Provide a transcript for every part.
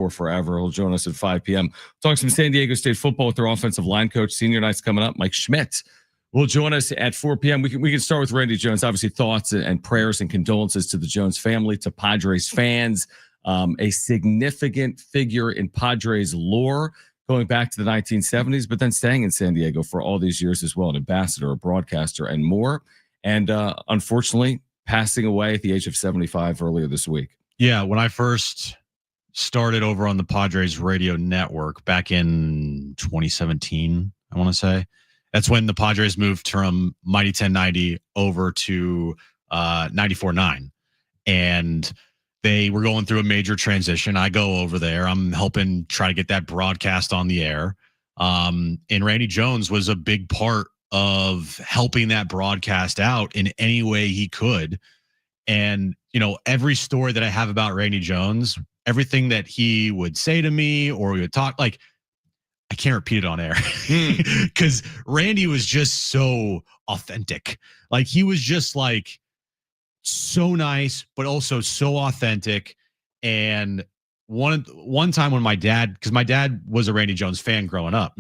for forever. He'll join us at 5 p.m. Talk some San Diego State football with their offensive line coach. Senior night's coming up. Mike Schmidt will join us at 4 p.m. We can start with Randy Jones. Obviously, thoughts and prayers and condolences to the Jones family, to Padres fans. A significant figure in Padres lore going back to the 1970s, but then staying in San Diego for all these years as well, an ambassador, a broadcaster, and more. And unfortunately, passing away at the age of 75 earlier this week. Yeah, when I first started over on the Padres radio network back in 2017, I want to say, that's when the Padres moved from Mighty 1090 over to 94.9. And they were going through a major transition. I go over there. I'm helping try to get that broadcast on the air. And Randy Jones was a big part of helping that broadcast out in any way he could. And, every story that I have about Randy Jones, everything that he would say to me or we would talk, like, I can't repeat it on air because Randy was just so authentic. Like, he was just like so nice, but also so authentic. And one time when my dad was a Randy Jones fan growing up.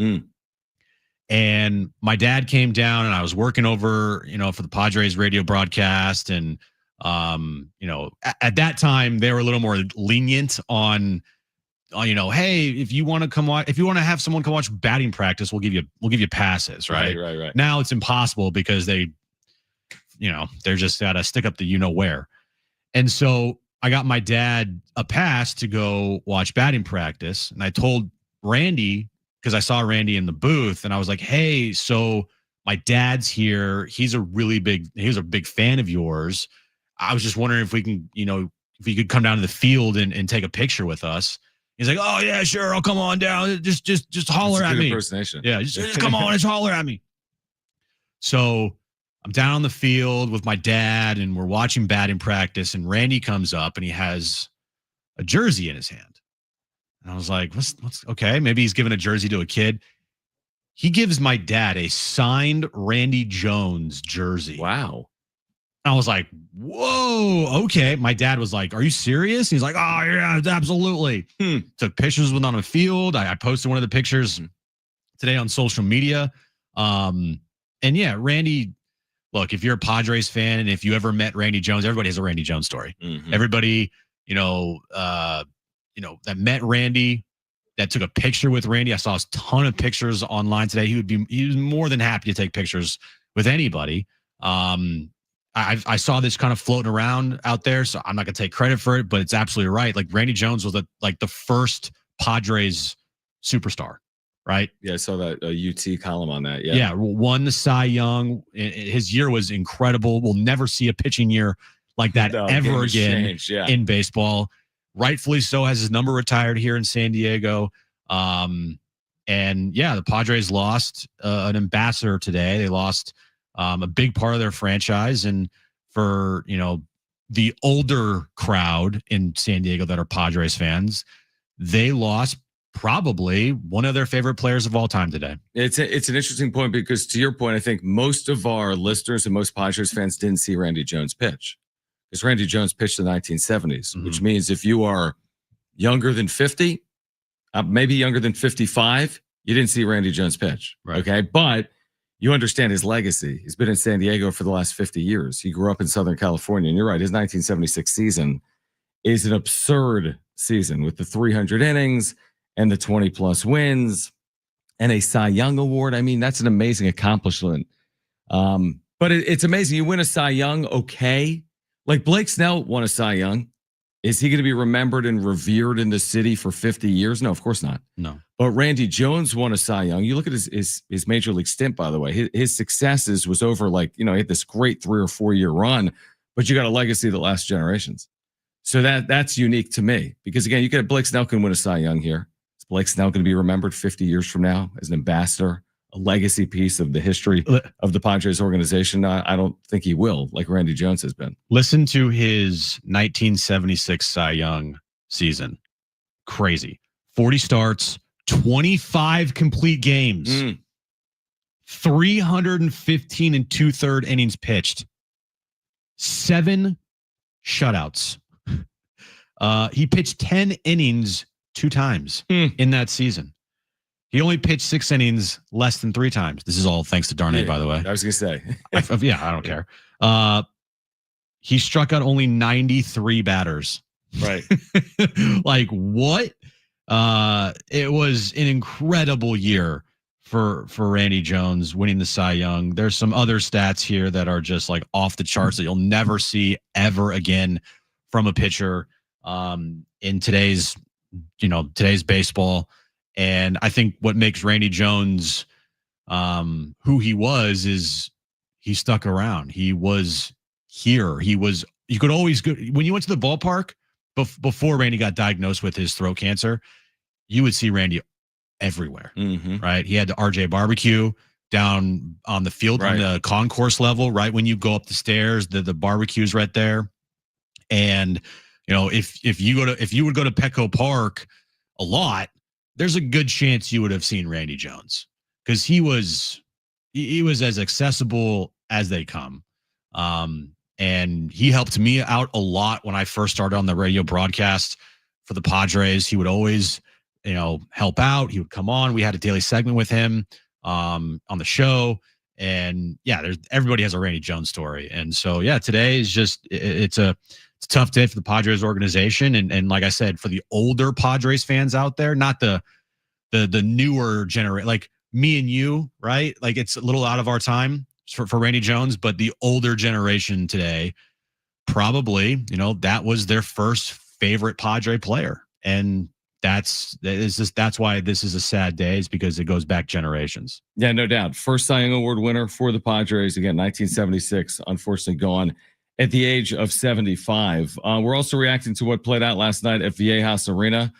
And my dad came down and I was working over, for the Padres radio broadcast. And, at that time they were a little more lenient on, hey, if you want to have someone come watch batting practice, we'll give you passes. Right. Now it's impossible because they're just gotta stick up the where. And so I got my dad a pass to go watch batting practice. And I told Randy, because I saw Randy in the booth, and I was like, hey, so my dad's here. He was a big fan of yours. I was just wondering if we can, if you could come down to the field and take a picture with us. He's like, oh yeah, sure. I'll come on down. Just holler at me. Impersonation. Yeah. Just come on, just holler at me. So I'm down on the field with my dad and we're watching batting practice, and Randy comes up and he has a jersey in his hand. And I was like, what's okay? Maybe he's giving a jersey to a kid. He gives my dad a signed Randy Jones jersey. Wow. I was like, whoa, okay. My dad was like, are you serious? He's like, oh, yeah, absolutely. Took pictures with him on the field. I posted one of the pictures today on social media. And yeah, Randy, look, if you're a Padres fan and if you ever met Randy Jones, everybody has a Randy Jones story. Mm-hmm. Everybody, that met Randy, that took a picture with Randy. I saw a ton of pictures online today. He was more than happy to take pictures with anybody. I saw this kind of floating around out there, so I'm not going to take credit for it, but it's absolutely right. Like, Randy Jones was the first Padres superstar, right? Yeah, I saw that UT column on that. Yeah, won the Cy Young. His year was incredible. We'll never see a pitching year like that ever again in baseball. Rightfully so, has his number retired here in San Diego. And yeah, the Padres lost an ambassador today. They lost a big part of their franchise. And for, the older crowd in San Diego that are Padres fans, they lost probably one of their favorite players of all time today. It's an interesting point because, to your point, I think most of our listeners and most Padres fans didn't see Randy Jones pitch. Because Randy Jones pitched in the 1970s, which means if you are younger than 50, maybe younger than 55, you didn't see Randy Jones pitch. Right. Okay. But you understand his legacy. He's been in San Diego for the last 50 years. He grew up in Southern California. And you're right, his 1976 season is an absurd season with the 300 innings and the 20-plus wins and a Cy Young Award. I mean, that's an amazing accomplishment. But it's amazing. You win a Cy Young, okay. Like, Blake Snell won a Cy Young. Is he going to be remembered and revered in the city for 50 years? No, of course not. No. But Randy Jones won a Cy Young. You look at his major league stint, by the way. His successes was over, he had this great 3 or 4 year run, but you got a legacy that lasts generations. So that's unique to me because, again, you get Blake Snell can win a Cy Young here. Is Blake Snell going to be remembered 50 years from now as an ambassador, a legacy piece of the history of the Padres organization? I don't think he will, like Randy Jones has been. Listen to his 1976 Cy Young season. Crazy. 40 starts, 25 complete games, 315 and 2/3 innings pitched, 7 shutouts. He pitched 10 innings 2 times in that season. He only pitched 6 innings less than 3 times. This is all thanks to Darnay, by the way. I was going to say. I don't care. He struck out only 93 batters. Right. Like, what? It was an incredible year for Randy Jones winning the Cy Young. There's some other stats here that are just like off the charts that you'll never see ever again from a pitcher in today's baseball. And I think what makes Randy Jones who he was is he stuck around. He was here. You could always go when you went to the ballpark before Randy got diagnosed with his throat cancer, you would see Randy everywhere, right? He had the RJ barbecue down on the field, on the concourse level, right? When you go up the stairs, the barbecue's right there. And, if you would go to Petco Park a lot, there's a good chance you would have seen Randy Jones because he was as accessible as they come. And he helped me out a lot when I first started on the radio broadcast for the Padres. He would always, help out. He would come on. We had a daily segment with him on the show. And everybody has a Randy Jones story. And so, today is just, it's a tough day for the Padres organization. And like I said, for the older Padres fans out there, not the newer generation, like me and you, right? Like it's a little out of our time for Randy Jones, but the older generation today, probably, that was their first favorite Padre player. And that's why this is a sad day, is because it goes back generations. Yeah, no doubt. First Cy Young Award winner for the Padres, again, 1976, unfortunately gone at the age of 75. We're also reacting to what played out last night at Viejas Arena.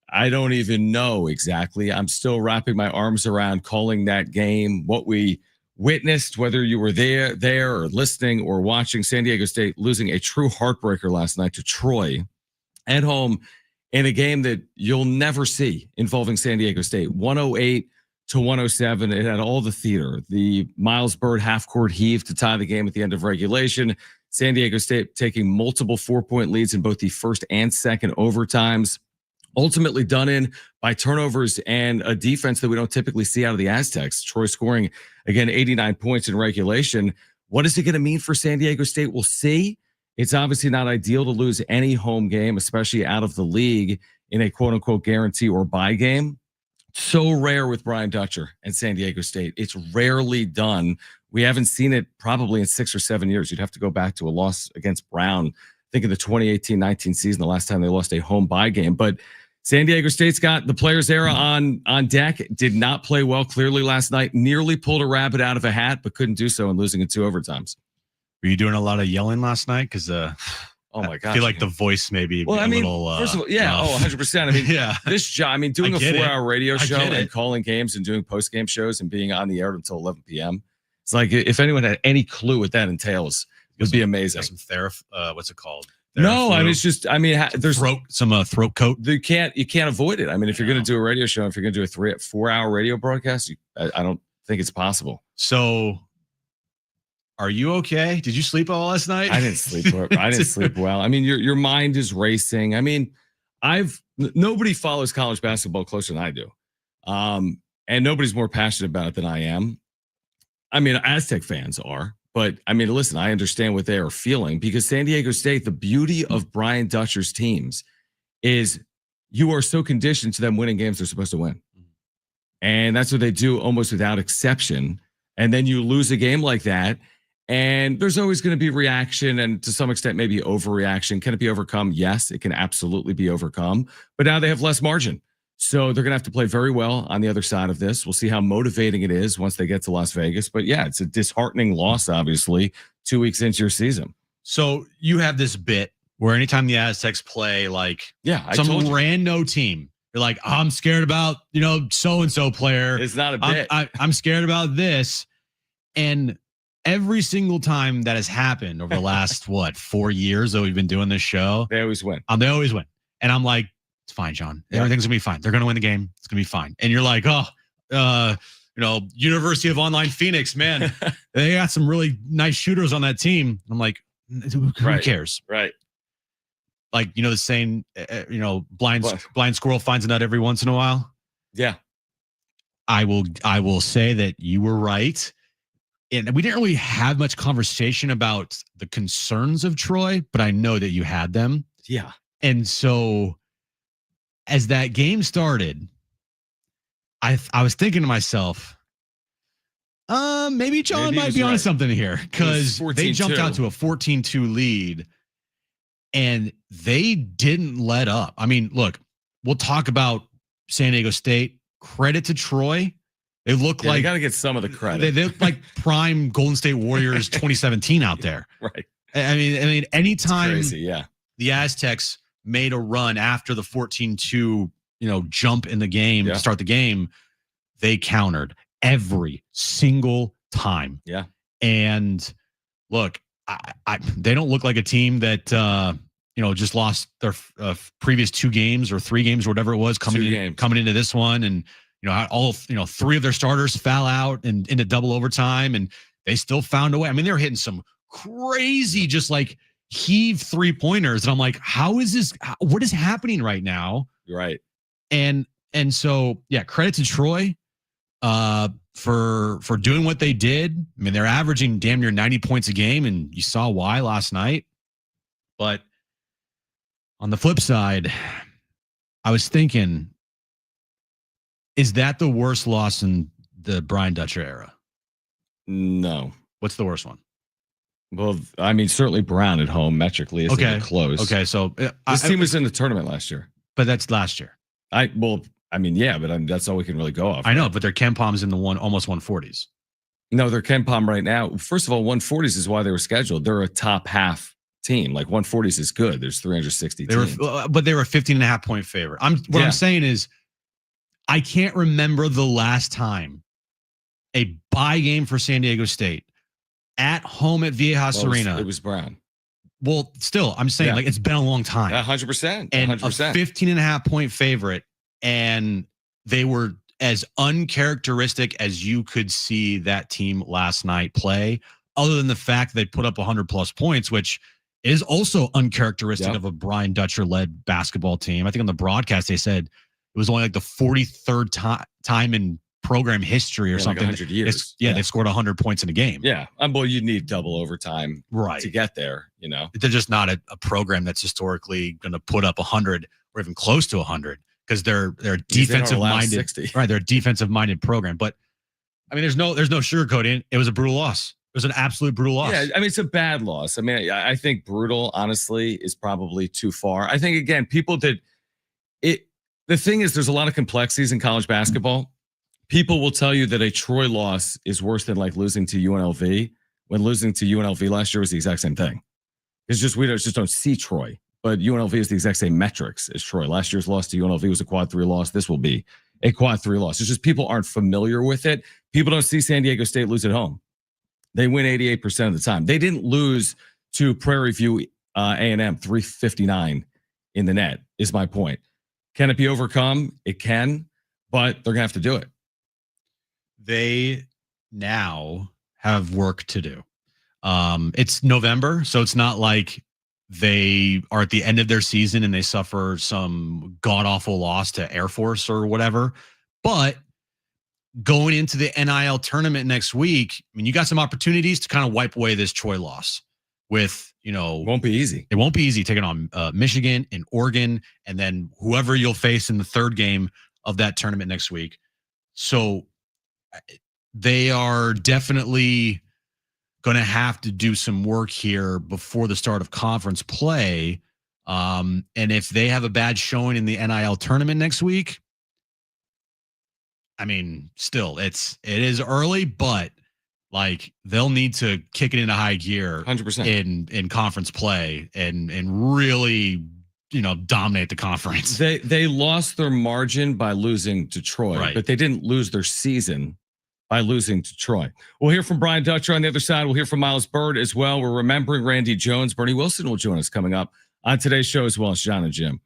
I don't even know exactly. I'm still wrapping my arms around calling that game. What we witnessed, whether you were there or listening or watching, San Diego State losing a true heartbreaker last night to Troy at home in a game that you'll never see involving San Diego State. 108-107. It had all the theater. The Miles Bird half-court heave to tie the game at the end of regulation. San Diego State taking multiple 4-point leads in both the first and second overtimes. Ultimately done in by turnovers and a defense that we don't typically see out of the Aztecs. Troy scoring, again, 89 points in regulation. What is it going to mean for San Diego State? We'll see. It's obviously not ideal to lose any home game, especially out of the league in a quote-unquote guarantee or bye game. So rare with Brian Dutcher and San Diego State. It's rarely done. We haven't seen it probably in 6 or 7 years. You'd have to go back to a loss against Brown. Think of the 2018-19 season, the last time they lost a home bye game. But San Diego State's got the players' era on deck. Did not play well clearly last night. Nearly pulled a rabbit out of a hat, but couldn't do so in losing in 2 overtimes. Were you doing a lot of yelling last night? Because oh my gosh, I feel like the voice maybe. Well, I mean, first of all, 100%. I mean, this job. I mean, doing a 4-hour radio show and calling games and doing post-game shows and being on the air until 11 p.m. It's like if anyone had any clue what that entails, it would be amazing. Some what's it called? No, I mean, it's just, there's throat coat. You can't avoid it. I mean, if you're going to do a radio show, if you're going to do a 4-hour radio broadcast, I don't think it's possible. So are you okay? Did you sleep well last night? I didn't sleep well. I mean, your mind is racing. I mean, nobody follows college basketball closer than I do. And nobody's more passionate about it than I am. I mean, Aztec fans are. But, I mean, listen, I understand what they are feeling because San Diego State, the beauty of Brian Dutcher's teams is you are so conditioned to them winning games they're supposed to win. And that's what they do almost without exception. And then you lose a game like that, and there's always going to be reaction and to some extent maybe overreaction. Can it be overcome? Yes, it can absolutely be overcome. But now they have less margin. So they're going to have to play very well on the other side of this. We'll see how motivating it is once they get to Las Vegas. But yeah, it's a disheartening loss, obviously, 2 weeks into your season. So you have this bit where anytime the Aztecs play some rando team, you're like, I'm scared about, so-and-so player. It's not a bit. I'm scared about this. And every single time that has happened over the last, 4 years that we've been doing this show, they always win. They always win. And I'm like, it's fine, John. Everything's going to be fine. They're going to win the game. It's going to be fine. And you're like, University of Online Phoenix, man, they got some really nice shooters on that team. I'm like, who cares? Right. Like, the saying, blind What? blind squirrel finds a nut every once in a while. Yeah. I will say that you were right. And we didn't really have much conversation about the concerns of Troy, but I know that you had them. Yeah. And so as that game started, I was thinking to myself, maybe John Maybe he might was be on right. something here, because they jumped 14-2. out to a 14-2 lead and they didn't let up. I mean, look, we'll talk about San Diego State. Credit to Troy. They look Yeah, like they got to get some of the credit. They look like prime Golden State Warriors 2017 out there. Right. I mean, anytime Crazy. Yeah. the Aztecs made a run after the 14-2, jump in the game to start the game, they countered every single time. Yeah. And look, they don't look like a team that just lost their previous 2 games or 3 games or whatever it was coming into this one, and all 3 of their starters foul out and into double overtime, and they still found a way. I mean, they're hitting some crazy, just like heave 3-pointers, and I'm like, how is this? What is happening right now? Right. And so, yeah, credit to Troy for doing what they did. I mean, they're averaging damn near 90 points a game, and you saw why last night. But on the flip side, I was thinking, is that the worst loss in the Brian Dutcher era? No. What's the worst one? Well, I mean, certainly Brown at home metrically isn't even close. Okay, so this team was in the tournament last year. But that's last year. Yeah, but that's all we can really go off. I know, but their Ken Palm's in the almost 140s. No, they're Ken Palm right now. First of all, 140s is why they were scheduled. They're a top half team. Like 140s is good. There's 360 teams. But they were a 15.5 point favorite. I'm saying is, I can't remember the last time a bye game for San Diego State at home at Viejas Arena. It was Brown. Well, still, I'm saying like it's been a long time. 100%. And a 15.5 point favorite, and they were as uncharacteristic as you could see that team last night play, other than the fact that they put up 100 plus points, which is also uncharacteristic of a Brian Dutcher led basketball team. I think on the broadcast they said it was only like the 43rd time in program history or something. Like 100 years. They scored 100 points in a game. Yeah. Well, you need double overtime to get there, They're just not a program that's historically going to put up 100 or even close to 100, because they're defensive minded. 60. Right. They're a defensive minded program. But I mean, there's no sugarcoating. It was a brutal loss. It was an absolute brutal loss. Yeah, I mean, it's a bad loss. I mean, I think brutal, honestly, is probably too far. I think, again, people did it. The thing is, there's a lot of complexities in college basketball. People will tell you that a Troy loss is worse than like losing to UNLV, when losing to UNLV last year was the exact same thing. It's just we just don't see Troy, but UNLV is the exact same metrics as Troy. Last year's loss to UNLV was a quad 3 loss. This will be a quad 3 loss. It's just people aren't familiar with it. People don't see San Diego State lose at home. They win 88% of the time. They didn't lose to Prairie View A&M 359 in the net, is my point. Can it be overcome? It can, but they're going to have to do it. They now have work to do. It's November, so it's not like they are at the end of their season and they suffer some god-awful loss to Air Force or whatever. But going into the NIL tournament next week, I mean, you got some opportunities to kind of wipe away this Troy loss with, it won't be easy. It won't be easy taking on Michigan and Oregon, and then whoever you'll face in the third game of that tournament next week. So they are definitely going to have to do some work here before the start of conference play. And if they have a bad showing in the NIL tournament next week, I mean, still, it is early, but like they'll need to kick it into high gear 100% in conference play and really, dominate the conference. They lost their margin by losing to Troy, but they didn't lose their season by losing to Troy. We'll hear from Brian Dutcher on the other side. We'll hear from Miles Bird as well. We're remembering Randy Jones. Bernie Wilson will join us coming up on today's show, as well as John and Jim.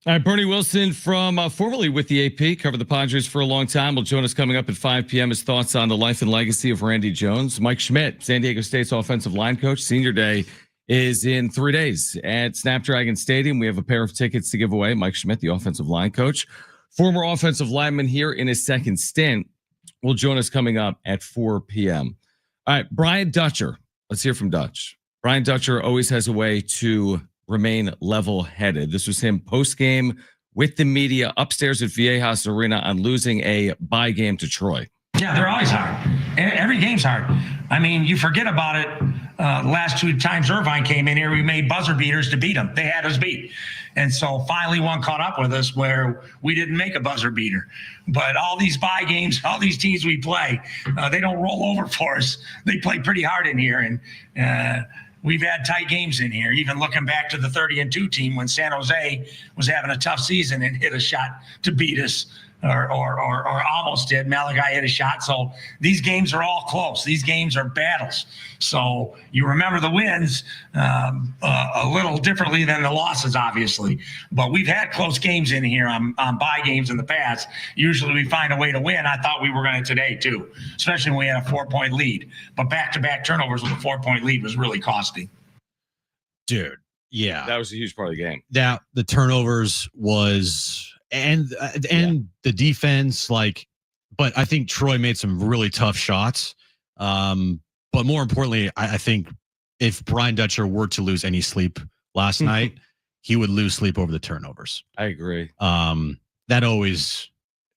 All right, Bernie Wilson from formerly with the AP, covered the Padres for a long time, will join us coming up at 5 p.m. His thoughts on the life and legacy of Randy Jones. Mike Schmidt, San Diego State's offensive line coach. Senior Day is in 3 days at Snapdragon Stadium. We have a pair of tickets to give away. Mike Schmidt, the offensive line coach, former offensive lineman here in his second stint, will join us coming up at 4 p.m. All right, Brian Dutcher. Let's hear from Dutch. Brian Dutcher always has a way to remain level-headed. This was him post-game with the media upstairs at Viejas Arena on losing a bye game to Troy. Yeah, they're always hard. Every game's hard. I mean, you forget about it. Last 2 times Irvine came in here, we made buzzer beaters to beat them. They had us beat. And so finally one caught up with us where we didn't make a buzzer beater. But all these bye games, all these teams we play, they don't roll over for us. They play pretty hard in here. And we've had tight games in here, even looking back to the 30-2 team when San Jose was having a tough season and hit a shot to beat us, or almost did. Malachi hit a shot. So these games are all close. These games are battles. So you remember the wins a little differently than the losses, obviously. But we've had close games in here on bye games in the past. Usually we find a way to win. I thought we were going to today, too, especially when we had a 4-point lead. But back-to-back turnovers with a 4-point lead was really costing. Dude, yeah. That was a huge part of the game. That the turnovers was and the defense, but I think Troy made some really tough shots. But more importantly, I think if Brian Dutcher were to lose any sleep last night, he would lose sleep over the turnovers. I agree. That always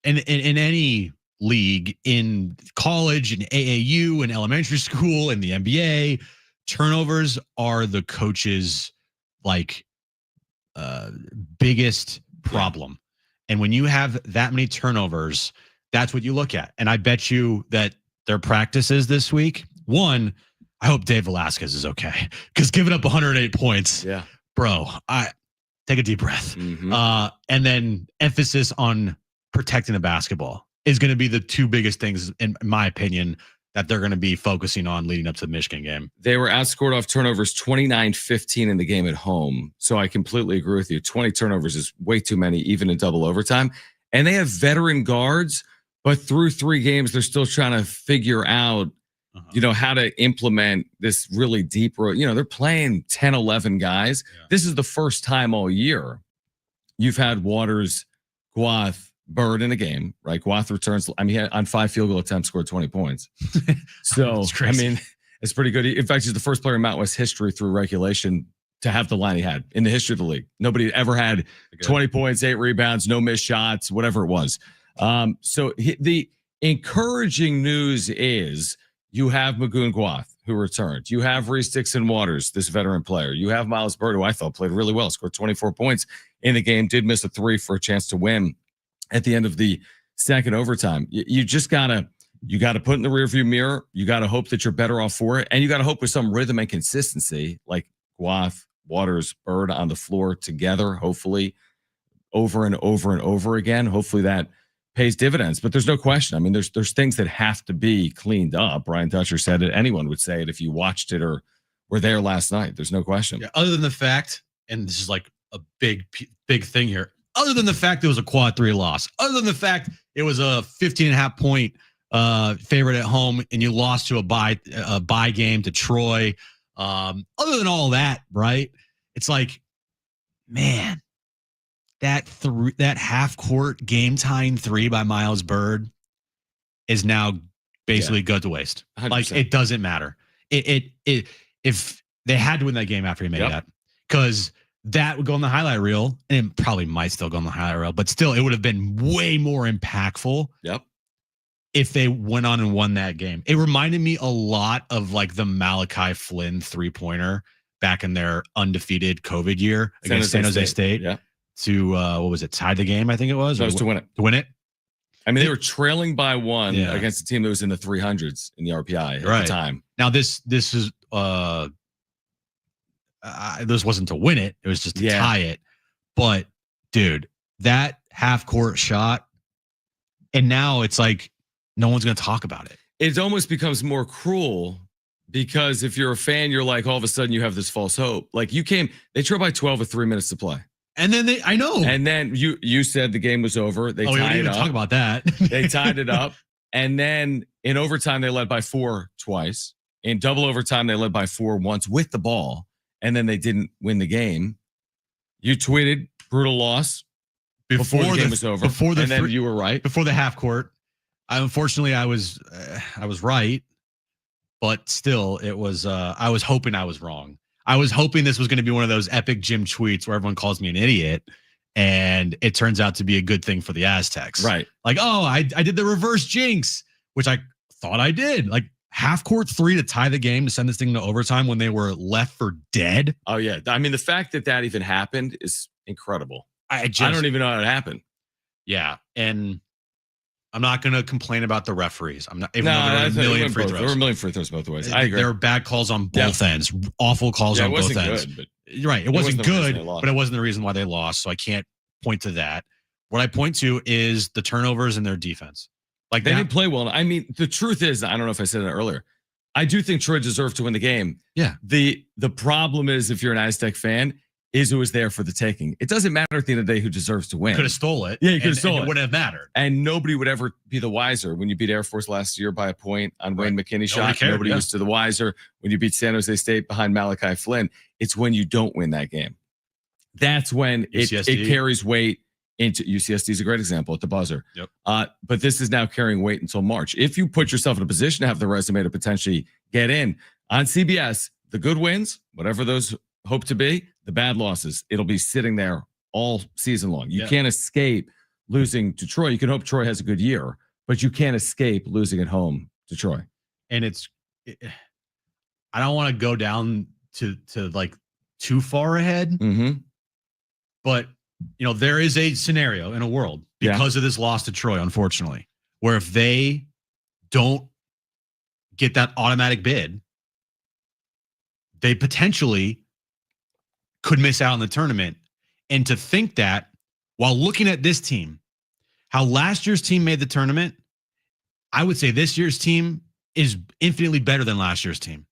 in any league, in college, in AAU, in elementary school, in the NBA, turnovers are the coach's biggest problem. And when you have that many turnovers, that's what you look at. And I bet you that their practices this week, one, I hope Dave Velasquez is okay, because giving up 108 points, bro, I take a deep breath. And then emphasis on protecting the basketball is going to be the 2 biggest things, in my opinion, that they're going to be focusing on leading up to the Michigan game. They were outscored off turnovers 29-15 in the game at home. So I completely agree with you. 20 turnovers is way too many, even in double overtime. And they have veteran guards, but through 3 games, they're still trying to figure out, how to implement this really deep, they're playing 10, 11 guys. Yeah. This is the first time all year you've had Waters, Guath, Bird in a game, right? Guath returns. I mean, he had, on 5 field goal attempts, scored 20 points. So, I mean, it's pretty good. In fact, he's the first player in Mountain West history through regulation to have the line he had in the history of the league. Nobody ever had 20 points, 8 rebounds, no missed shots, whatever it was. So the encouraging news is you have Magoon Guath, who returned. You have Reese Dixon Waters, this veteran player. You have Miles Bird, who I thought played really well, scored 24 points in the game, did miss a 3 for a chance to win at the end of the second overtime. You just gotta put in the rearview mirror. You gotta hope that you're better off for it, and you gotta hope with some rhythm and consistency, like Guath, Waters, Bird on the floor together, hopefully over and over and over again. Hopefully that pays dividends. But there's no question. I mean, there's things that have to be cleaned up. Brian Dutcher said it. Anyone would say it if you watched it or were there last night. There's no question. Yeah, other than the fact, and this is like a big thing here. Other than the fact it was a quad 3 loss, other than the fact it was a 15.5 point favorite at home and you lost to a bye game to Troy. Other than all that, right? It's like, man, that half court game tying 3 by Miles Bird is now basically go to waste. 100%. Like, it doesn't matter. If they had to win that game after he made that, because that would go on the highlight reel, and it probably might still go on the highlight reel, but still, it would have been way more impactful. If they went on and won that game. It reminded me a lot of like the Malachi Flynn 3-pointer back in their undefeated COVID year against San Jose State. To what was it? Tie the game, I think it was. That was to win it. To win it. I mean, they were trailing by 1 against a team that was in the 300s in the RPI at the time. Now this is this wasn't to win it. It was just to tie it. But dude, that half court shot, and now it's like no one's going to talk about it. It almost becomes more cruel because if you're a fan, you're like, all of a sudden you have this false hope. Like they trailed by 12 with 3 minutes to play. And then I know. And then you said the game was over. They we tied didn't it even up. talk about that. They tied it up. And then in overtime, they led by 4 twice. In double overtime, they led by 4 once with the ball. And then they didn't win the game. You tweeted brutal loss before the game was over. And then you were right. Before the half court. Unfortunately, I was right. But still, it was. I was hoping I was wrong. I was hoping this was going to be one of those epic Jim tweets where everyone calls me an idiot, and it turns out to be a good thing for the Aztecs. Right? Like, oh, I did the reverse jinx, which I thought I did. Like half court 3 to tie the game to send this thing to overtime when they were left for dead. Oh yeah, I mean the fact that even happened is incredible. I don't even know how it happened. Yeah, and I'm not going to complain about the referees. I'm not. Even though there were a million free throws. There were a million free throws both ways. I agree. There were bad calls on both ends. Awful calls on both ends. Good, right. It wasn't good, but it wasn't the reason why they lost. So I can't point to that. What I point to is the turnovers in their defense. Like they didn't play well. I mean, the truth is, I don't know if I said it earlier. I do think Troy deserved to win the game. Yeah. The problem is, if you're an Aztec fan, is who was there for the taking. It doesn't matter at the end of the day who deserves to win. Could have stole it. Yeah, you could have stolen it. It wouldn't have mattered. And nobody would ever be the wiser. When you beat Air Force last year by a point on Wayne McKinney shot, nobody was to the wiser. When you beat San Jose State behind Malachi Flynn, it's when you don't win that game. That's when it carries weight into UCSD is a great example at the buzzer. Yep. But this is now carrying weight until March. If you put yourself in a position to have the resume to potentially get in on CBS, the good wins, whatever those hope to be, the bad losses, it'll be sitting there all season long. You can't escape losing to Troy. You can hope Troy has a good year, but you can't escape losing at home to Troy. And I don't want to go down to like too far ahead, but there is a scenario in a world because of this loss to Troy, unfortunately, where if they don't get that automatic bid, they potentially could miss out on the tournament. And to think that while looking at this team, how last year's team made the tournament, I would say this year's team is infinitely better than last year's team.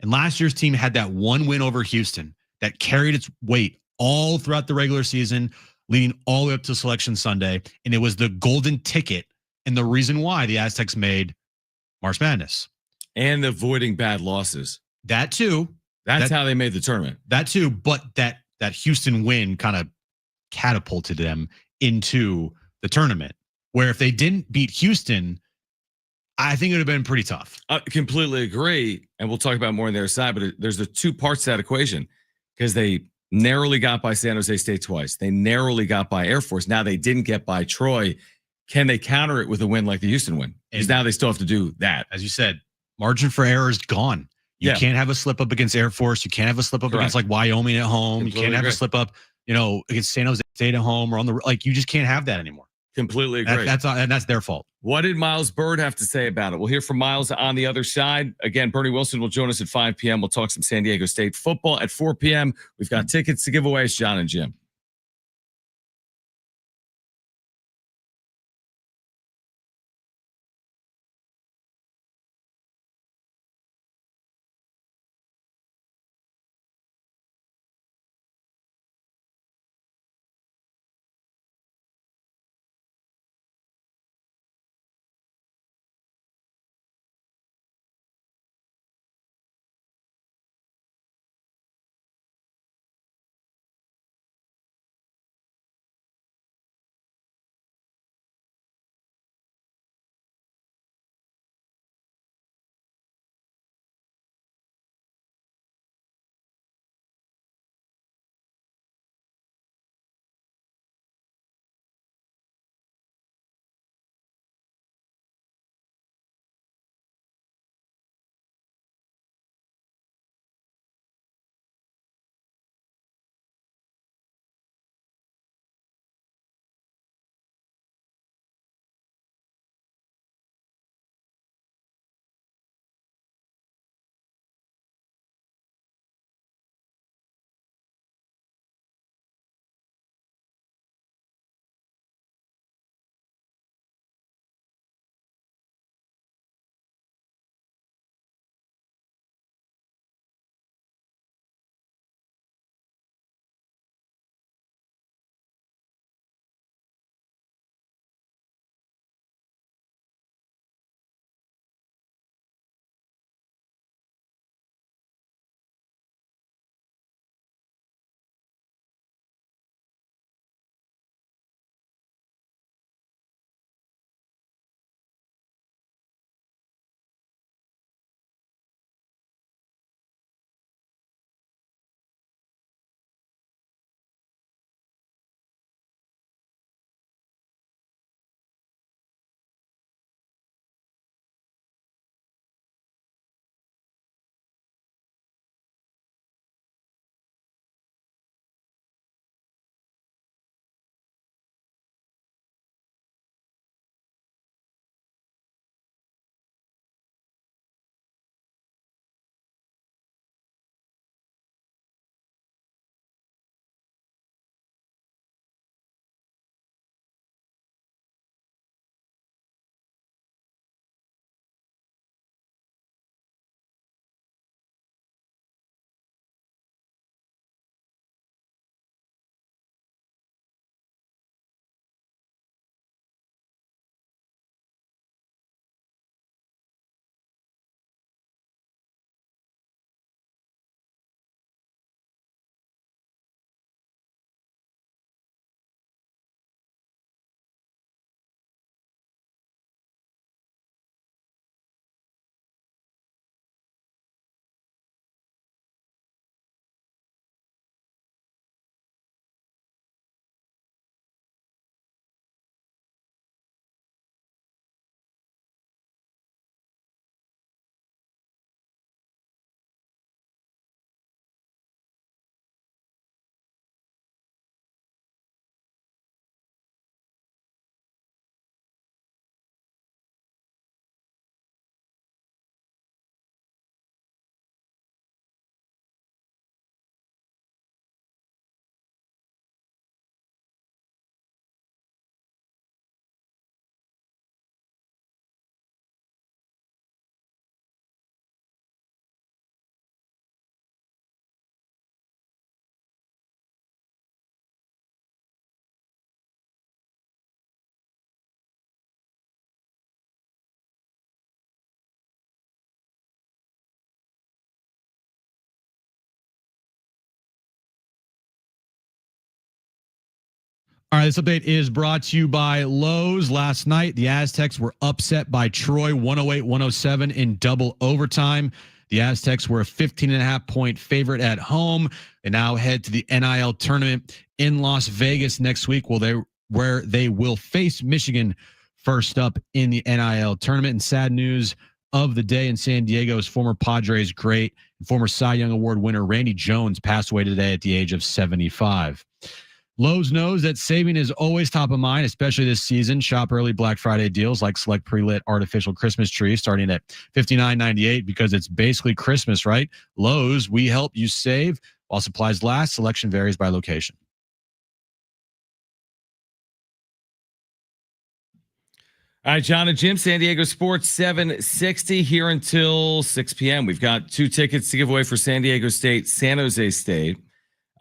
And last year's team had that one win over Houston that carried its weight all throughout the regular season, leading all the way up to Selection Sunday. And it was the golden ticket and the reason why the Aztecs made March Madness. And avoiding bad losses. That too. That's how they made the tournament. That too, but that Houston win kind of catapulted them into the tournament. Where if they didn't beat Houston, I think it would have been pretty tough. I completely agree, and we'll talk about more on their side. But there's the two parts to that equation because they narrowly got by San Jose State twice. They narrowly got by Air Force. Now they didn't get by Troy. Can they counter it with a win like the Houston win? Because now they still have to do that. As you said, margin for error is gone. You can't have a slip up against Air Force. You can't have a slip up against like Wyoming at home. You can't have a slip up, against San Jose State at home or on the you just can't have that anymore. Completely agree. That's their fault. What did Miles Bird have to say about it? We'll hear from Miles on the other side. Again, Bernie Wilson will join us at 5 p.m. We'll talk some San Diego State football at 4 p.m. We've got tickets to give away. It's John and Jim. All right, this update is brought to you by Lowe's. Last night, the Aztecs were upset by Troy 108-107 in double overtime. The Aztecs were a 15.5-point favorite at home. They now head to the NIL tournament in Las Vegas next week, where they will face Michigan first up in the NIL tournament. And sad news of the day in San Diego's former Padres great and former Cy Young Award winner Randy Jones passed away today at the age of 75. Lowe's knows that saving is always top of mind, especially this season. Shop early Black Friday deals like select pre-lit artificial Christmas trees starting at $59.98 because it's basically Christmas, right? Lowe's, we help you save while supplies last. Selection varies by location. All right, John and Jim, San Diego Sports 760 here until 6 p.m. We've got 2 tickets to give away for San Diego State, San Jose State.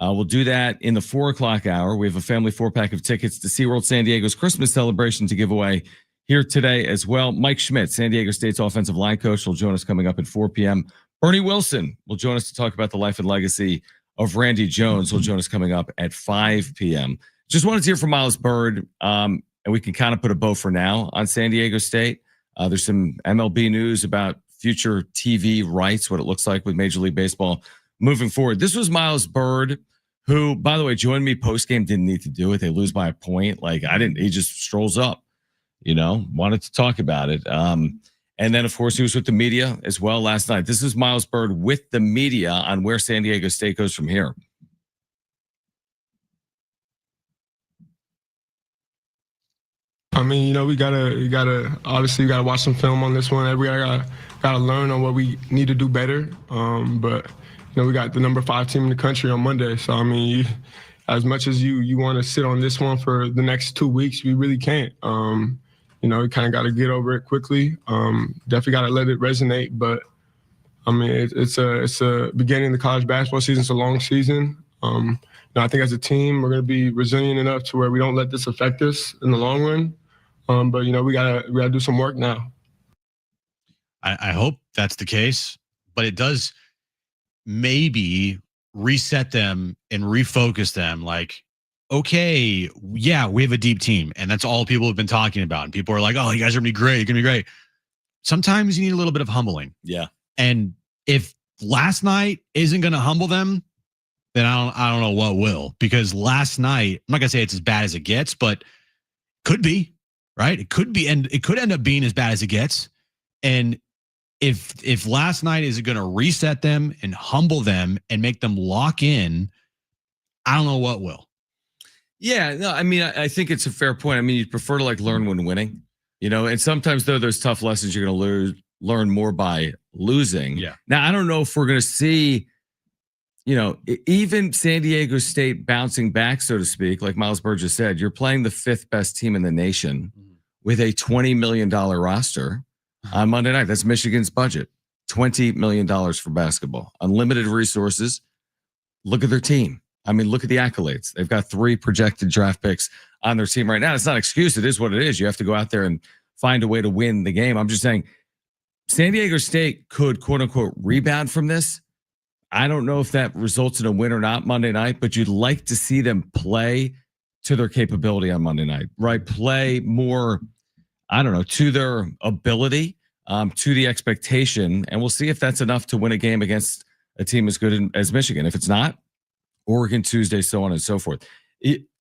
We'll do that in the 4 o'clock hour. We have a family 4-pack of tickets to SeaWorld San Diego's Christmas celebration to give away here today as well. Mike Schmidt, San Diego State's offensive line coach, will join us coming up at 4 p.m. Bernie Wilson will join us to talk about the life and legacy of Randy Jones. Will join us coming up at 5 p.m. Just wanted to hear from Miles Bird, and we can kind of put a bow for now on San Diego State. There's some MLB news about future TV rights, what it looks like with Major League Baseball moving forward. This was Miles Bird, who, by the way, joined me post-game, didn't need to do it. They lose by a point. Like, I didn't, he just strolls up, wanted to talk about it. And then, of course, he was with the media as well last night. This is Miles Bird with the media on where San Diego State goes from here. I mean, we gotta obviously watch some film on this one. Everybody gotta learn on what we need to do better. But we got the number 5 team in the country on Monday. So I mean, as much as you want to sit on this one for the next 2 weeks, we really can't. We kind of got to get over it quickly. Definitely got to let it resonate. But I mean, it's a beginning of the college basketball season. It's a long season. I think as a team, we're going to be resilient enough to where we don't let this affect us in the long run. But we gotta do some work now. I hope that's the case, but it does maybe reset them and refocus them. Like, okay, yeah, we have a deep team, and that's all people have been talking about. And people are like, "Oh, you guys are gonna be great. You're gonna be great." Sometimes you need a little bit of humbling. Yeah. And if last night isn't gonna humble them, then I don't know what will. Because last night, I'm not gonna say it's as bad as it gets, but could be. Right? It could be, and it could end up being as bad as it gets. And if last night is going to reset them and humble them and make them lock in, I don't know what will. Yeah, no, I mean, I think it's a fair point. I mean, you'd prefer to learn when winning, and sometimes though those tough lessons you're going to learn more by losing. Yeah. Now, I don't know if we're going to see, even San Diego State bouncing back, so to speak, like Miles Bird just said. You're playing the 5th best team in the nation with a $20 million roster on Monday night. That's Michigan's budget. $20 million for basketball. Unlimited resources. Look at their team. I mean, look at the accolades. They've got 3 projected draft picks on their team right now. It's not an excuse. It is what it is. You have to go out there and find a way to win the game. I'm just saying San Diego State could, quote unquote, rebound from this. I don't know if that results in a win or not Monday night, but you'd like to see them play to their capability on Monday night, right? Play more, I don't know, to their ability, to the expectation. And we'll see if that's enough to win a game against a team as good as Michigan. If it's not, Oregon Tuesday, so on and so forth.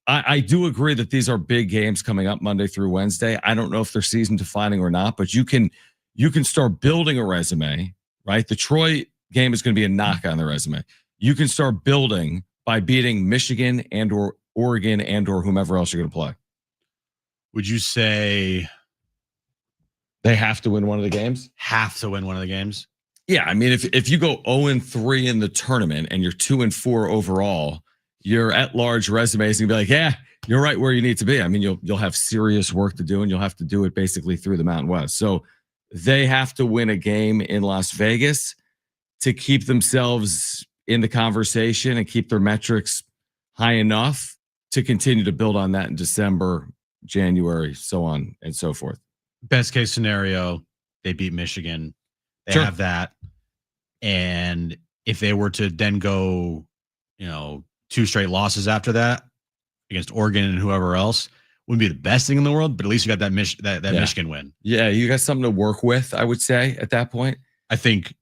I do agree that these are big games coming up Monday through Wednesday. I don't know if they're season defining or not, but you can start building a resume, right? The Troy game is going to be a knock on the resume. You can start building by beating Michigan and or Oregon and or whomever else you're going to play. Would you say they have to win one of the games? Have to win one of the games? Yeah, I mean, if you go 0-3 in the tournament and you're 2-4 overall, your at-large resume is going to be like, yeah, you're right where you need to be. I mean, you'll have serious work to do, and you'll have to do it basically through the Mountain West. So they have to win a game in Las Vegas to keep themselves in the conversation and keep their metrics high enough to continue to build on that in December, January, so on and so forth. Best case scenario, they beat Michigan. They have that. And if they were to then go, 2 straight losses after that, against Oregon and whoever else. Wouldn't be the best thing in the world, but at least you got that Michigan win. Yeah, you got something to work with, I would say, at that point. I think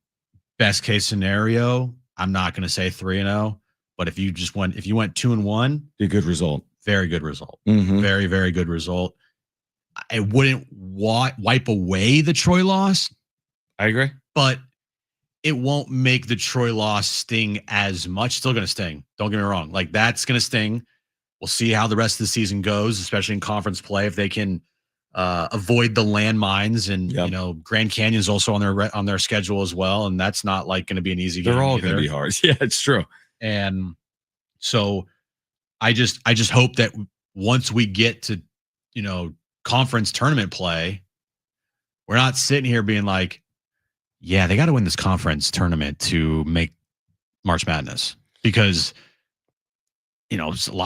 best case scenario, I'm not going to say 3-0, but if you went 2-1, Be a good result. very good result. Mhm. Very, very good result. I wouldn't wipe away the Troy loss, I agree. but it won't make the Troy loss sting as much. Still going to sting. Don't get me wrong. Like, that's going to sting. We'll see how the rest of the season goes, especially in conference play. If they can avoid the landmines, and Grand Canyon's also on their schedule as well, and that's not like going to be an easy game. They're all going to be hard. Yeah, it's true. And so I just hope that once we get to conference tournament play, we're not sitting here being like, yeah, they got to win this conference tournament to make March Madness, because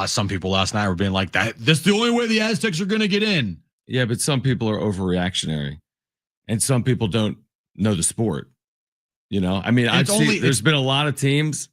some people last night were being like, that's the only way the Aztecs are going to get in. Yeah, but some people are overreactionary, and some people don't know the sport. I mean, there's been a lot of teams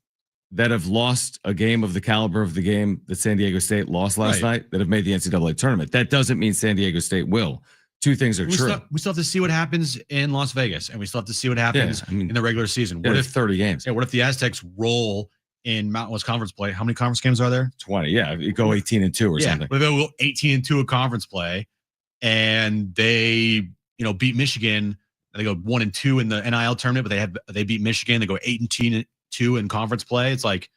that have lost a game of the caliber of the game that San Diego State lost last night that have made the NCAA tournament. That doesn't mean San Diego State will. Two things are true. We still have to see what happens in Las Vegas, and we still have to see what happens in the regular season. What if 30 games? Yeah, what if the Aztecs roll in Mountain West Conference play? How many conference games are there? 20. Yeah, you go 18-2 or something. What if they go 18-2 at conference play, and they beat Michigan? They go 1-2 in the NIL tournament, but they beat Michigan. They go 18-2 in conference play. It's like,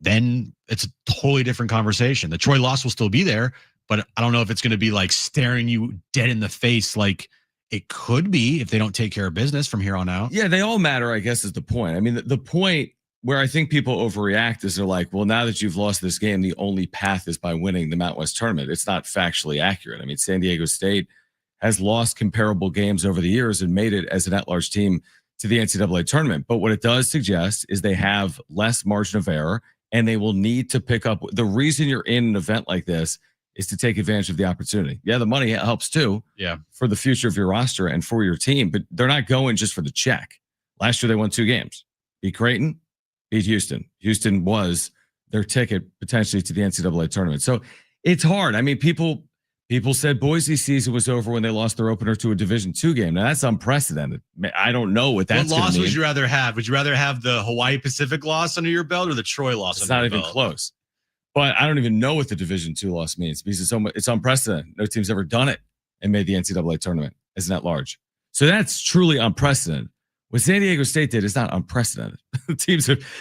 then it's a totally different conversation. The Troy loss will still be there, but I don't know if it's going to be like staring you dead in the face like it could be if they don't take care of business from here on out. Yeah, they all matter, I guess, is the point. I mean, the point where I think people overreact is they're like, well, now that you've lost this game, the only path is by winning the Mountain West tournament. It's not factually accurate. I mean, San Diego State has lost comparable games over the years and made it as an at-large team to the NCAA tournament. But what it does suggest is they have less margin of error, and they will need to pick up. The reason you're in an event like this is to take advantage of the opportunity. Yeah, the money helps too. Yeah, for the future of your roster and for your team, but they're not going just for the check. Last year they won 2 games. Beat Creighton, beat Houston. Houston was their ticket potentially to the NCAA tournament. So it's hard. I mean, people said Boise season was over when they lost their opener to a Division II game. Now that's unprecedented. I don't know what that's What loss mean. would you rather have? Would you rather have the Hawaii Pacific loss under your belt or the Troy loss? It's not even close. But I don't even know what the Division II loss means, because it's unprecedented. No team's ever done it and made the NCAA tournament as an at-large. So that's truly unprecedented. What San Diego State did is not unprecedented.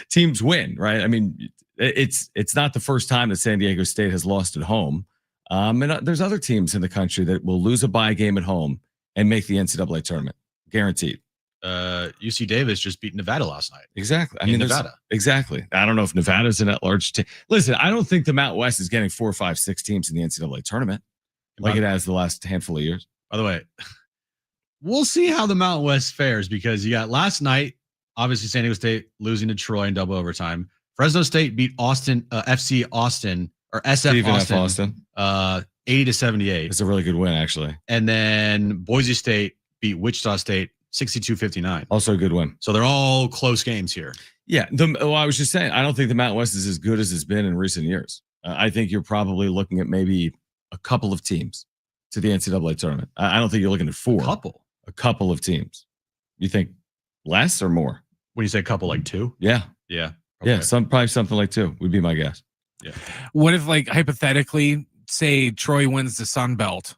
teams win, right? I mean, it's not the first time that San Diego State has lost at home. And there's other teams in the country that will lose a bye game at home and make the NCAA tournament, guaranteed. UC Davis just beat Nevada last night. Exactly. I mean, Nevada. Exactly. I don't know if Nevada's an at-large team. Listen, I don't think the Mountain West is getting 4, 5, 6 teams in the NCAA tournament like it has the last handful of years. By the way, we'll see how the Mountain West fares, because you got last night, obviously San Diego State losing to Troy in double overtime. Fresno State beat FC Austin, or SF Austin, 80-78. It's a really good win, actually. And then Boise State beat Wichita State 62-59. Also a good win. So they're all close games here. Yeah. I was just saying, I don't think the Mountain West is as good as it's been in recent years. I think you're probably looking at maybe a couple of teams to the NCAA tournament. I don't think you're looking at 4. A couple of teams. You think less or more? When you say couple, like 2? Yeah. Yeah. Okay. Yeah. Probably something like 2 would be my guess. Yeah. What if, like, hypothetically, say Troy wins the Sun Belt,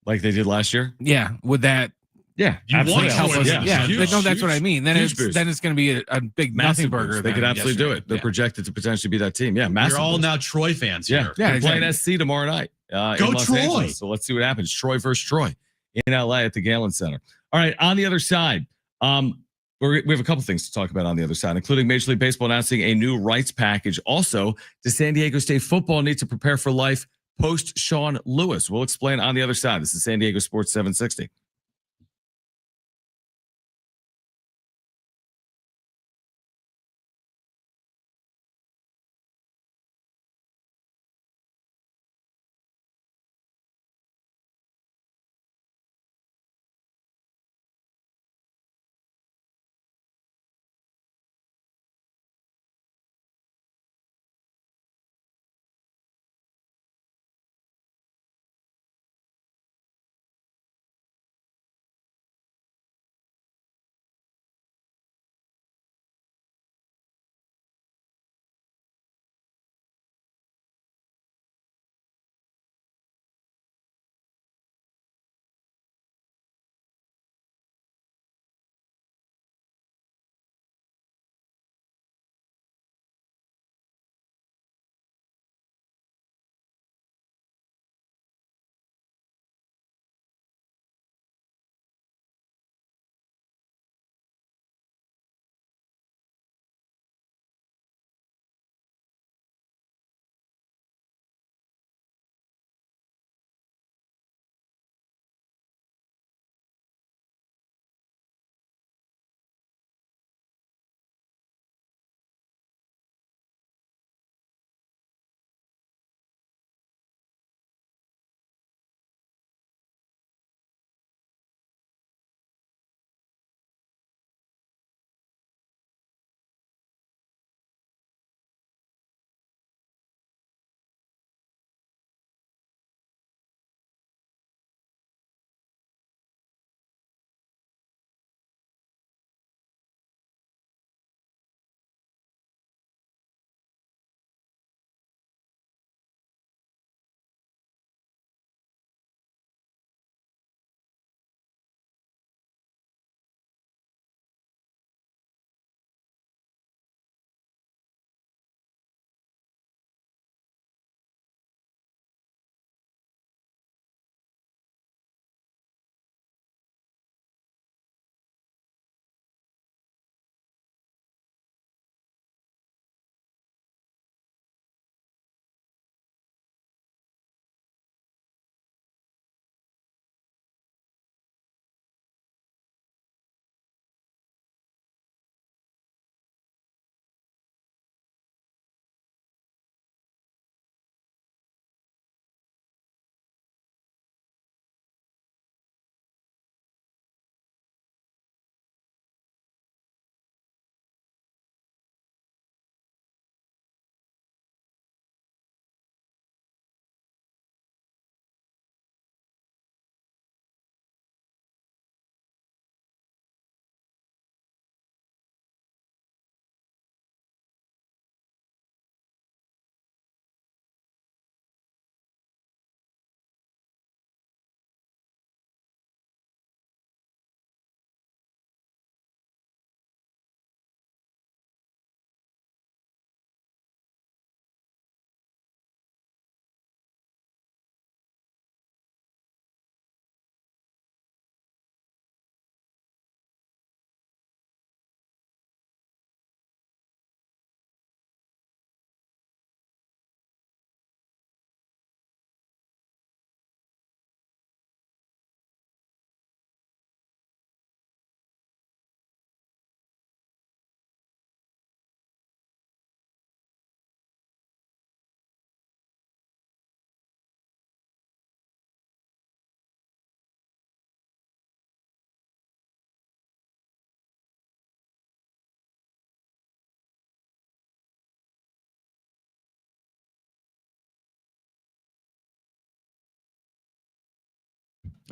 like they did last year? Yeah. Would that? Yeah. You want Troy? Yeah. Huge, no, that's what I mean. Then it's going to be a big nothing burger. They could absolutely do it. They're projected to potentially be that team. Yeah. You're all now Troy fans here. Yeah. They're playing SC tomorrow night. Go in Los Troy. Angeles. So let's see what happens. Troy versus Troy in LA at the Galen Center. All right. On the other side, we have a couple things to talk about on the other side, including Major League Baseball announcing a new rights package. Also, does San Diego State football need to prepare for life post Sean Lewis? We'll explain on the other side. This is San Diego Sports 760.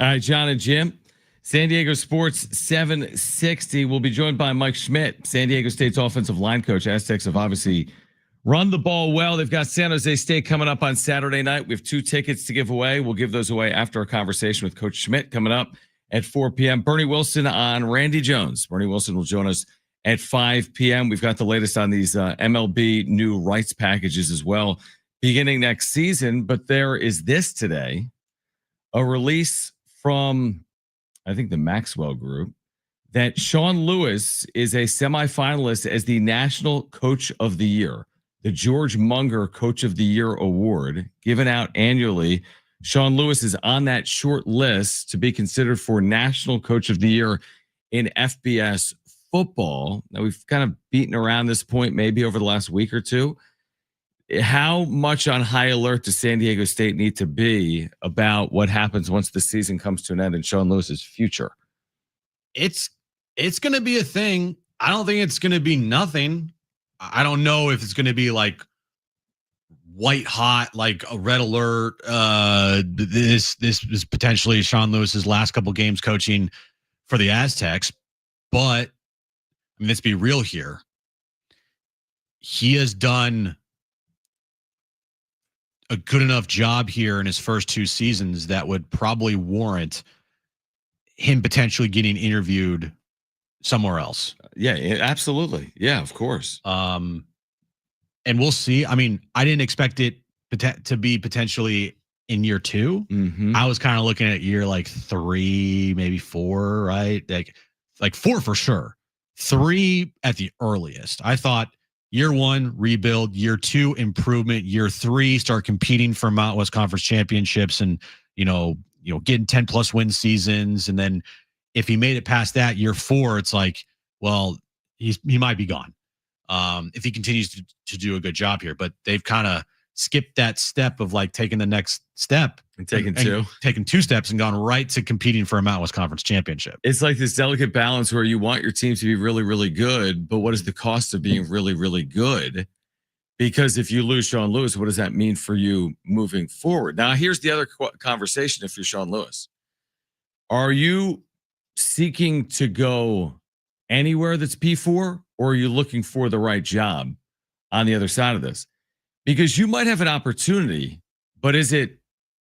All right, John and Jim. San Diego Sports 760 will be joined by Mike Schmidt, San Diego State's offensive line coach. Aztecs have obviously run the ball well. They've got San Jose State coming up on Saturday night. We have 2 tickets to give away. We'll give those away after a conversation with Coach Schmidt coming up at 4 p.m. Bernie Wilson on Randy Jones. Bernie Wilson will join us at 5 p.m. We've got the latest on these MLB new rights packages as well beginning next season. But there is this today, a release from, I think, the Maxwell Group, that Sean Lewis is a semifinalist as the National Coach of the Year, the George Munger Coach of the Year Award, given out annually. Sean Lewis is on that short list to be considered for National Coach of the Year in FBS football. Now, we've kind of beaten around this point maybe over the last week or two. How much on high alert does San Diego State need to be about what happens once the season comes to an end and Sean Lewis's future? It's going to be a thing. I don't think it's going to be nothing. I don't know if it's going to be like white hot, like a red alert. This is potentially Sean Lewis's last couple games coaching for the Aztecs. But I mean, let's be real here. He has done a good enough job here in his first 2 seasons that would probably warrant him potentially getting interviewed somewhere else. Yeah, absolutely. Yeah, of course. And we'll see. I mean, I didn't expect it to be potentially in year 2. Mm-hmm. I was kind of looking at year like 3, maybe 4, right? Like 4 for sure. 3 at the earliest. I thought year 1, rebuild. Year 2, improvement. Year 3, start competing for Mountain West Conference championships and, getting 10+ win seasons. And then if he made it past that, year 4, it's like, well, he might be gone if he continues to do a good job here. But they've kind of skipped that step of like taking the next step and taking 2 steps and gone right to competing for a Mountain West Conference championship. It's like this delicate balance where you want your team to be really, really good, but what is the cost of being really, really good? Because if you lose Sean Lewis, what does that mean for you moving forward? Now, here's the other conversation. If you're Sean Lewis, are you seeking to go anywhere that's P4, or are you looking for the right job on the other side of this? Because you might have an opportunity, but is it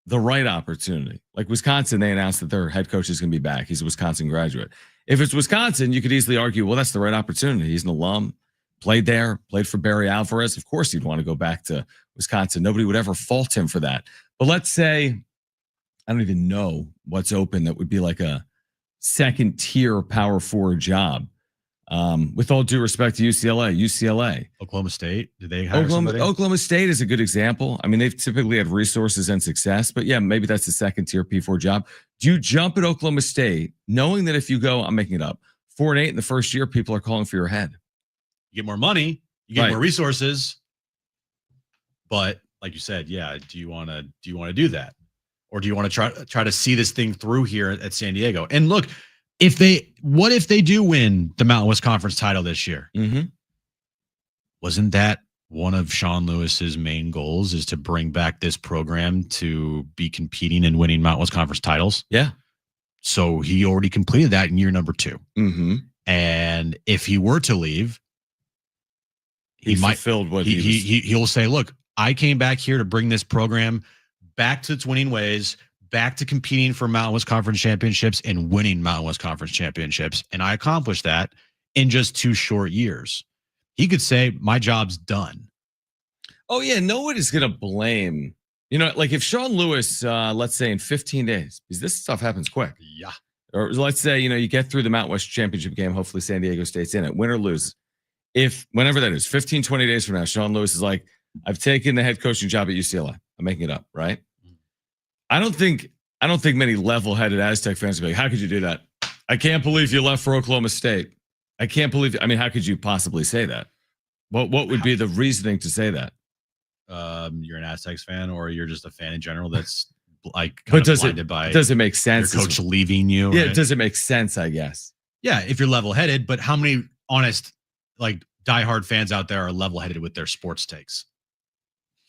the right opportunity? Like Wisconsin, they announced that their head coach is going to be back. He's a Wisconsin graduate. If it's Wisconsin, you could easily argue, well, that's the right opportunity. He's an alum, played there, played for Barry Alvarez. Of course, he'd want to go back to Wisconsin. Nobody would ever fault him for that. But let's say, I don't even know what's open that would be like a second tier Power 4 job. With all due respect to UCLA, Oklahoma State, did they hire somebody? Oklahoma State is a good example. I mean, they've typically had resources and success, but yeah, maybe that's a second tier P4 job. Do you jump at Oklahoma State knowing that if you go, I'm making it up, 4-8 in the first year, people are calling for your head? You get more money, you get more resources, but like you said, yeah, do you want to do that, or do you want to try to see this thing through here at San Diego? And look, what if they do win the Mountain West Conference title this year? Mm-hmm. Wasn't that one of Sean Lewis's main goals, is to bring back this program to be competing and winning Mountain West Conference titles? Yeah. So he already completed that in year number 2. Mm-hmm. And if he were to leave, he'll say, look, I came back here to bring this program back to its winning ways, back to competing for Mountain West Conference championships and winning Mountain West Conference championships. And I accomplished that in just 2 short years. He could say, my job's done. Oh, yeah. No one is going to blame, like if Sean Lewis, let's say in 15 days, because this stuff happens quick. Yeah. Or let's say, you get through the Mountain West championship game. Hopefully San Diego State's in it, win or lose. If whenever that is, 15, 20 days from now, Sean Lewis is like, I've taken the head coaching job at UCLA. I'm making it up, right? I don't think many level-headed Aztec fans will be like, how could you do that? I can't believe you left for Oklahoma State. I can't believe, how could you possibly say that? What would be the reasoning to say that? You're an Aztecs fan, or you're just a fan in general that's like blinded by does it make sense? Your coach leaving you. Yeah, right? Does it make sense, I guess? Yeah, if you're level-headed, but how many honest, like diehard fans out there are level-headed with their sports takes?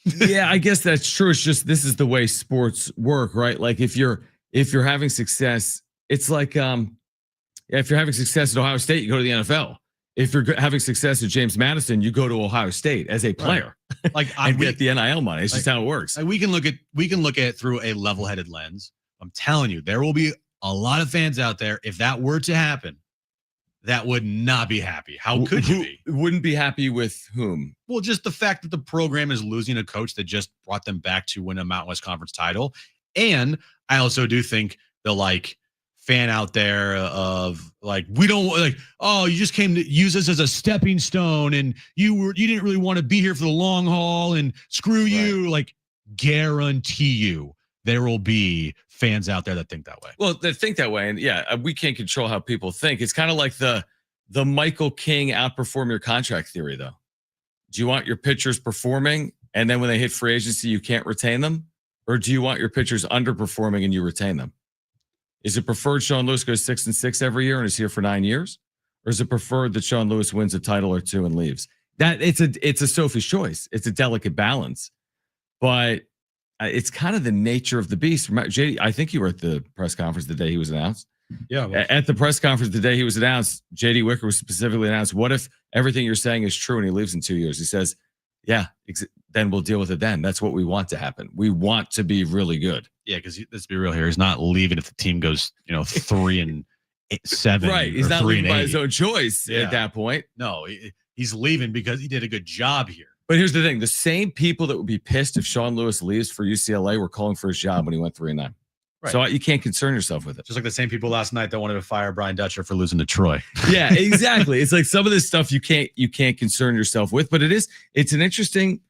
Yeah, I guess that's true. It's just this is the way sports work, right? Like if you're if you're having success, it's like if you're having success at Ohio State, you go to the NFL. If you're having success at James Madison, you go to Ohio State as a player, Like and get the NIL money. It's just how it works. we can look at it through a level-headed lens. I'm telling you, there will be a lot of fans out there. If that were to happen, that would not be happy. How could you be? Wouldn't be happy with whom? Well, just the fact that the program is losing a coach that just brought them back to win a Mountain West Conference title. And I also do think the fan out there of we don't oh, you just came to use us as a stepping stone and you didn't really want to be here for the long haul and screw you. Guarantee you there will be fans out there that think that way. Well, they think that way. And yeah, we can't control how people think. It's kind of like the Michael King outperform your contract theory, though. Do you want your pitchers performing and then when they hit free agency, you can't retain them? Or do you want your pitchers underperforming and you retain them? Is it preferred Sean Lewis goes 6-6 every year and is here for 9 years? Or is it preferred that Sean Lewis wins a title or two and leaves? That it's a Sophie's choice. It's a delicate balance. But it's kind of the nature of the beast. JD, I think you were at the press conference the day he was announced. Yeah. Well, at the press conference the day he was announced, JD Wicker was specifically announced, what if everything you're saying is true and he leaves in 2 years? He says, yeah, then we'll deal with it then. That's what we want to happen. We want to be really good. Yeah, because let's be real here. He's not leaving if the team goes, 3-7. Right. He's not leaving by his own choice at that point. No, he's leaving because he did a good job here. But here's the thing. The same people that would be pissed if Sean Lewis leaves for UCLA were calling for his job when he went 3-9. Right. So you can't concern yourself with it. Just like the same people last night that wanted to fire Brian Dutcher for losing to Troy. Yeah, exactly. It's like some of this stuff you can't concern yourself with, but it's an interesting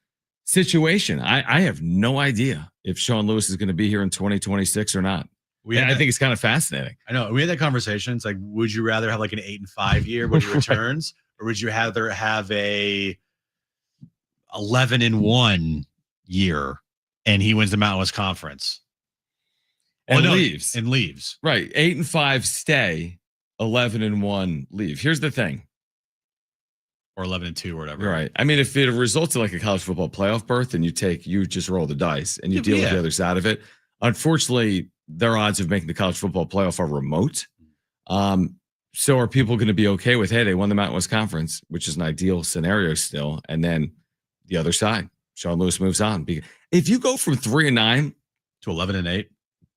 situation. I have no idea if Sean Lewis is going to be here in 2026 or not. I think it's kind of fascinating. I know. We had that conversation. It's like, would you rather have an 8-5 year when he returns, or would you rather have a 11-1 year and he wins the Mountain West Conference and leaves? And leaves. Right. 8-5 stay, 11-1 leave. Here's the thing. Or 11-2 or whatever. Right. I mean, if it results in a college football playoff berth and you just roll the dice and you deal with the other side of it. Unfortunately, their odds of making the college football playoff are remote. So are people going to be okay with, hey, they won the Mountain West Conference, which is an ideal scenario still. And then the other side, Sean Lewis moves on. If you go from 3-9 to 11-8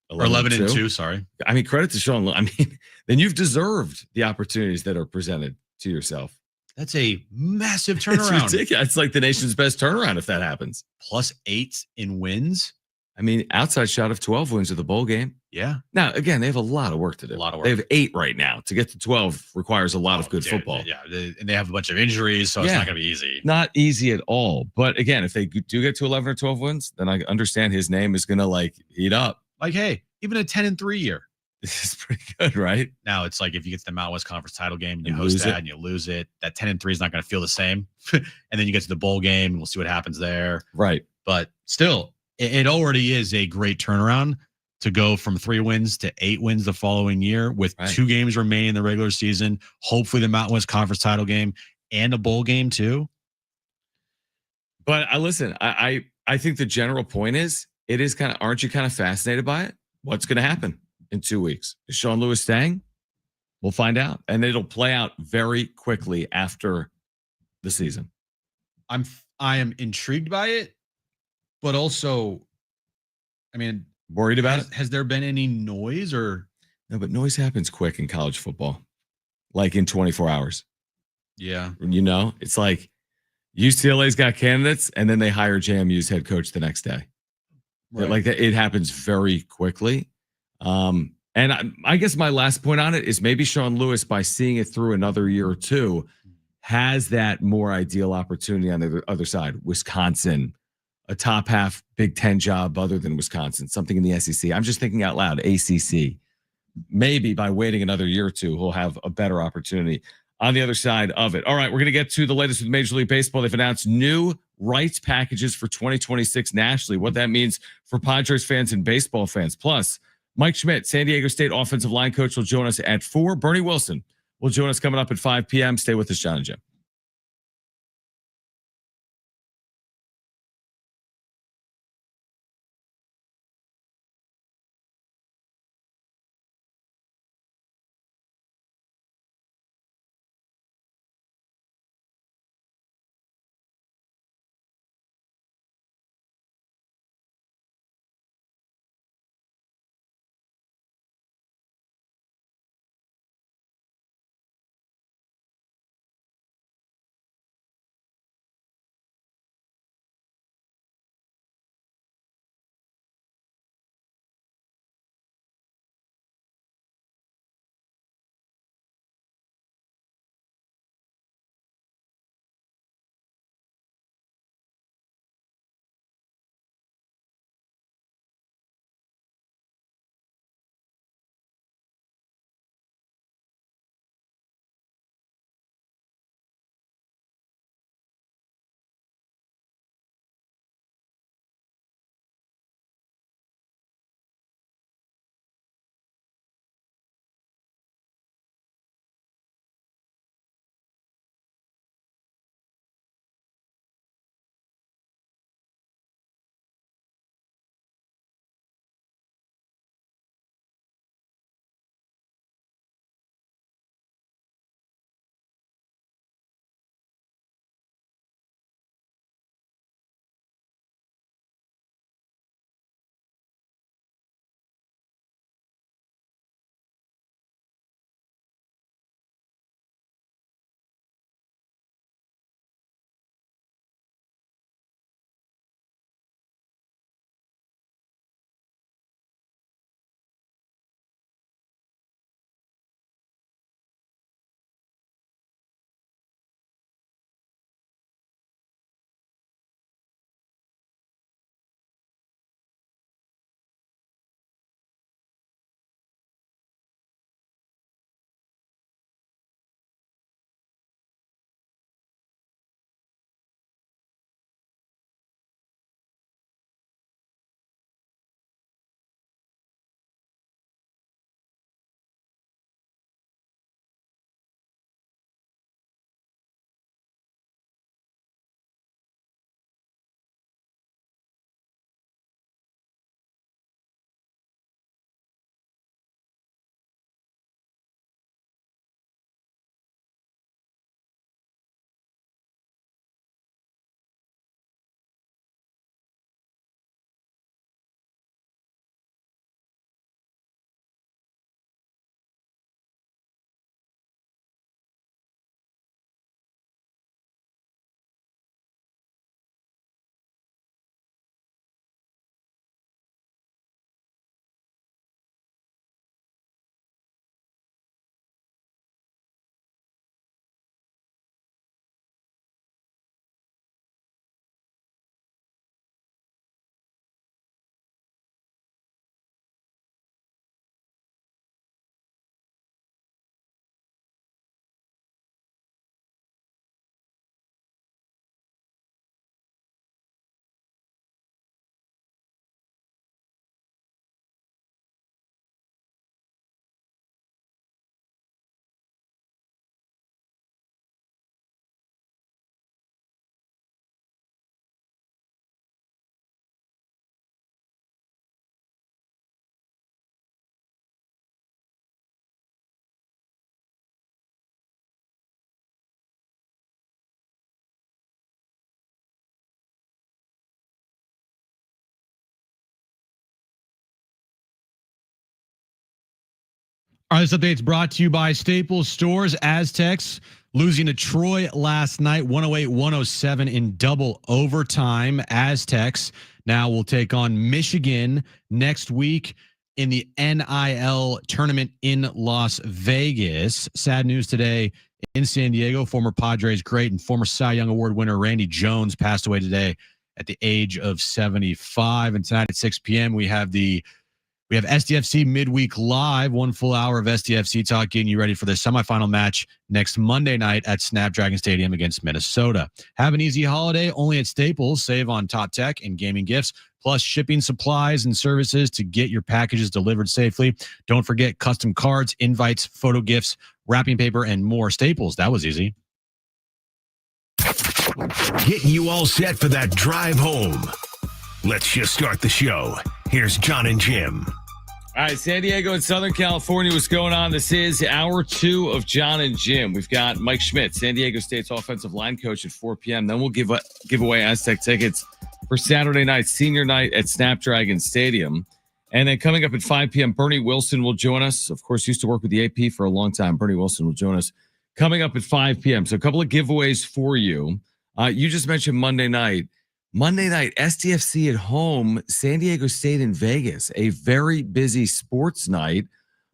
or 11-2, sorry. I mean, credit to Sean Lewis. I mean, then you've deserved the opportunities that are presented to yourself. That's a massive turnaround. It's ridiculous. It's like the nation's best turnaround if that happens. +8 in wins. I mean, outside shot of 12 wins of the bowl game. Yeah. Now, again, they have a lot of work to do. They have 8 right now. To get to 12 requires a lot of good football. Yeah. And they have a bunch of injuries, so it's not going to be easy. Not easy at all. But again, if they do get to 11 or 12 wins, then I understand his name is going to heat up. Hey, even a 10-3 year. This is pretty good, right? Now it's like if you get to the Mountain West Conference title game and you host that and you lose it, that 10-3 is not going to feel the same. And then you get to the bowl game and we'll see what happens there. Right. But still, it already is a great turnaround to go from 3 wins to 8 wins the following year with 2 games remaining in the regular season. Hopefully the Mountain West Conference title game and a bowl game too. But listen, I think the general point is, aren't you kind of fascinated by it? What's going to happen in 2 weeks? Is Sean Lewis staying? We'll find out. And it'll play out very quickly after the season. I am intrigued by it, but also, I mean, worried about it. Has there been any noise or? No, but noise happens quick in college football, like in 24 hours. Yeah. It's like UCLA's got candidates and then they hire JMU's head coach the next day. Right. Like that, it happens very quickly. And I guess my last point on it is maybe Sean Lewis, by seeing it through another year or two, has that more ideal opportunity on the other side. Wisconsin, a top half Big Ten job other than Wisconsin, something in the SEC. I'm just thinking out loud, ACC. Maybe by waiting another year or two, he'll have a better opportunity on the other side of it. All right, we're going to get to the latest with Major League Baseball. They've announced new rights packages for 2026 nationally, what that means for Padres fans and baseball fans. Plus, Mike Schmidt, San Diego State offensive line coach, will join us at 4. Bernie Wilson will join us coming up at 5 p.m. Stay with us, John and Jim. All right, this update's brought to you by Staples Stores. Aztecs losing to Troy last night, 108-107 in double overtime. Aztecs now will take on Michigan next week in the NIL tournament in Las Vegas. Sad news today in San Diego. Former Padres great and former Cy Young Award winner Randy Jones passed away today at the age of 75. And tonight at 6 p.m. we have SDFC midweek live, 1 full hour of SDFC talk, getting you ready for the semifinal match next Monday night at Snapdragon Stadium against Minnesota. Have an easy holiday only at Staples. Save on top tech and gaming gifts, plus shipping supplies and services to get your packages delivered safely. Don't forget custom cards, invites, photo gifts, wrapping paper, and more. Staples, that was easy. Getting you all set for that drive home. Let's just start the show. Here's John and Jim. All right, San Diego and Southern California, what's going on? This is hour 2 of John and Jim. We've got Mike Schmidt, San Diego State's offensive line coach, at 4 p.m. Then we'll give away Aztec tickets for Saturday night, senior night at Snapdragon Stadium. And then coming up at 5 p.m., Bernie Wilson will join us. Of course, used to work with the AP for a long time. Bernie Wilson will join us coming up at 5 p.m. So a couple of giveaways for you. You just mentioned Monday night. Monday night, SDFC at home, San Diego State in Vegas. A very busy sports night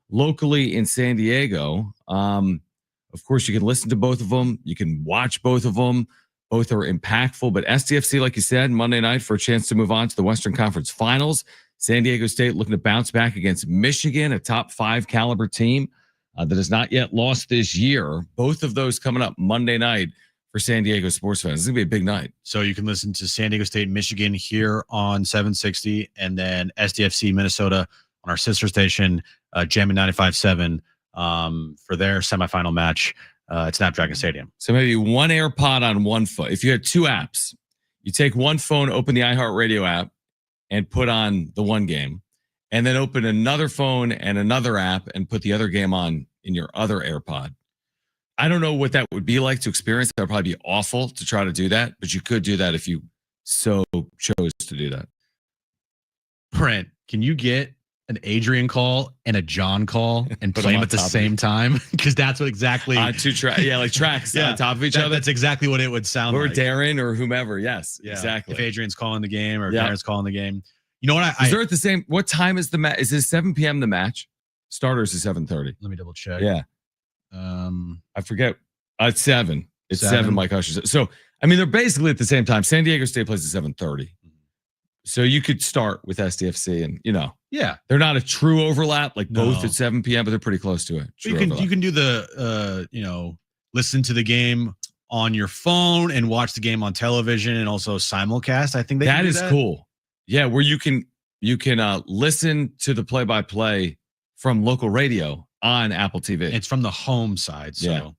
locally in San Diego. Of course, you can listen to both of them. You can watch both of them. Both are impactful. But SDFC, like you said, Monday night for a chance to move on to the Western Conference Finals. San Diego State looking to bounce back against Michigan, a top 5 caliber team that has not yet lost this year. Both of those coming up Monday night for San Diego sports fans. It's going to be a big night. So you can listen to San Diego State, Michigan here on 760, and then SDFC Minnesota on our sister station, Jammin' 95.7, for their semifinal match at Snapdragon Stadium. So maybe one AirPod on one phone. If you had 2 apps, you take one phone, open the iHeartRadio app, and put on the one game, and then open another phone and another app and put the other game on in your other AirPod. I don't know what that would be like to experience. That would probably be awful to try to do that, but you could do that if you so chose to do that. Brent, can you get an Adrian call and a John call and play them at the same time? Because that's what exactly 2 tracks, like tracks on top of each other. That's exactly what it would sound or like. Darren or whomever. Yes, exactly. If Adrian's calling the game or Darren's calling the game. You know what? Is there at the same? What time is the match? Is it 7 p.m. the match? Starters is 7:30. Let me double check. Yeah. I forget. It's 7. It's 7. Mike Usher. So I mean, they're basically at the same time. San Diego State plays at 7:30. So you could start with SDFC, and they're not a true overlap, like both at 7 p.m., but they're pretty close to it. You can do the listen to the game on your phone and watch the game on television, and also simulcast. I think that is cool. Yeah, where you can listen to the play-by-play from local radio on Apple TV. It's from the home side, so I'm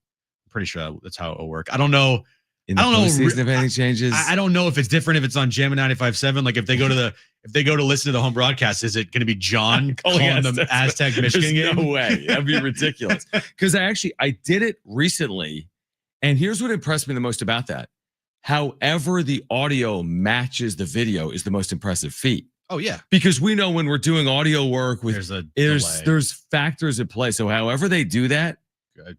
pretty sure that's how it'll work. I don't know. I don't know if any changes. I don't know if it's different if it's on Jammin' 95.7. Like if they go to listen to the home broadcast, is it going to be John calling the Aztec Michigan game? No way. That'd be ridiculous. Because I did it recently, and here's what impressed me the most about that. However, the audio matches the video is the most impressive feat. Oh yeah, because we know when we're doing audio work with there's factors at play. So however they do that,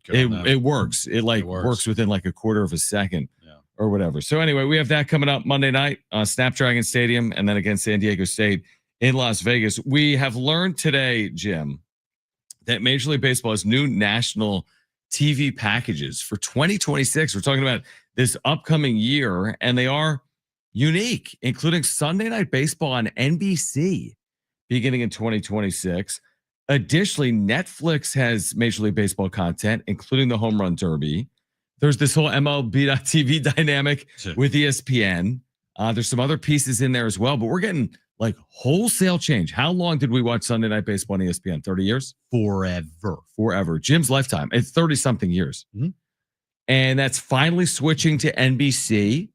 it works. It works within like a quarter of a second or whatever. So anyway, we have that coming up Monday night on Snapdragon Stadium, and then against San Diego State in Las Vegas. We have learned today, Jim, that Major League Baseball has new national TV packages for 2026. We're talking about this upcoming year, and they are unique, including Sunday Night Baseball on NBC beginning in 2026. Additionally, Netflix has Major League Baseball content, including the Home Run Derby. There's this whole MLB.TV dynamic with ESPN. There's some other pieces in there as well, but we're getting like wholesale change. How long did we watch Sunday Night Baseball on ESPN? 30 years? Forever. Jim's lifetime. It's 30-something years. Mm-hmm. And that's finally switching to NBC.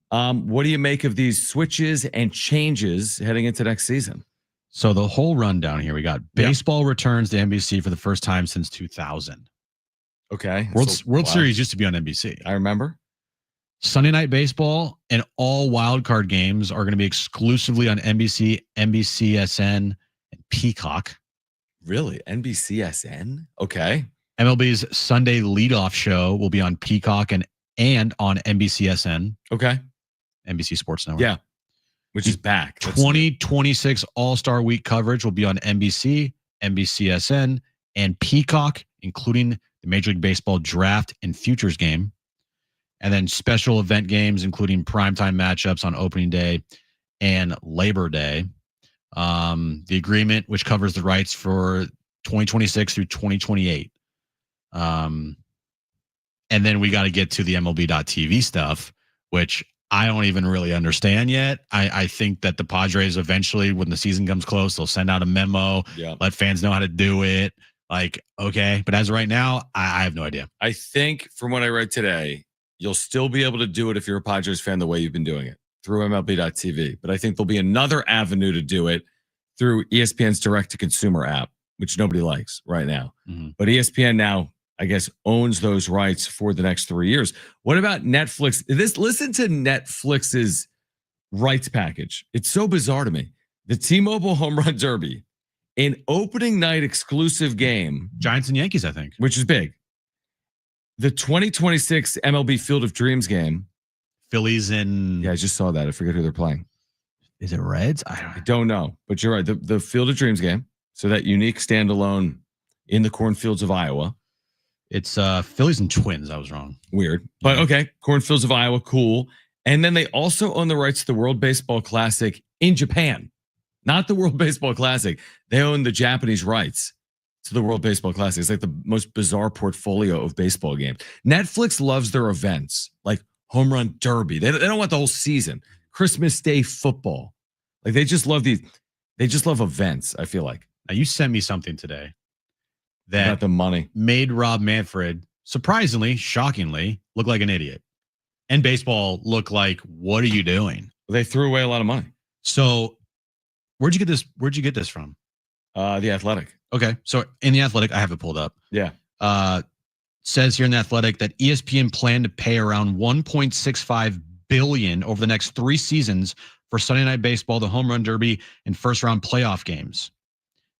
What do you make of these switches and changes heading into next season? So the whole rundown here, we got baseball returns to NBC for the first time since 2000. Okay. World Series used to be on NBC. I remember. Sunday Night Baseball and all wild card games are going to be exclusively on NBC, NBCSN, and Peacock. Really? NBCSN? Okay. MLB's Sunday leadoff show will be on Peacock and on NBCSN, Okay. NBC Sports Network. Yeah. Which is back. That's 2026 All-Star Week coverage will be on NBC, NBCSN, and Peacock, including the Major League Baseball draft and futures game. And then special event games, including primetime matchups on opening day and Labor Day. The agreement, which covers the rights for 2026 through 2028. And then we got to get to the MLB.TV stuff, which I don't even really understand yet. I think that the Padres eventually, when the season comes close, they'll send out a memo, let fans know how to do it. Like, okay. But as of right now, I have no idea. I think from what I read today, you'll still be able to do it if you're a Padres fan the way you've been doing it through MLB.TV. But I think there'll be another avenue to do it through ESPN's direct-to-consumer app, which nobody likes right now. Mm-hmm. But ESPN now, I guess, owns those rights for the next 3 years. What about Netflix? Listen to Netflix's rights package. It's so bizarre to me. The T-Mobile Home Run Derby, an opening night exclusive game. Giants and Yankees, I think. Which is big. The 2026 MLB Field of Dreams game. Phillies and... Yeah, I just saw that. I forget who they're playing. Is it Reds? I don't know. But you're right. The Field of Dreams game. So that unique standalone in the cornfields of Iowa. It's Phillies and Twins. I was wrong. Weird. But okay. Cornfields of Iowa. Cool. And then they also own the rights to the World Baseball Classic in Japan. Not the World Baseball Classic. They own the Japanese rights to the World Baseball Classic. It's like the most bizarre portfolio of baseball games. Netflix loves their events, like Home Run Derby. They don't want the whole season. Christmas Day football. Like they just love these. They just love events, I feel like. Now you sent me something today that got the money made Rob Manfred surprisingly, shockingly, look like an idiot. And baseball look like, what are you doing? They threw away a lot of money. So where'd you get this? Where'd you get this from? The Athletic. Okay. So in the Athletic, I have it pulled up. Yeah. Says here in the Athletic that ESPN planned to pay around $1.65 billion over the next 3 seasons for Sunday Night Baseball, the Home Run Derby, and first round playoff games.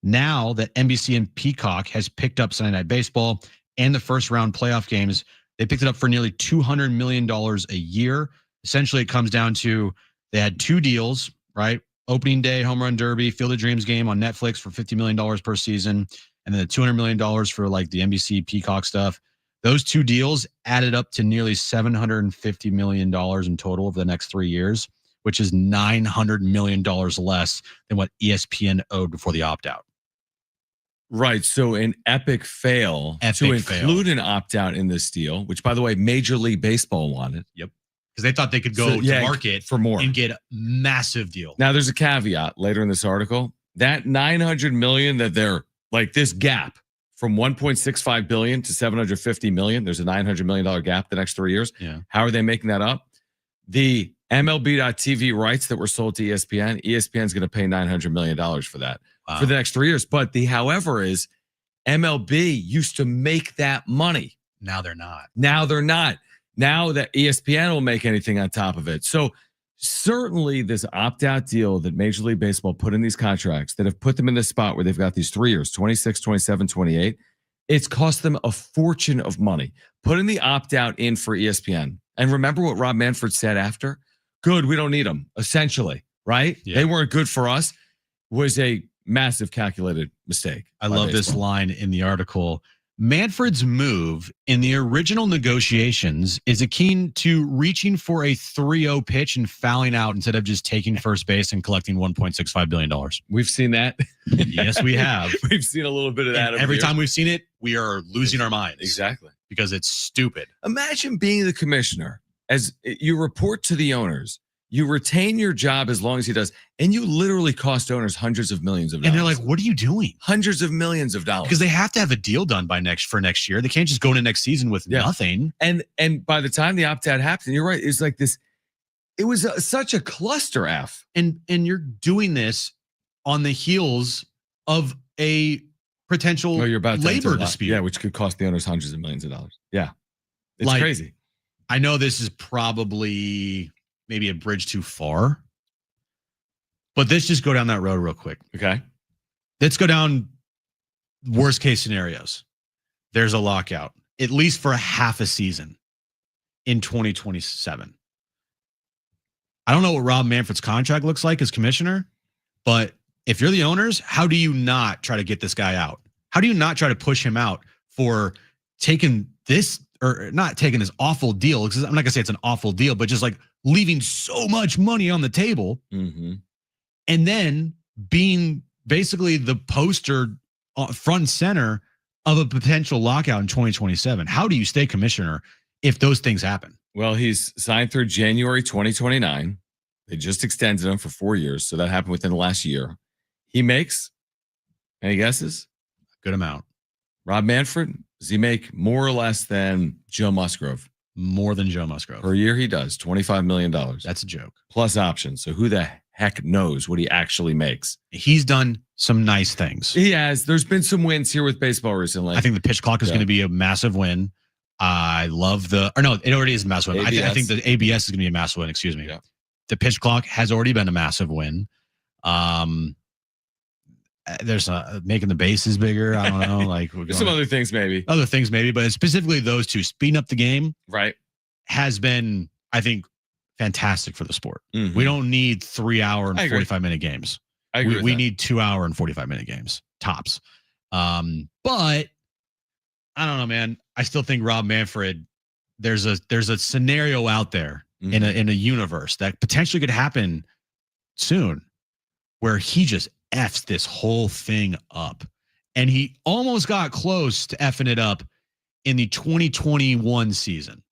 Now that NBC and Peacock has picked up Sunday Night Baseball and the first round playoff games, they picked it up for nearly $200 million a year. Essentially, it comes down to they had 2 deals, right? Opening day, Home Run Derby, Field of Dreams game on Netflix for $50 million per season, and then the $200 million for like the NBC Peacock stuff. Those 2 deals added up to nearly $750 million in total over the next 3 years, which is $900 million less than what ESPN owed before the opt-out. Right. So an epic fail to include an opt-out in this deal, which, by the way, Major League Baseball wanted. Yep. Because they thought they could go to market for more and get a massive deal. Now, there's a caveat later in this article. That $900 million that they're like this gap from $1.65 billion to $750 million. There's a $900 million gap the next 3 years. Yeah. How are they making that up? The MLB.TV rights that were sold to ESPN, ESPN's going to pay $900 million for that for the next 3 years. But the however is MLB used to make that money. Now they're not. Now they're not. Now that ESPN will make anything on top of it. So certainly this opt-out deal that Major League Baseball put in these contracts that have put them in this spot where they've got these 3 years, 26, 27, 28, it's cost them a fortune of money. Putting the opt-out in for ESPN. And remember what Rob Manfred said after? Good, we don't need them, essentially, right? Yeah. They weren't good for us. Was a massive calculated mistake. I love this line in the article. Manfred's move in the original negotiations is akin to reaching for a 3-0 pitch and fouling out instead of just taking first base and collecting $1.65 billion. We've seen that. Yes, we have. We've seen a little bit of that. Every time we've seen it, we are losing our minds. Exactly. Because it's stupid. Imagine being the commissioner as you report to the owners. You retain your job as long as he does, and you literally cost owners hundreds of millions of dollars. And they're like, what are you doing? Hundreds of millions of dollars. Because they have to have a deal done by next year. They can't just go into next season with nothing. And by the time the opt-out happened, you're right, it's like this, it was such a cluster F. And you're doing this on the heels of a potential labor dispute. Yeah, which could cost the owners hundreds of millions of dollars. Yeah. It's like, crazy. I know this is probably maybe a bridge too far, but let's just go down that road real quick. Okay. Let's go down worst case scenarios, there's a lockout, at least for half a season in 2027. I don't know what Rob Manfred's contract looks like as commissioner, but if you're the owners, how do you not try to get this guy out? How do you not try to push him out for taking this, or not taking this awful deal? Because I'm not gonna say it's an awful deal, but just like leaving so much money on the table, and then being basically the poster front and center of a potential lockout in 2027. How do you stay commissioner if those things happen? Well, he's signed through January 2029. They just extended him for 4 years, so that happened within the last year. He makes, any guesses? Good amount. Rob Manfred, does he make more or less than Joe Musgrove? More than Joe Musgrove. Per year he does, $25 million. That's a joke. Plus options. So who the heck knows what he actually makes? He's done some nice things. He has. There's been some wins here with baseball recently. I think the pitch clock is going to be a massive win. I love it already is a massive win. I think the ABS is going to be a massive win. Excuse me. Yeah. The pitch clock has already been a massive win. There's making the bases bigger. I don't know. Like some other things, maybe. But specifically those two, speeding up the game, right, has been, I think, fantastic for the sport. Mm-hmm. We don't need 3 hour and 45-minute games. We need 2 hour and 45-minute games tops. But I don't know, man. I still think Rob Manfred. There's a scenario out there in a universe that potentially could happen soon, where he just F's this whole thing up, and he almost got close to effing it up in the 2021 season.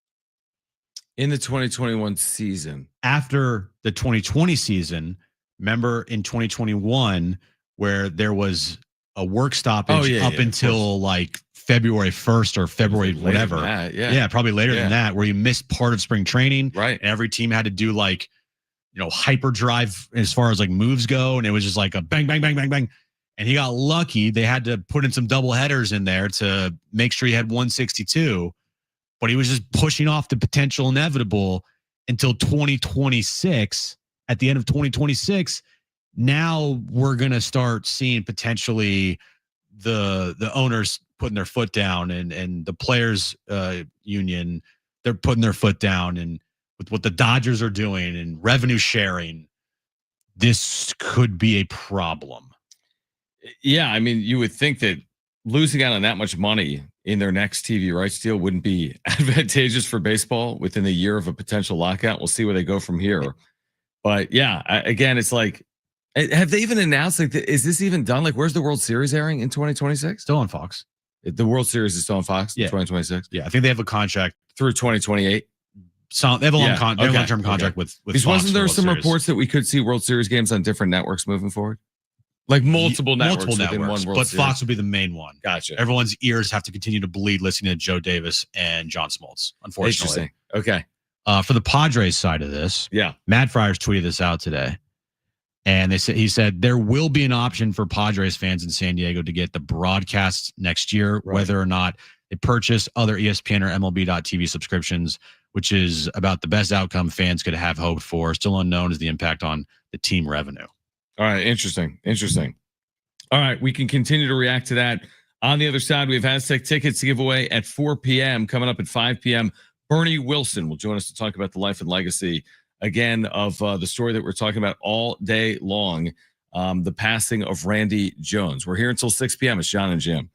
In the 2021 season, after the 2020 season, remember in 2021 where there was a work stoppage until like February 1st or February whatever. Probably later than that, where you missed part of spring training. Right. And every team had to do like, hyperdrive as far as like moves go. And it was just like a bang, bang, bang, bang, bang. And he got lucky. They had to put in some double headers in there to make sure he had 162. But he was just pushing off the potential inevitable until 2026. At the end of 2026, now we're going to start seeing potentially the owners putting their foot down, and the players union, they're putting their foot down, and with what the Dodgers are doing and revenue sharing, this could be a problem. Yeah, I mean, you would think that losing out on that much money in their next TV rights deal wouldn't be advantageous for baseball within a year of a potential lockout. We'll see where they go from here. But yeah, again, it's like, have they even announced, like, is this even done? Like, where's the World Series airing in 2026? Still on Fox. The World Series is still on Fox in 2026? Yeah, I think they have a contract through 2028. So they have a long-term contract with Because Fox. Wasn't there some reports that we could see World Series games on different networks moving forward? Like multiple networks, within one World but Series. Fox would be the main one. Gotcha. Everyone's ears have to continue to bleed listening to Joe Davis and John Smoltz, unfortunately. Interesting. Okay. For the Padres side of this, Matt Friars tweeted this out today. And he said there will be an option for Padres fans in San Diego to get the broadcasts next year, whether or not they purchase other ESPN or MLB.TV subscriptions, which is about the best outcome fans could have hoped for. Still unknown is the impact on the team revenue. All right. Interesting. All right. We can continue to react to that. On the other side, we have Aztec tickets to give away at 4 p.m. Coming up at 5 p.m. Bernie Wilson will join us to talk about the life and legacy again of the story that we're talking about all day long, the passing of Randy Jones. We're here until 6 p.m. It's John and Jim.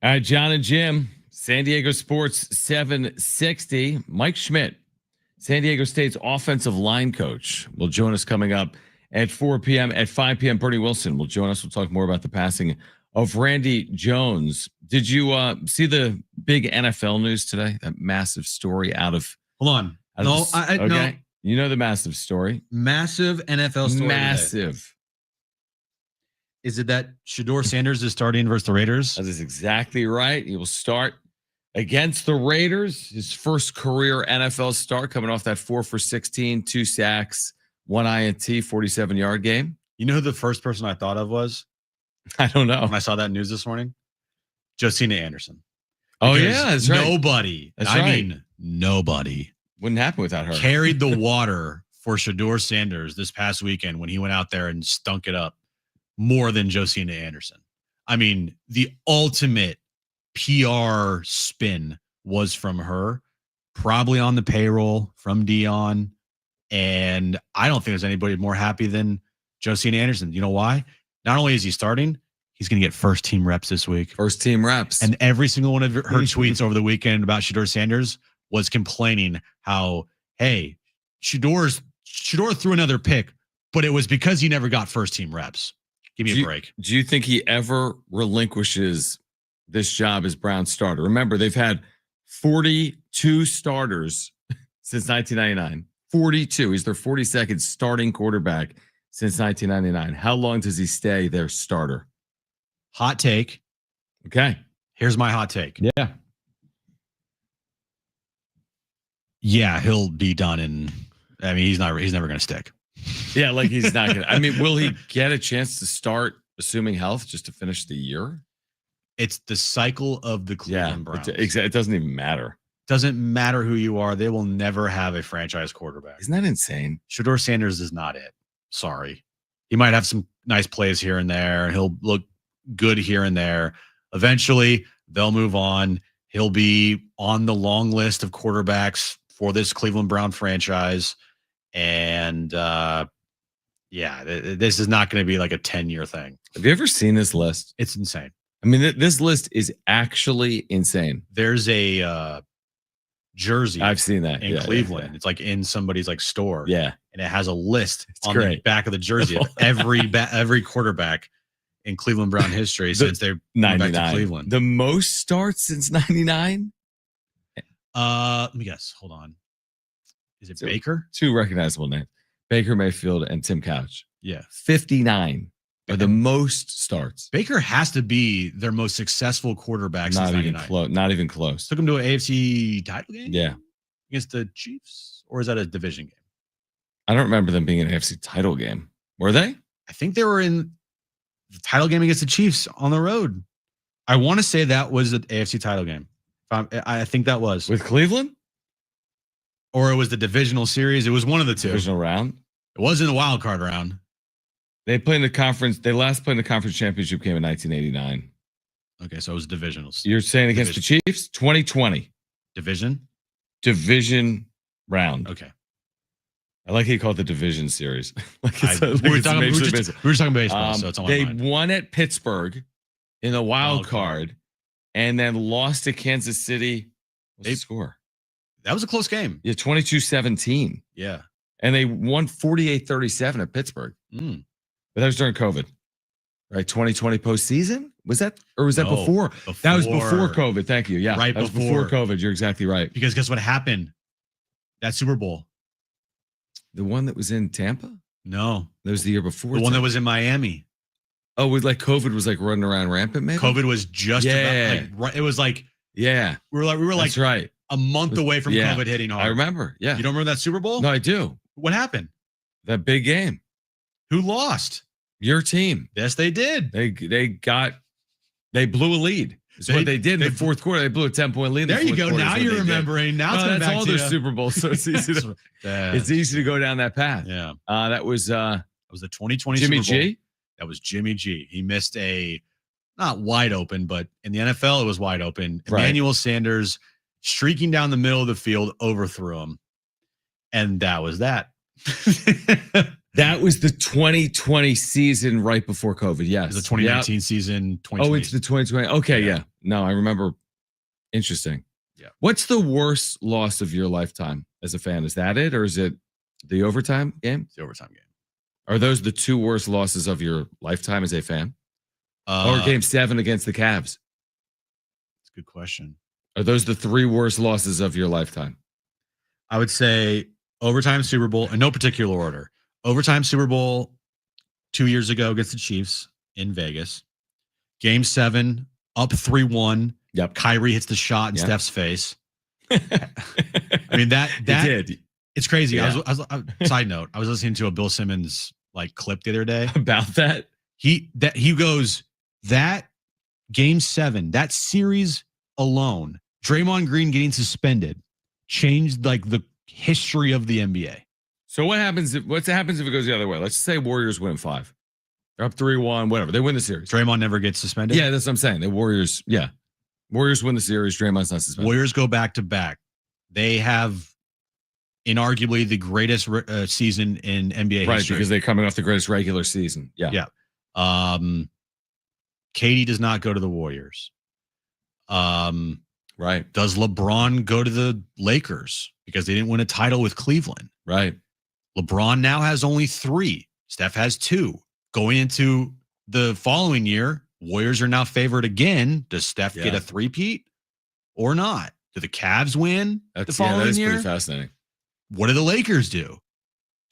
All right, John and Jim, San Diego Sports 760. Mike Schmidt, San Diego State's offensive line coach, will join us coming up at 4 p.m. At 5 p.m., Bernie Wilson will join us. We'll talk more about the passing of Randy Jones. Did you see the big NFL news today? That massive story out of... Hold on. No. You know the massive story. Massive NFL story. Massive. Today. Is it that Shedeur Sanders is starting versus the Raiders? That is exactly right. He will start against the Raiders. His first career NFL start, coming off that 4 for 16, 2 sacks, 1 INT, 47-yard game. You know who the first person I thought of was? I don't know. When I saw that news this morning, Josina Anderson. Oh yeah, that's right. Nobody. Nobody wouldn't happen without her. Carried the water for Shedeur Sanders this past weekend when he went out there and stunk it up more than Josina Anderson. I mean, the ultimate PR spin was from her, probably on the payroll from Dion. And I don't think there's anybody more happy than Josina Anderson. You know why? Not only is he starting, he's going to get first team reps this week. First team reps. And every single one of her tweets over the weekend about Shedeur Sanders was complaining how, hey, Shedeur threw another pick, but it was because he never got first team reps. Give me a break. Do you think he ever relinquishes this job as Brown's starter? Remember, they've had 42 starters since 1999. 42. He's their 42nd starting quarterback since 1999. How long does he stay their starter? Hot take. Okay. Here's my hot take. Yeah. Yeah, he'll be done he's never going to stick. Yeah, like he's not going to. I mean, will he get a chance to start, assuming health, just to finish the year? It's the cycle of the Cleveland Browns. It doesn't even matter. Doesn't matter who you are. They will never have a franchise quarterback. Isn't that insane? Shedeur Sanders is not it. Sorry. He might have some nice plays here and there, and he'll look good here and there. Eventually, they'll move on. He'll be on the long list of quarterbacks for this Cleveland Brown franchise. And this is not going to be like a 10-year thing. Have you ever seen this list? It's insane. I mean, this list is actually insane. There's a jersey. I've seen that in Cleveland. It's like in somebody's like store. Yeah, and it has a list on great. The back of the jersey of every quarterback in Cleveland Brown history since they're 99. Back to Cleveland. The most starts since 99. Let me guess. Hold on. Is it Baker? 2 recognizable names: Baker Mayfield and Tim Couch. Yeah, 59 are the most starts. Baker has to be their most successful quarterback since 99. Not even close. Took him to an AFC title game. Yeah, against the Chiefs, or is that a division game? I don't remember them being in an AFC title game. Were they? I think they were in the title game against the Chiefs on the road. I want to say that was the AFC title game. I think that was with Cleveland. Or it was the divisional series. It was one of the two. Divisional round. It wasn't the wild card round. They played in the conference. They last played in the conference championship game in 1989. Okay, so it was divisionals. You're saying against the Chiefs? 2020. Division round. Okay. I like how you call it the division series. We were talking baseball, so it's on my mind. They won at Pittsburgh in the wild card and then lost to Kansas City. What's the score? That was a close game. Yeah, 22-17. Yeah. And they won 48-37 at Pittsburgh. But that was during COVID. Right? 2020 postseason? Was that? Or was that before? That was before COVID. Thank you. Yeah. Right that was before COVID. You're exactly right. Because guess what happened? That Super Bowl. The one that was in Tampa? No. That was the year before. The one that was in Miami. Oh, it was like COVID was like running around rampant, maybe? COVID was just about, it was like, yeah. We were like, that's right. A month away from COVID hitting hard. I remember. Yeah. You don't remember that Super Bowl? No, I do. What happened? That big game. Who lost? Your team. Yes, they did. They blew a lead. That's what they did in the fourth quarter. They blew a 10-point lead. There you go. Now you're remembering. Now that's all their Super Bowls. So it's easy to it's easy to go down that path. Yeah. That was the 2020 Jimmy Super Bowl. G. That was Jimmy G. He missed a not wide open, but in the NFL it was wide open. Right. Emmanuel Sanders streaking down the middle of the field overthrew him, and that was that. That was the 2020 season right before COVID. It Yes. was the 2019 season, 2020. Oh, into the 2020. Okay, Yeah. yeah. No, I remember. Interesting. Yeah. What's the worst loss of your lifetime as a fan? Is that it, or is it the overtime game? It's the overtime game. Are those the two worst losses of your lifetime as a fan? Or That's Game 7 against the Cavs? a good question. Are those the three worst losses of your lifetime? I would say overtime Super Bowl in no particular order. Overtime Super Bowl 2 years ago against the Chiefs in Vegas. Game 7, up 3-1. Yep. Kyrie hits the shot in Yep. Steph's face. I mean, that He did. it's crazy. Yeah. Side note, I was listening to a Bill Simmons clip the other day. About that? He goes, that Game 7, that series alone, Draymond Green getting suspended changed the history of the NBA. So what happens if it goes the other way? Let's just say Warriors win 5. They're up 3-1, whatever. They win the series. Draymond never gets suspended. Yeah, that's what I'm saying. The Warriors, yeah. Warriors win the series. Draymond's not suspended. Warriors go back to back. They have inarguably the greatest season in NBA Right, history. because they're coming off the greatest regular season. Yeah. Yeah. Katie does not go to the Warriors. Right. Does LeBron go to the Lakers because they didn't win a title with Cleveland? Right. LeBron now has only 3. Steph has 2. Going into the following year, Warriors are now favored again. Does Steph get a three-peat or not? Do the Cavs win the following that is year? pretty fascinating. What do the Lakers do?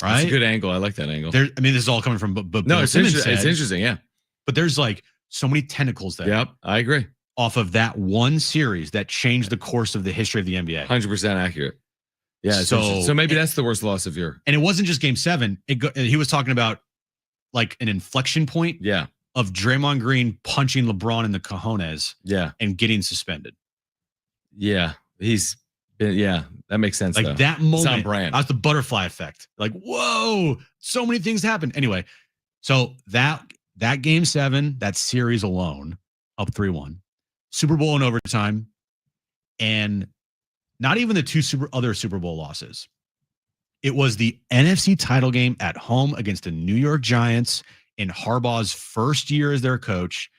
Right? That's a good angle. I like that angle. This is all coming from but No, Bill it's Simmons interesting. It's said, interesting. Yeah. but there's so many tentacles there. Yep. I agree. Off of that one series that changed the course of the history of the NBA. 100% accurate. Yeah. So So maybe that's the worst loss of your. And it wasn't just Game 7. He was talking about an inflection point Yeah. of Draymond Green punching LeBron in the cojones Yeah. and getting suspended. Yeah. He's been, yeah. That makes sense. Though. That moment, on brand. that's the butterfly effect. Whoa, so many things happened. Anyway, so that Game 7, that series alone, up 3-1, Super Bowl in overtime, and not even the 2 other Super Bowl losses. It was the NFC title game at home against the New York Giants in Harbaugh's first year as their coach.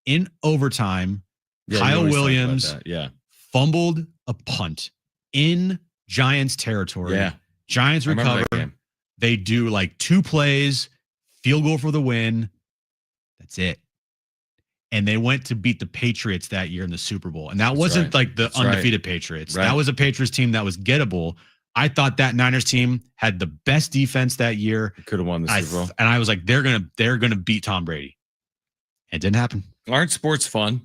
In overtime, Yeah, Kyle you always talk about Williams that. Yeah. fumbled a punt in Giants territory. Yeah. Giants I remember recover. that game. They do 2 plays, field goal for the win. That's it. And they went to beat the Patriots that year in the Super Bowl. And that wasn't the That's undefeated Patriots. Right. That was a Patriots team that was gettable. I thought that Niners team had the best defense that year. Could have won the Super Bowl. And I was like, they're gonna beat Tom Brady. It didn't happen. Aren't sports fun?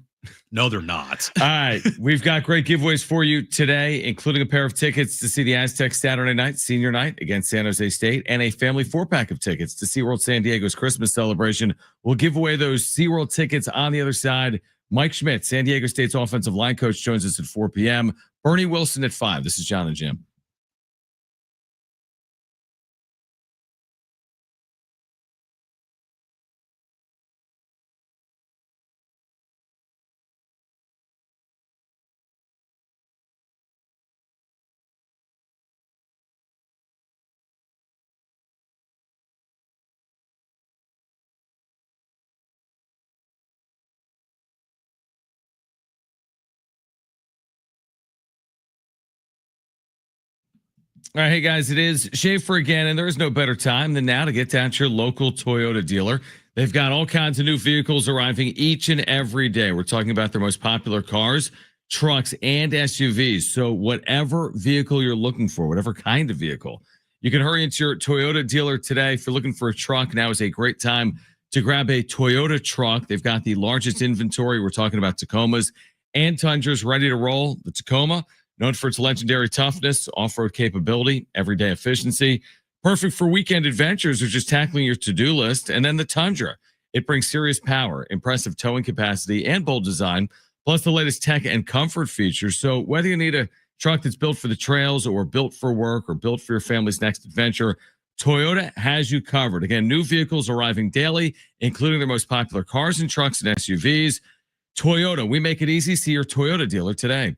No, they're not. All right. We've got great giveaways for you today, including a pair of tickets to see the Aztecs Saturday night, senior night against San Jose State, and a family 4-pack of tickets to SeaWorld San Diego's Christmas celebration. We'll give away those SeaWorld tickets on the other side. Mike Schmidt, San Diego State's offensive line coach, joins us at 4 p.m. Bernie Wilson at 5. This is John and Jim. All right, hey guys, it is Schaefer again, and there is no better time than now to get down to your local Toyota dealer. They've got all kinds of new vehicles arriving each and every day. We're talking about their most popular cars, trucks, and SUVs. So whatever vehicle you're looking for, whatever kind of vehicle, you can hurry into your Toyota dealer today. If you're looking for a truck, now is a great time to grab a Toyota truck. They've got the largest inventory. We're talking about Tacomas and Tundras ready to roll. The Tacoma, known for its legendary toughness, off-road capability, everyday efficiency, perfect for weekend adventures or just tackling your to-do list. And then the Tundra, it brings serious power, impressive towing capacity, and bold design, plus the latest tech and comfort features. So whether you need a truck that's built for the trails or built for work or built for your family's next adventure, Toyota has you covered. Again, new vehicles arriving daily, including their most popular cars and trucks and SUVs. Toyota, we make it easy. See your Toyota dealer today.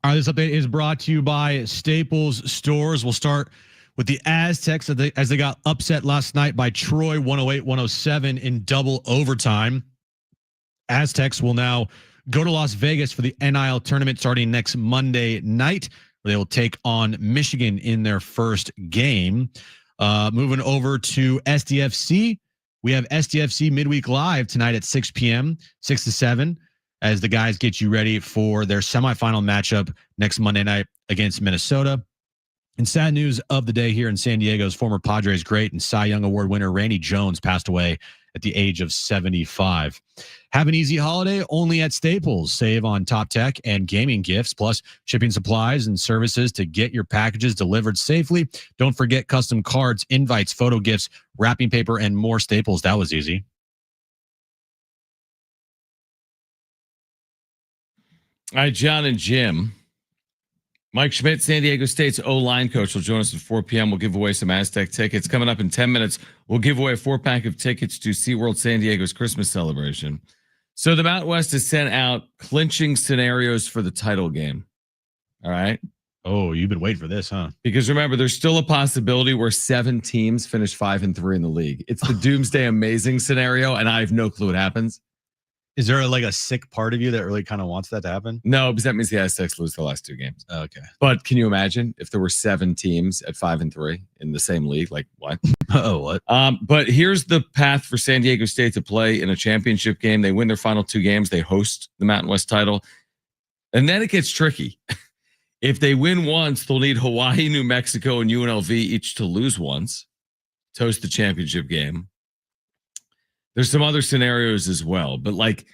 All right, this update is brought to you by Staples Stores. We'll start with the Aztecs as they got upset last night by Troy 108-107 in double overtime. Aztecs will now go to Las Vegas for the NIL tournament starting next Monday night, where they will take on Michigan in their first game. Moving over to SDFC, we have SDFC Midweek Live tonight at 6 p.m., 6 to 7, as the guys get you ready for their semifinal matchup next Monday night against Minnesota. And sad news of the day here in San Diego's former Padres great and Cy Young Award winner Randy Jones passed away at the age of 75. Have an easy holiday only at Staples. Save on top tech and gaming gifts, plus shipping supplies and services to get your packages delivered safely. Don't forget custom cards, invites, photo gifts, wrapping paper, and more. Staples. That was easy. All right, John and Jim. Mike Schmidt, San Diego State's O-line coach, will join us at 4 p.m. We'll give away some Aztec tickets. Coming up in 10 minutes, we'll give away a 4-pack of tickets to SeaWorld San Diego's Christmas celebration. So the Mountain West has sent out clinching scenarios for the title game. All right? Oh, you've been waiting for this, huh? Because remember, there's still a possibility where 7 teams finish 5-3 in the league. It's the doomsday amazing scenario, and I have no clue what happens. Is there like a sick part of you that really kind of wants that to happen? No, because that means the Aztecs lose the last 2 games. Okay. But can you imagine if there were 7 teams at 5-3 in the same league? Like what? Oh, what? But here's the path for San Diego State to play in a championship game. They win their final 2 games. They host the Mountain West title. And then it gets tricky. If they win once, they'll need Hawaii, New Mexico, and UNLV each to lose once to host the championship game. There's some other scenarios as well, but like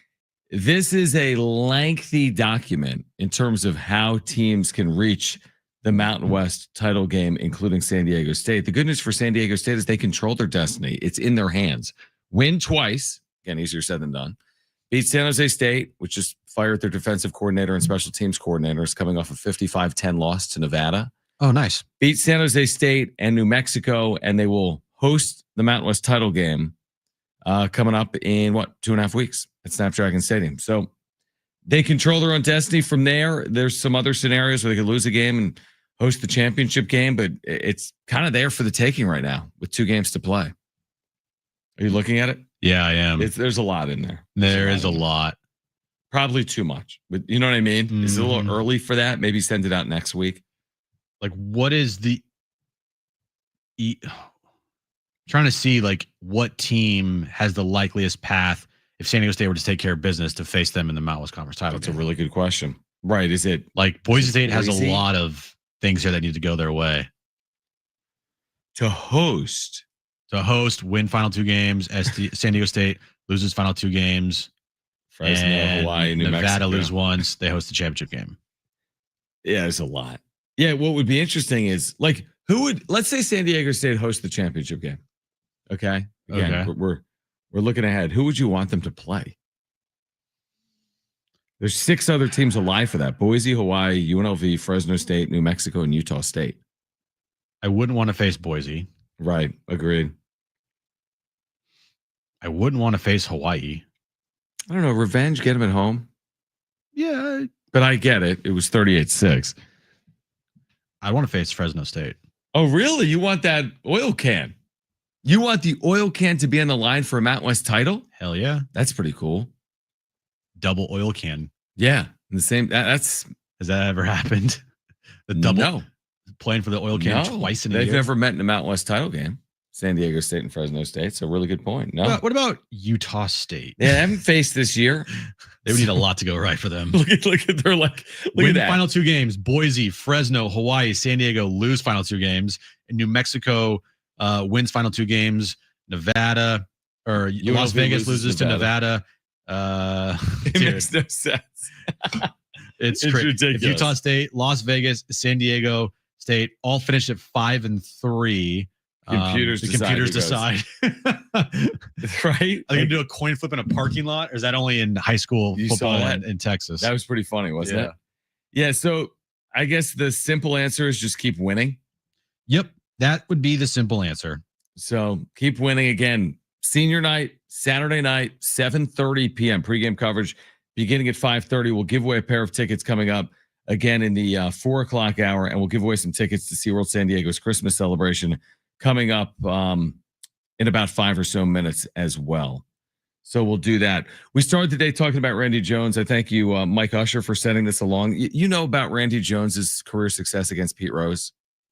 this is a lengthy document in terms of how teams can reach the Mountain West title game, including San Diego State. The good news for San Diego State is they control their destiny. It's in their hands. Win twice, again, easier said than done. Beat San Jose State, which just fired their defensive coordinator and special teams coordinators, coming off a 55-10 loss to Nevada. Oh, nice. Beat San Jose State and New Mexico, and they will host the Mountain West title game coming up in 2.5 weeks at Snapdragon Stadium. So they control their own destiny from there. There's some other scenarios where they could lose a game and host the championship game, but it's kind of there for the taking right now with 2 games to play. Are you looking at it? Yeah, I am. There's a lot in there. There is a lot. Probably too much, but you know what I mean? Mm-hmm. Is it a little early for that? Maybe send it out next week. Like, what is the trying to see like what team has the likeliest path if San Diego State were to take care of business to face them in the Mountain West Conference title? That's a really good question. Right. Is it like Boise State has a lot of things here that need to go their way to host, win final 2 games. San Diego State loses final 2 games. Fresno, and Hawaii, New Nevada Mexico. lose once. They host the championship game. Yeah, there's a lot. Yeah. What would be interesting is like let's say San Diego State hosts the championship game. Okay. Again, okay. We're looking ahead. Who would you want them to play? There's 6 other teams alive for that: Boise, Hawaii, UNLV, Fresno State, New Mexico, and Utah State. I wouldn't want to face Boise. Right. Agreed. I wouldn't want to face Hawaii. I don't know. Revenge, get them at home. Yeah. But I get it. It was 38-6. I want to face Fresno State. Oh, really? You want that oil can? You want the oil can to be on the line for a Mountain West title? Hell yeah. That's pretty cool. Double oil can. Yeah. The same. That's. Has that ever happened? The double No. Playing for the oil can twice in a year? They've never met in a Mountain West title game. San Diego State and Fresno State. So really good point. No. What about Utah State? They haven't faced this year. They would need a lot to go right for them. Look at they're like win at that. Final 2 games. Boise, Fresno, Hawaii, San Diego lose final 2 games. And New Mexico wins final 2 games. Nevada or UNLV Las Vegas loses to Nevada. It makes no sense. It's ridiculous. If Utah State, Las Vegas, San Diego State all finished at 5-3. Computers decide. Right? Are you gonna do a coin flip in a parking lot, or is that only in high school football in Texas? That was pretty funny, wasn't it? Yeah. So I guess the simple answer is just keep winning. Yep, that would be the simple answer. So keep winning again. Senior night, Saturday night, 7:30 p.m. pregame coverage beginning at 5:30. We'll give away a pair of tickets coming up. again in the 4 o'clock hour, and we'll give away some tickets to SeaWorld San Diego's Christmas celebration coming up in about 5 or so minutes as well. So we'll do that. We started the day talking about Randy Jones. I thank you, Mike Usher, for sending this along. You know about Randy Jones's career success against Pete Rose?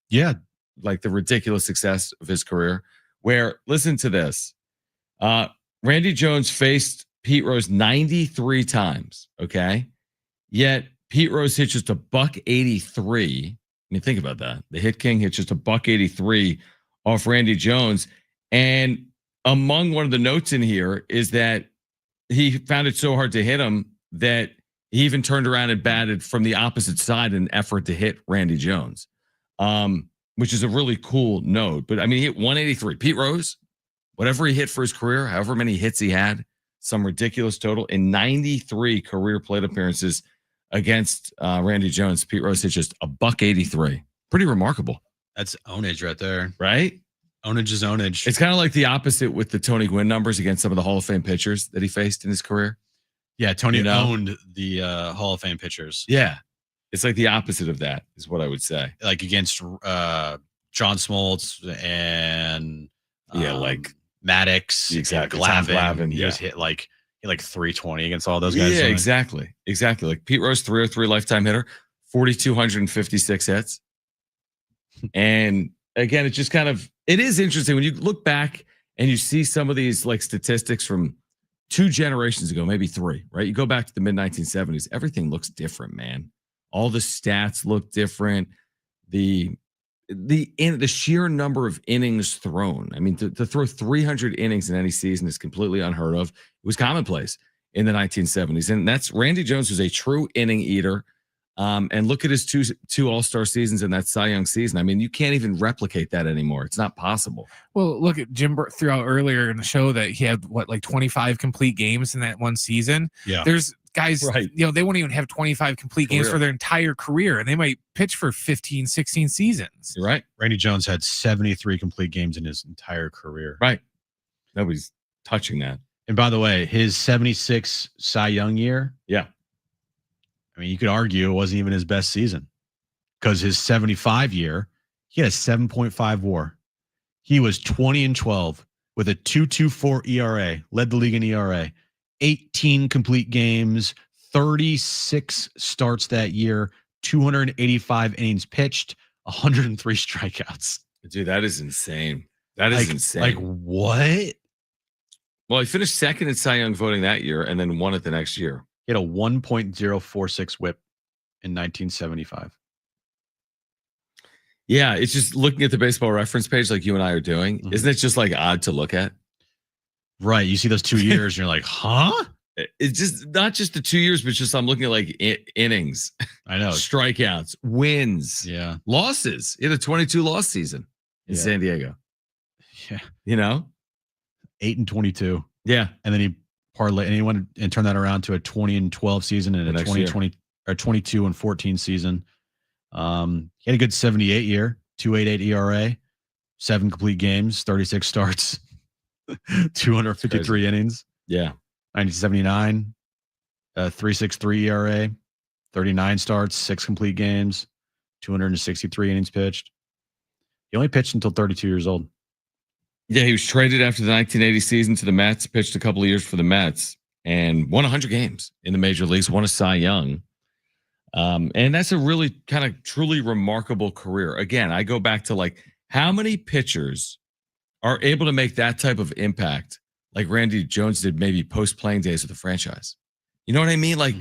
Yeah. Like the ridiculous success of his career, where, listen to this. Randy Jones faced Pete Rose 93 times, okay? Yet Pete Rose hit just $183. I mean, think about that. The hit king hit just $183 off Randy Jones. And among one of the notes in here is that he found it so hard to hit him that he even turned around and batted from the opposite side in an effort to hit Randy Jones, which is a really cool note. But I mean, he hit 183. Pete Rose, whatever he hit for his career, however many hits he had, some ridiculous total in 93 career plate appearances against Randy Jones. Pete Rose hit just $183. Pretty remarkable. That's ownage right there. Right? Ownage is ownage. It's kind of like the opposite with the Tony Gwynn numbers against some of the Hall of Fame pitchers that he faced in his career. Yeah, Tony owned the Hall of Fame pitchers. Yeah. It's like the opposite of that is what I would say. Like against John Smoltz and like Maddox, exactly. Glavine. He Yeah. was hit like 320 against all those guys. Yeah, exactly. Like Pete Rose, 303 lifetime hitter, 4,256 hits. And again, it's just it is interesting when you look back and you see some of these like statistics from 2 generations ago, maybe 3, right? You go back to the mid 1970s, everything looks different, man. All the stats look different. The sheer number of innings thrown. I mean, to throw 300 innings in any season is completely unheard of. It was commonplace in the 1970s. And that's Randy Jones was a true inning eater. And look at his two All-Star seasons and that Cy Young season. I mean, you can't even replicate that anymore. It's not possible. Well, look at Jim threw out earlier in the show that he had 25 complete games in that one season. Yeah. There's guys, right. They won't even have 25 complete games for their entire career, and they might pitch for 15, 16 seasons. You're right. Randy Jones had 73 complete games in his entire career. Right. Nobody's touching that. And by the way, his 76 Cy Young year. Yeah. I mean, you could argue it wasn't even his best season because his 75 year, he had a 7.5 WAR. He was 20-12 with a 2.24 ERA, led the league in ERA, 18 complete games, 36 starts that year, 285 innings pitched, 103 strikeouts. Dude, that is insane. That is insane. Like what? Well, he finished second in Cy Young voting that year and then won it the next year. He had a 1.046 whip in 1975. Yeah, it's just looking at the baseball reference page like you and I are doing. Mm-hmm. Isn't it just like odd to look at? Right. You see those 2 years and you're like, huh? It's just not just the 2 years, but just I'm looking at like innings, I know. strikeouts, wins, Yeah. losses. He had a 22 loss season in San Diego. Yeah. 8-22. Yeah. And then he parlay and he went and turned that around to a 20-12 season and a 2020 or 22-14 season. He had a good 78 year, 2.88 ERA, 7 complete games, 36 starts, 253 innings. Yeah. 1979, 3.63 ERA, 39 starts, 6 complete games, 263 innings pitched. He only pitched until 32 years old. Yeah, he was traded after the 1980 season to the Mets, pitched a couple of years for the Mets, and won 100 games in the major leagues, won a Cy Young. And that's a really kind of truly remarkable career. Again, I go back to like how many pitchers are able to make that type of impact like Randy Jones did maybe post-playing days with the franchise. You know what I mean? Like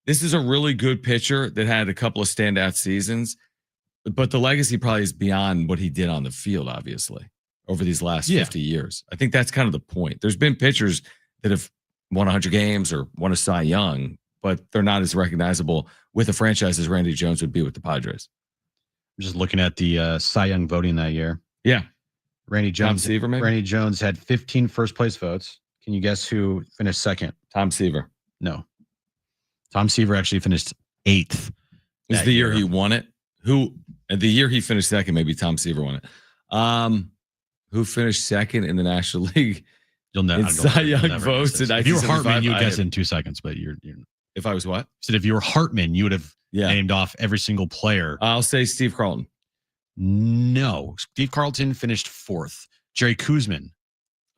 this is a really good pitcher that had a couple of standout seasons, but the legacy probably is beyond what he did on the field, obviously, over these last 50 years. I think that's kind of the point. There's been pitchers that have won 100 games or won a Cy Young, but they're not as recognizable with a franchise as Randy Jones would be with the Padres. I'm just looking at the Cy Young voting that year. Yeah. Randy Jones. Tom Seaver, maybe? Randy Jones had 15 first place votes. Can you guess who finished second? Tom Seaver. No. Tom Seaver actually finished 8th. Is the year he won it? The year he finished second, maybe Tom Seaver won it. Who finished second in the National League? You'll never. Cy Young votes. If you were Hartman, you'd guess in 2 seconds, but you're If I was what? Said if you were Hartman, you would have Yeah. named off every single player. I'll say Steve Carlton. No. Steve Carlton finished 4th. Jerry Kuzman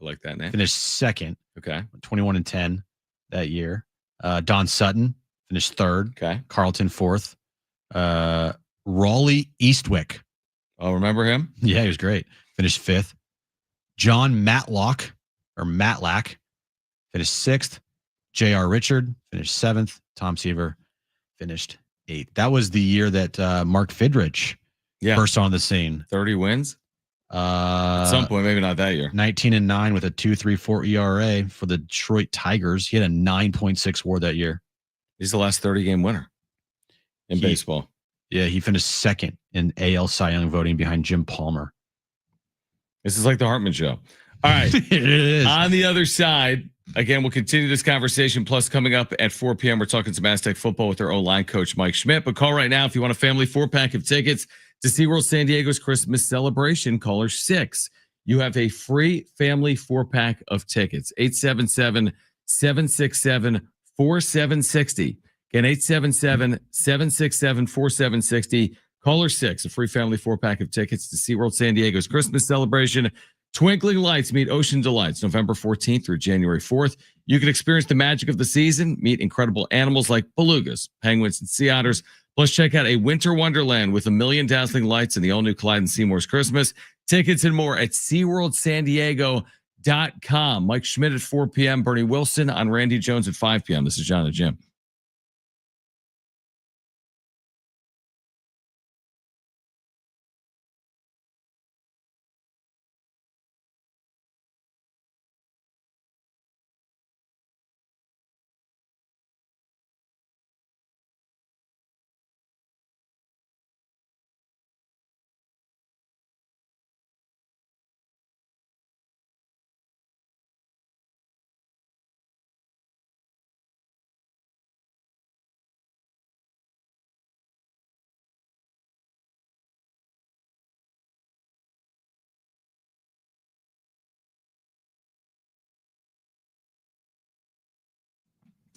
I like that name. finished 2nd, Okay. 21-10 that year. Don Sutton finished 3rd. Okay. Carlton 4th. Raleigh Eastwick. Oh, remember him? Yeah, he was great. Finished 5th. John Matlack finished 6th. J.R. Richard finished 7th. Tom Seaver finished 8th. That was the year that Mark Fidrich burst on the scene. 30 wins? At some point, maybe not that year. 19-9 with a 2.34 ERA for the Detroit Tigers. He had a 9.6 WAR that year. He's the last 30-game winner in baseball. Yeah, he finished 2nd in AL Cy Young voting behind Jim Palmer. This is like the Hartman show. All right. It is. On the other side, again, we'll continue this conversation. Plus, coming up at 4 p.m., we're talking some Aztec football with our O-line coach, Mike Schmidt. But call right now if you want a family 4-pack of tickets to SeaWorld San Diego's Christmas celebration. Caller 6. You have a free family 4-pack of tickets. 877-767-4760. Again, 877-767-4760. Caller 6, a free family 4-pack of tickets to SeaWorld San Diego's Christmas celebration. Twinkling Lights meet Ocean Delights November 14th through January 4th. You can experience the magic of the season, meet incredible animals like belugas, penguins, and sea otters. Plus, check out a winter wonderland with a million dazzling lights and the all-new Clyde and Seymour's Christmas. Tickets and more at SeaWorldSanDiego.com. Mike Schmidt at 4 p.m., Bernie Wilson on Randy Jones at 5 p.m. This is John and Jim.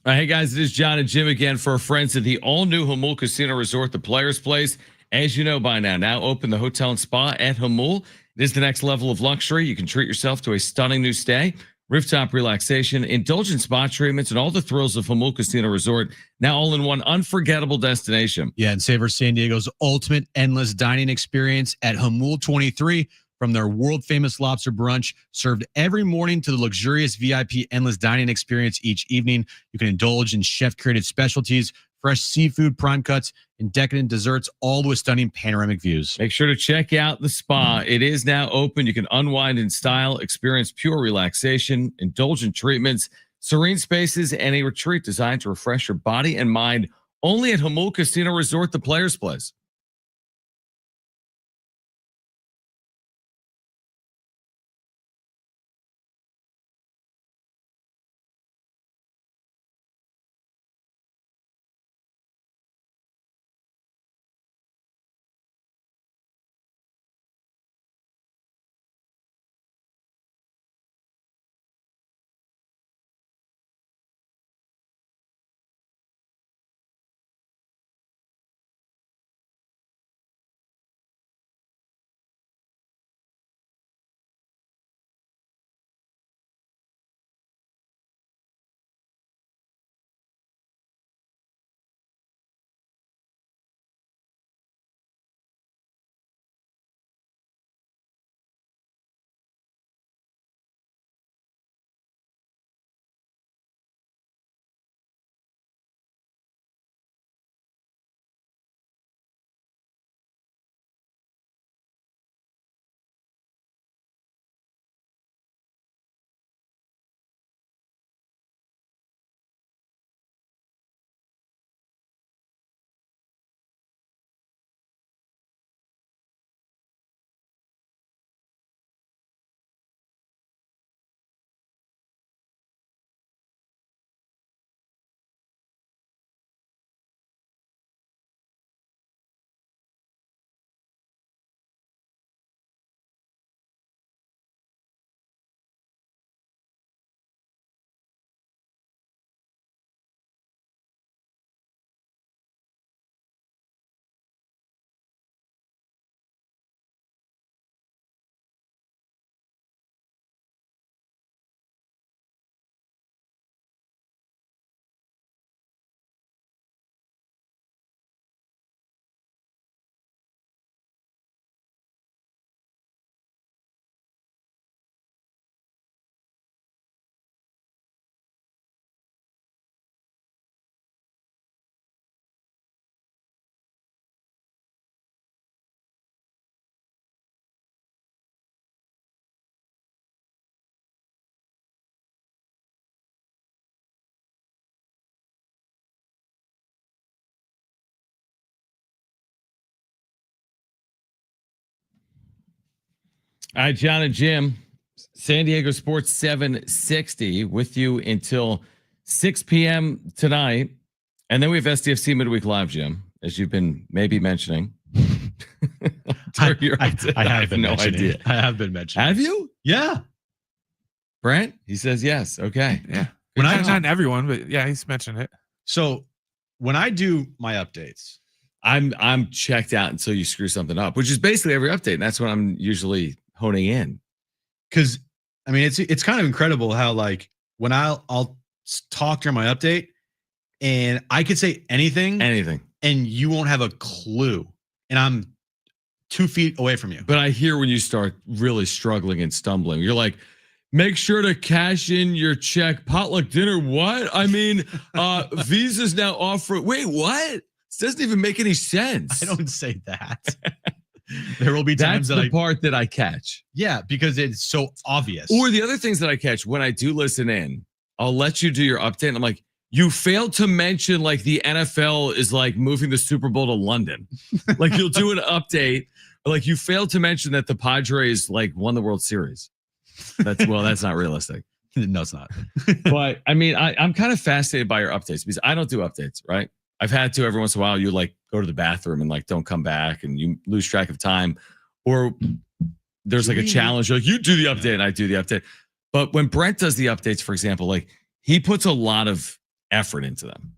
Hey guys, it is John and Jim again for our friends at the all-new Hamul Casino Resort, the Players Place. As you know by now open the hotel and spa at Hamul. It is the next level of luxury. You can treat yourself to a stunning new stay, rooftop relaxation, indulgent spa treatments, and all the thrills of Hamul Casino Resort. Now all in one unforgettable destination. Yeah, and savor San Diego's ultimate endless dining experience at Hamul 23. From their world-famous lobster brunch served every morning to the luxurious VIP endless dining experience each evening. You can indulge in chef-created specialties, fresh seafood, prime cuts, and decadent desserts, all with stunning panoramic views. Make sure to check out the spa. It is now open. You can unwind in style, experience pure relaxation, indulgent treatments, serene spaces, and a retreat designed to refresh your body and mind. Only at Hamul Casino Resort, the Players Place. All right, John and Jim, San Diego Sports 760 with you until 6 p.m. tonight. And then we have SDFC Midweek Live, Jim, as you've been maybe mentioning. I have no idea. I have been mentioning. Have you? Yeah. Brent? He says yes. Okay. Yeah. When I Not everyone, but yeah, he's mentioned it. So when I do my updates, I'm checked out until you screw something up, which is basically every update. And that's when I'm usually honing in. Because I mean, it's kind of incredible how like when I'll talk during my update and I could say anything and you won't have a clue. And I'm 2 feet away from you. But I hear when you start really struggling and stumbling, you're like, make sure to cash in your check. Potluck dinner. What? I mean, Visa's now offering. Wait, what? This doesn't even make any sense. I don't say that. There will be times That's the part that I catch. Yeah, because it's so obvious. Or the other things that I catch when I do listen in, I'll let you do your update. And I'm like, you failed to mention like the NFL is like moving the Super Bowl to London. Like you'll do an update. Like you failed to mention that the Padres like won the World Series. That's not realistic. No, it's not. But I mean, I'm kind of fascinated by your updates because I don't do updates, right? I've had to every once in a while. You like go to the bathroom and like don't come back and you lose track of time. Or there's like a challenge. You're like, you do the update and I do the update. But when Brent does the updates, for example, like he puts a lot of effort into them.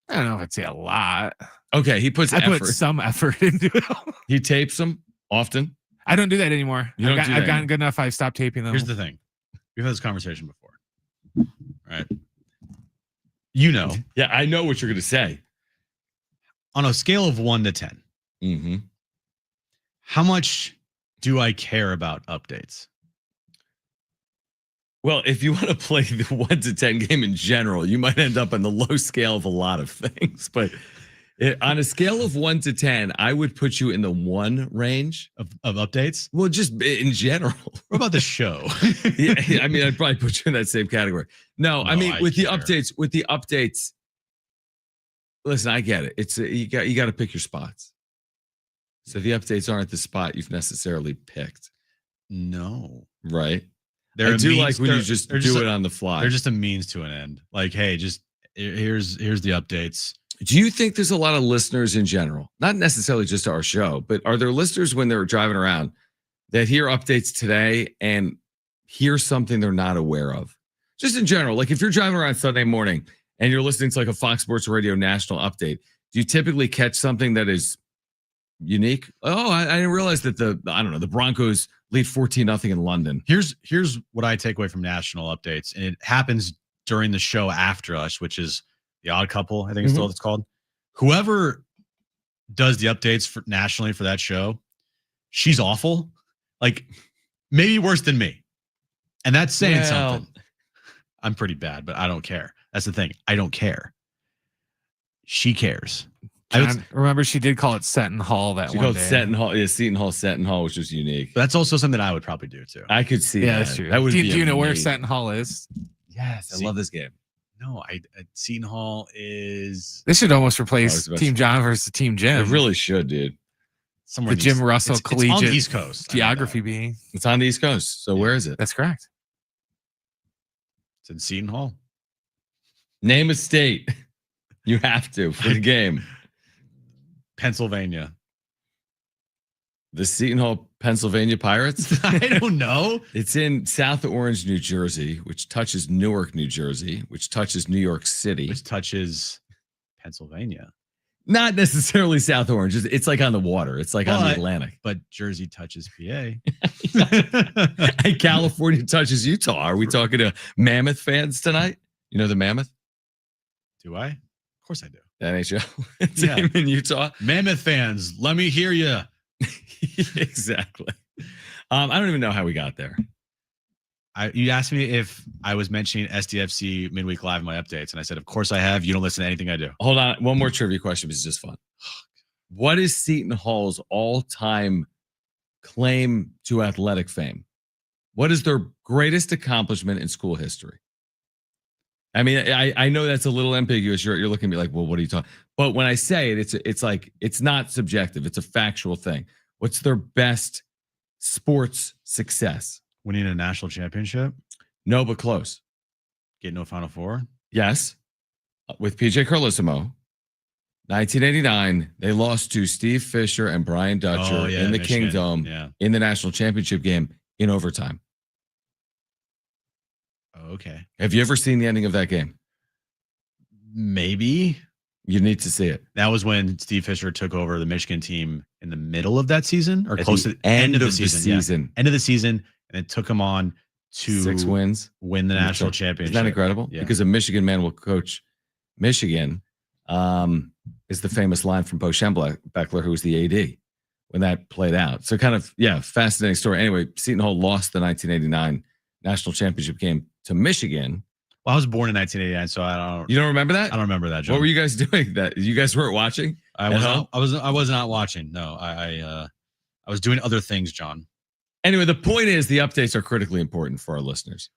I don't know if I'd say a lot. Okay, he puts effort. Put some effort into it. He tapes them often. I don't do that anymore. I've gotten good enough. I've stopped taping them. Here's the thing. We've had this conversation before. All right. You know. Yeah, I know what you're going to say. On a scale of 1 to 10, how much do I care about updates? Well, if you want to play the 1 to 10 game in general, you might end up on the low scale of a lot of things. But on a scale of 1 to 10, I would put you in the 1 range of updates. Well, just in general. What about the show? Yeah, I mean, I'd probably put you in that same category. No, I mean, with the updates, listen, I get it. It's you got to pick your spots. So the updates aren't the spot you've necessarily picked. No, right? I do like when you just do it on the fly. They're just a means to an end. Like, hey, just here's the updates. Do you think there's a lot of listeners in general, not necessarily just to our show, but are there listeners when they're driving around that hear updates today and hear something they're not aware of? Just in general, like if you're driving around Sunday morning and you're listening to like a Fox Sports Radio national update, do you typically catch something that is unique? Oh, I didn't realize that the Broncos lead 14-0 in London. Here's what I take away from national updates, and it happens during the show after us, which is The Odd Couple, I think is what it's called. Whoever does the updates for nationally for that show, she's awful. Like maybe worse than me. And that's saying something. I'm pretty bad, but I don't care. That's the thing. I don't care. She cares. John, remember she did call it Seton Hall that she one called day. Seton Hall, yeah, Seton Hall, which was unique. That's also something I would probably do too. I could see that. That's true. That would do be you know where amazing. Seton Hall is? Yes, I love this game. No, Seton Hall is. This should almost replace about Team John versus Team Jim. It really should, dude. Somewhere the Jim Russell Collegiate on the East Coast. Geography bee. It's on the East Coast. So where is it? That's correct. It's in Seton Hall. Name a state. You have to for the game. Pennsylvania. The Seton Hall, Pennsylvania Pirates? I don't know. It's in South Orange, New Jersey, which touches Newark, New Jersey, which touches New York City. Which touches Pennsylvania. Not necessarily South Orange. It's like on the water. It's like on the Atlantic. But Jersey touches PA. And California touches Utah. Are we talking to Mammoth fans tonight? You know the Mammoth? Do I? Of course I do. NHL team in Utah. Mammoth fans, let me hear you. Exactly. I don't even know how we got there. You asked me if I was mentioning SDFC Midweek Live in my updates, and I said, of course I have. You don't listen to anything I do. Hold on. One more trivia question. This is just fun. What is Seton Hall's all-time claim to athletic fame? What is their greatest accomplishment in school history? I mean, I know that's a little ambiguous. You're looking at me like, well, what are you talking? But when I say it, it's like it's not subjective. It's a factual thing. What's their best sports success. Winning a national championship, No, but close. getting to a Final Four. Yes, with PJ Carlissimo. 1989, they lost to Steve Fisher and Brian Dutcher in the Michigan. Kingdom in the national championship game in overtime. Okay. Have you ever seen the ending of that game? Maybe. You need to see it. That was when Steve Fisher took over the Michigan team in the middle of that season or At close the to the end of the season. season. End of the season. And it took him on to 6 wins. win the national championship. Isn't that incredible? Yeah. Because a Michigan man will coach Michigan is the famous line from Bo Schembechler, who was the AD when that played out. So kind of, fascinating story. Anyway, Seton Hall lost the 1989 national championship game to Michigan. Well, I was born in 1989, so I You don't remember that? don't remember that. John. What were you guys doing? That you guys weren't watching? I was not watching. No, I was doing other things, John. Anyway, the point is the updates are critically important for our listeners.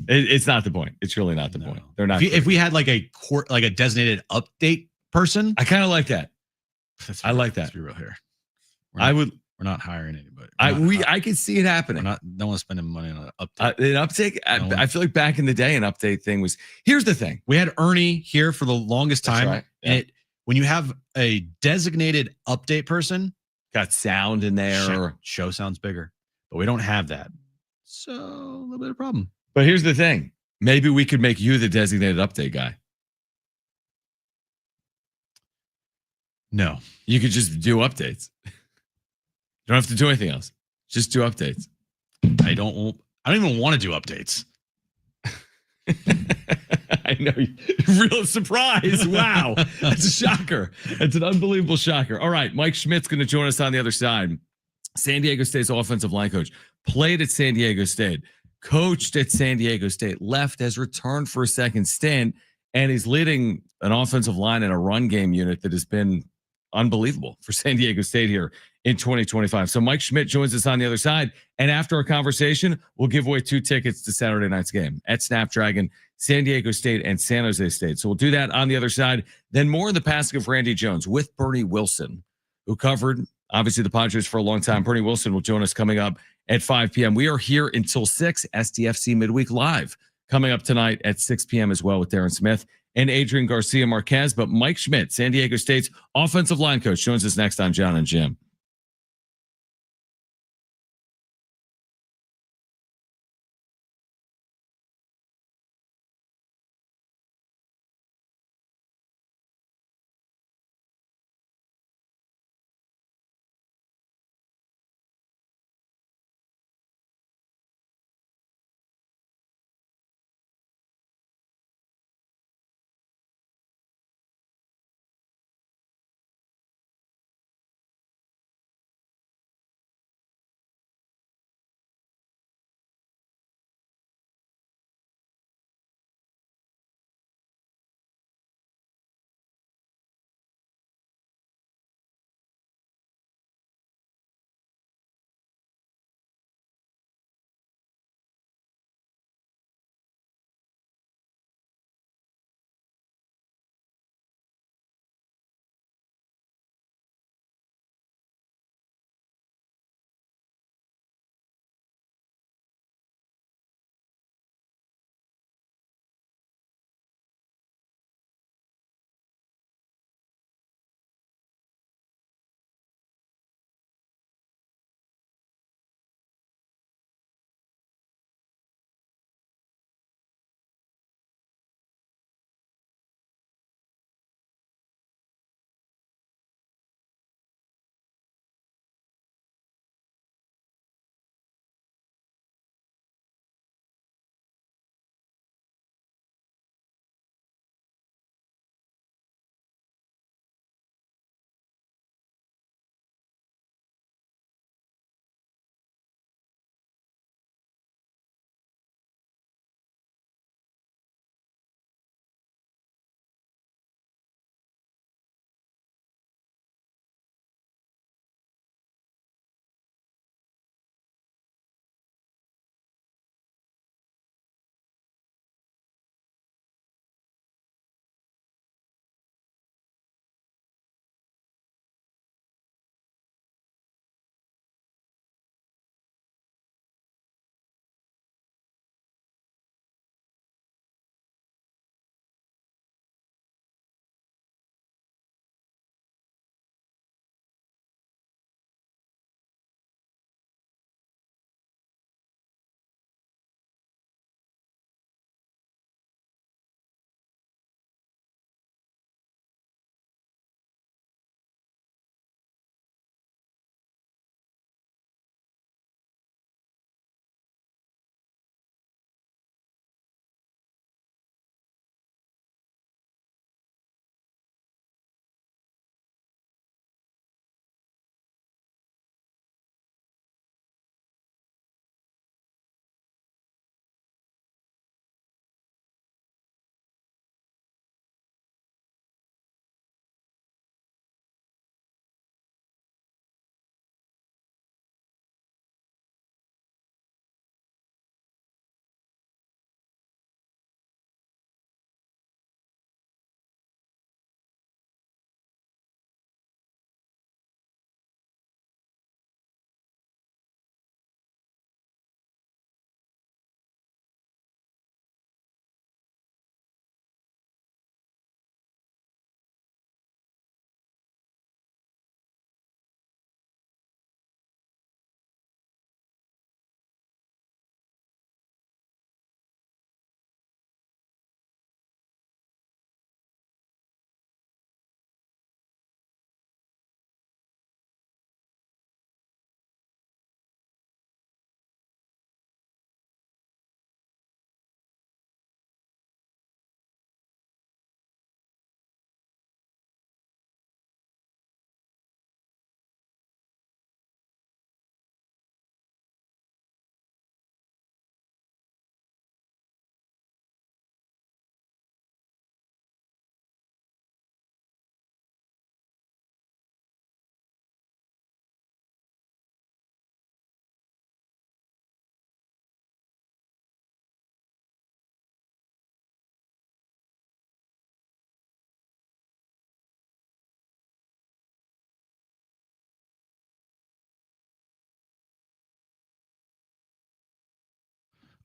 It's not the point. It's really not the point. They're not. If we had like a designated update person, I kind of like that. I like that. Let's be real here. We're not hiring anybody. I can see it happening. Don't want to spend money on an update. An uptake. I feel like back in the day, an update thing was. Here's the thing. We had Ernie here for the longest That's time, right. and when you have a designated update person, Got sound in there. show sounds bigger, but we don't have that, so a little bit of problem. But here's the thing. Maybe we could make you the designated update guy. No, You could just do updates. You don't have to do anything else. Just do updates. I don't even want to do updates. I know. Real surprise. Wow. That's a shocker. It's an unbelievable shocker. All right. Mike Schmidt's going to join us on the other side. San Diego State's offensive line coach. Played at San Diego State. Coached at San Diego State. Left, has returned for a second stint. And he's leading an offensive line and a run game unit that has been unbelievable for San Diego State here in 2025. So Mike Schmidt joins us on the other side. And after our conversation, we'll give away 2 tickets to Saturday night's game at Snapdragon, San Diego State, and San Jose State. So we'll do that on the other side. Then more in the passing of Randy Jones with Bernie Wilson, who covered, obviously, the Padres for a long time. Bernie Wilson will join us coming up at 5 p.m. We are here until 6, SDFC Midweek Live, coming up tonight at 6 p.m. as well with Darren Smith and Adrian Garcia Marquez. But Mike Schmidt, San Diego State's offensive line coach, joins us next on John and Jim.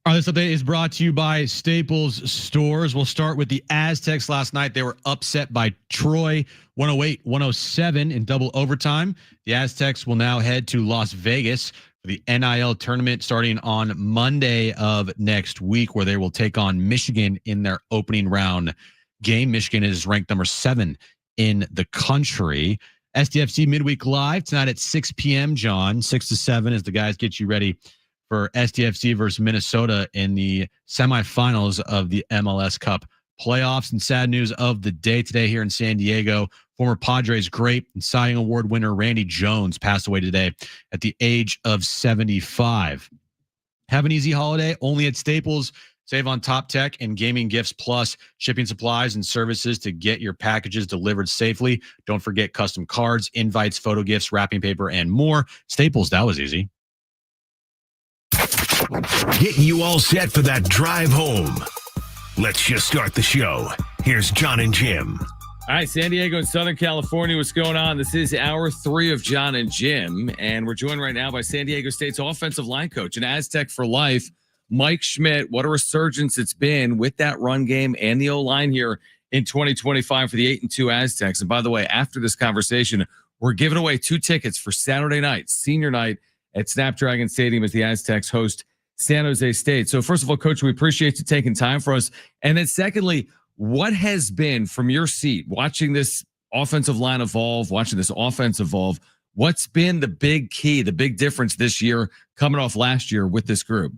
All right, this update is brought to you by Staples Stores. We'll start with the Aztecs last night. They were upset by Troy 108-107 in double overtime. The Aztecs will now head to Las Vegas for the NIL tournament starting on Monday of next week, where they will take on Michigan in their opening round game. Michigan is ranked number 7 in the country. SDFC Midweek Live tonight at 6 p.m., John, 6 to 7 as the guys get you ready for SDFC versus Minnesota in the semifinals of the MLS Cup playoffs. And sad news of the day today here in San Diego, former Padres great and Cy Young Award winner Randy Jones passed away today at the age of 75. Have an easy holiday only at Staples. Save on top tech and gaming gifts, plus shipping supplies and services to get your packages delivered safely. Don't forget custom cards, invites, photo gifts, wrapping paper, and more. Staples, that was easy. Getting you all set for that drive home. Let's just start the show. Here's John and Jim. All right, San Diego and Southern California, what's going on? This is hour 3 of John and Jim, and we're joined right now by San Diego State's offensive line coach and Aztec for life, Mike Schmidt. What a resurgence it's been with that run game and the O-line here in 2025 for the 8-2 Aztecs. And by the way, after this conversation, we're giving away 2 tickets for Saturday night, senior night at Snapdragon Stadium as the Aztecs host San Jose State. So first of all, Coach, we appreciate you taking time for us. And then secondly, what has been from your seat, watching this offensive line evolve, watching this offense evolve, what's been the big key, the big difference this year coming off last year with this group?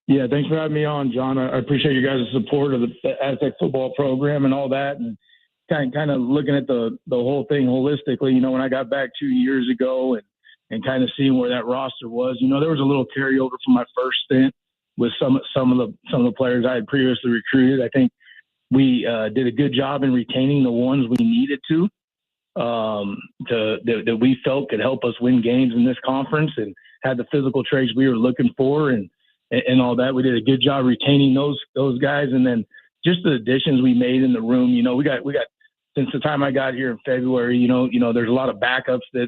Yeah, thanks for having me on, John. I appreciate you guys' support of the Aztec football program and all that, and kind of looking at the whole thing holistically. You know, when I got back 2 years ago and kind of seeing where that roster was, you know, there was a little carryover from my first stint with some of the players I had previously recruited. I think we did a good job in retaining the ones we needed to that we felt could help us win games in this conference and had the physical traits we were looking for and all that. We did a good job retaining those guys, and then just the additions we made in the room. You know, we got since the time I got here in February. You know, there's a lot of backups that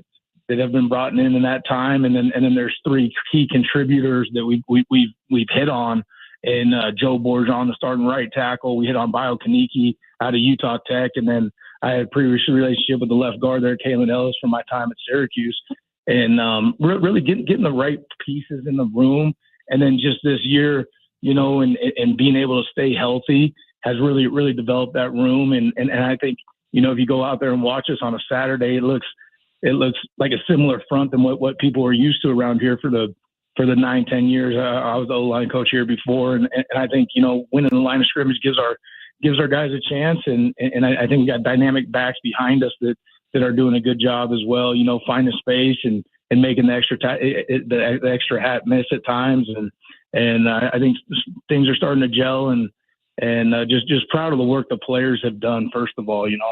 have been brought in that time, and then there's 3 key contributors that we've hit on. And Joe Borjon, the starting right tackle, we hit on Bio Kaniki out of Utah Tech, and then I had a previous relationship with the left guard there, Kalen Ellis, from my time at Syracuse, and really getting the right pieces in the room. And then just this year, you know, and being able to stay healthy has really developed that room. And I think, you know, if you go out there and watch us on a Saturday, it looks like a similar front than what people are used to around here for the 9-10 years. I was the O-line coach here before. And I think, you know, winning the line of scrimmage gives our guys a chance. And I think we got dynamic backs behind us that are doing a good job as well, you know, finding space and making the extra hat miss at times, and I think things are starting to gel, and just proud of the work the players have done. First of all, you know,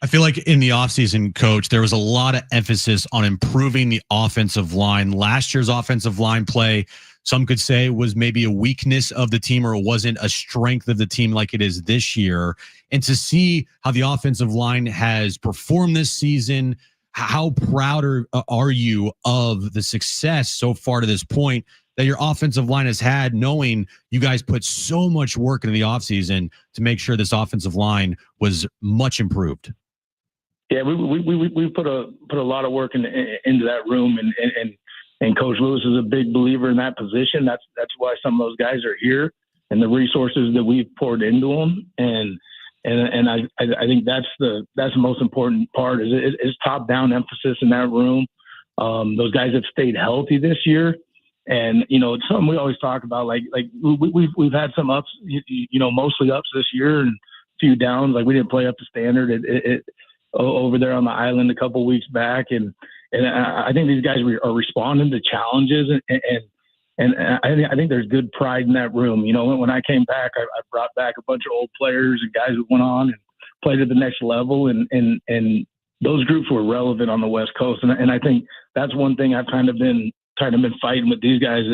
I feel like in the offseason, Coach, there was a lot of emphasis on improving the offensive line. Last year's offensive line play, some could say, was maybe a weakness of the team, or it wasn't a strength of the team like it is this year. And to see how the offensive line has performed this season, how proud are you of the success so far to this point that your offensive line has had, knowing you guys put so much work into the offseason to make sure this offensive line was much improved? Yeah, we put a lot of work into that room, and Coach Lewis is a big believer in that position. That's why some of those guys are here, and the resources that we've poured into them, and I think that's the most important part is top down emphasis in that room. Those guys have stayed healthy this year, and you know, it's something we always talk about. Like we've had some ups, you know, mostly ups this year, and a few downs. Like we didn't play up to standard over there on the island a couple weeks back, and I think these guys are responding to challenges, and I think there's good pride in that room. You know, when I came back, I brought back a bunch of old players and guys who went on and played at the next level, and those groups were relevant on the West Coast. And I think that's one thing I've kind of been fighting with these guys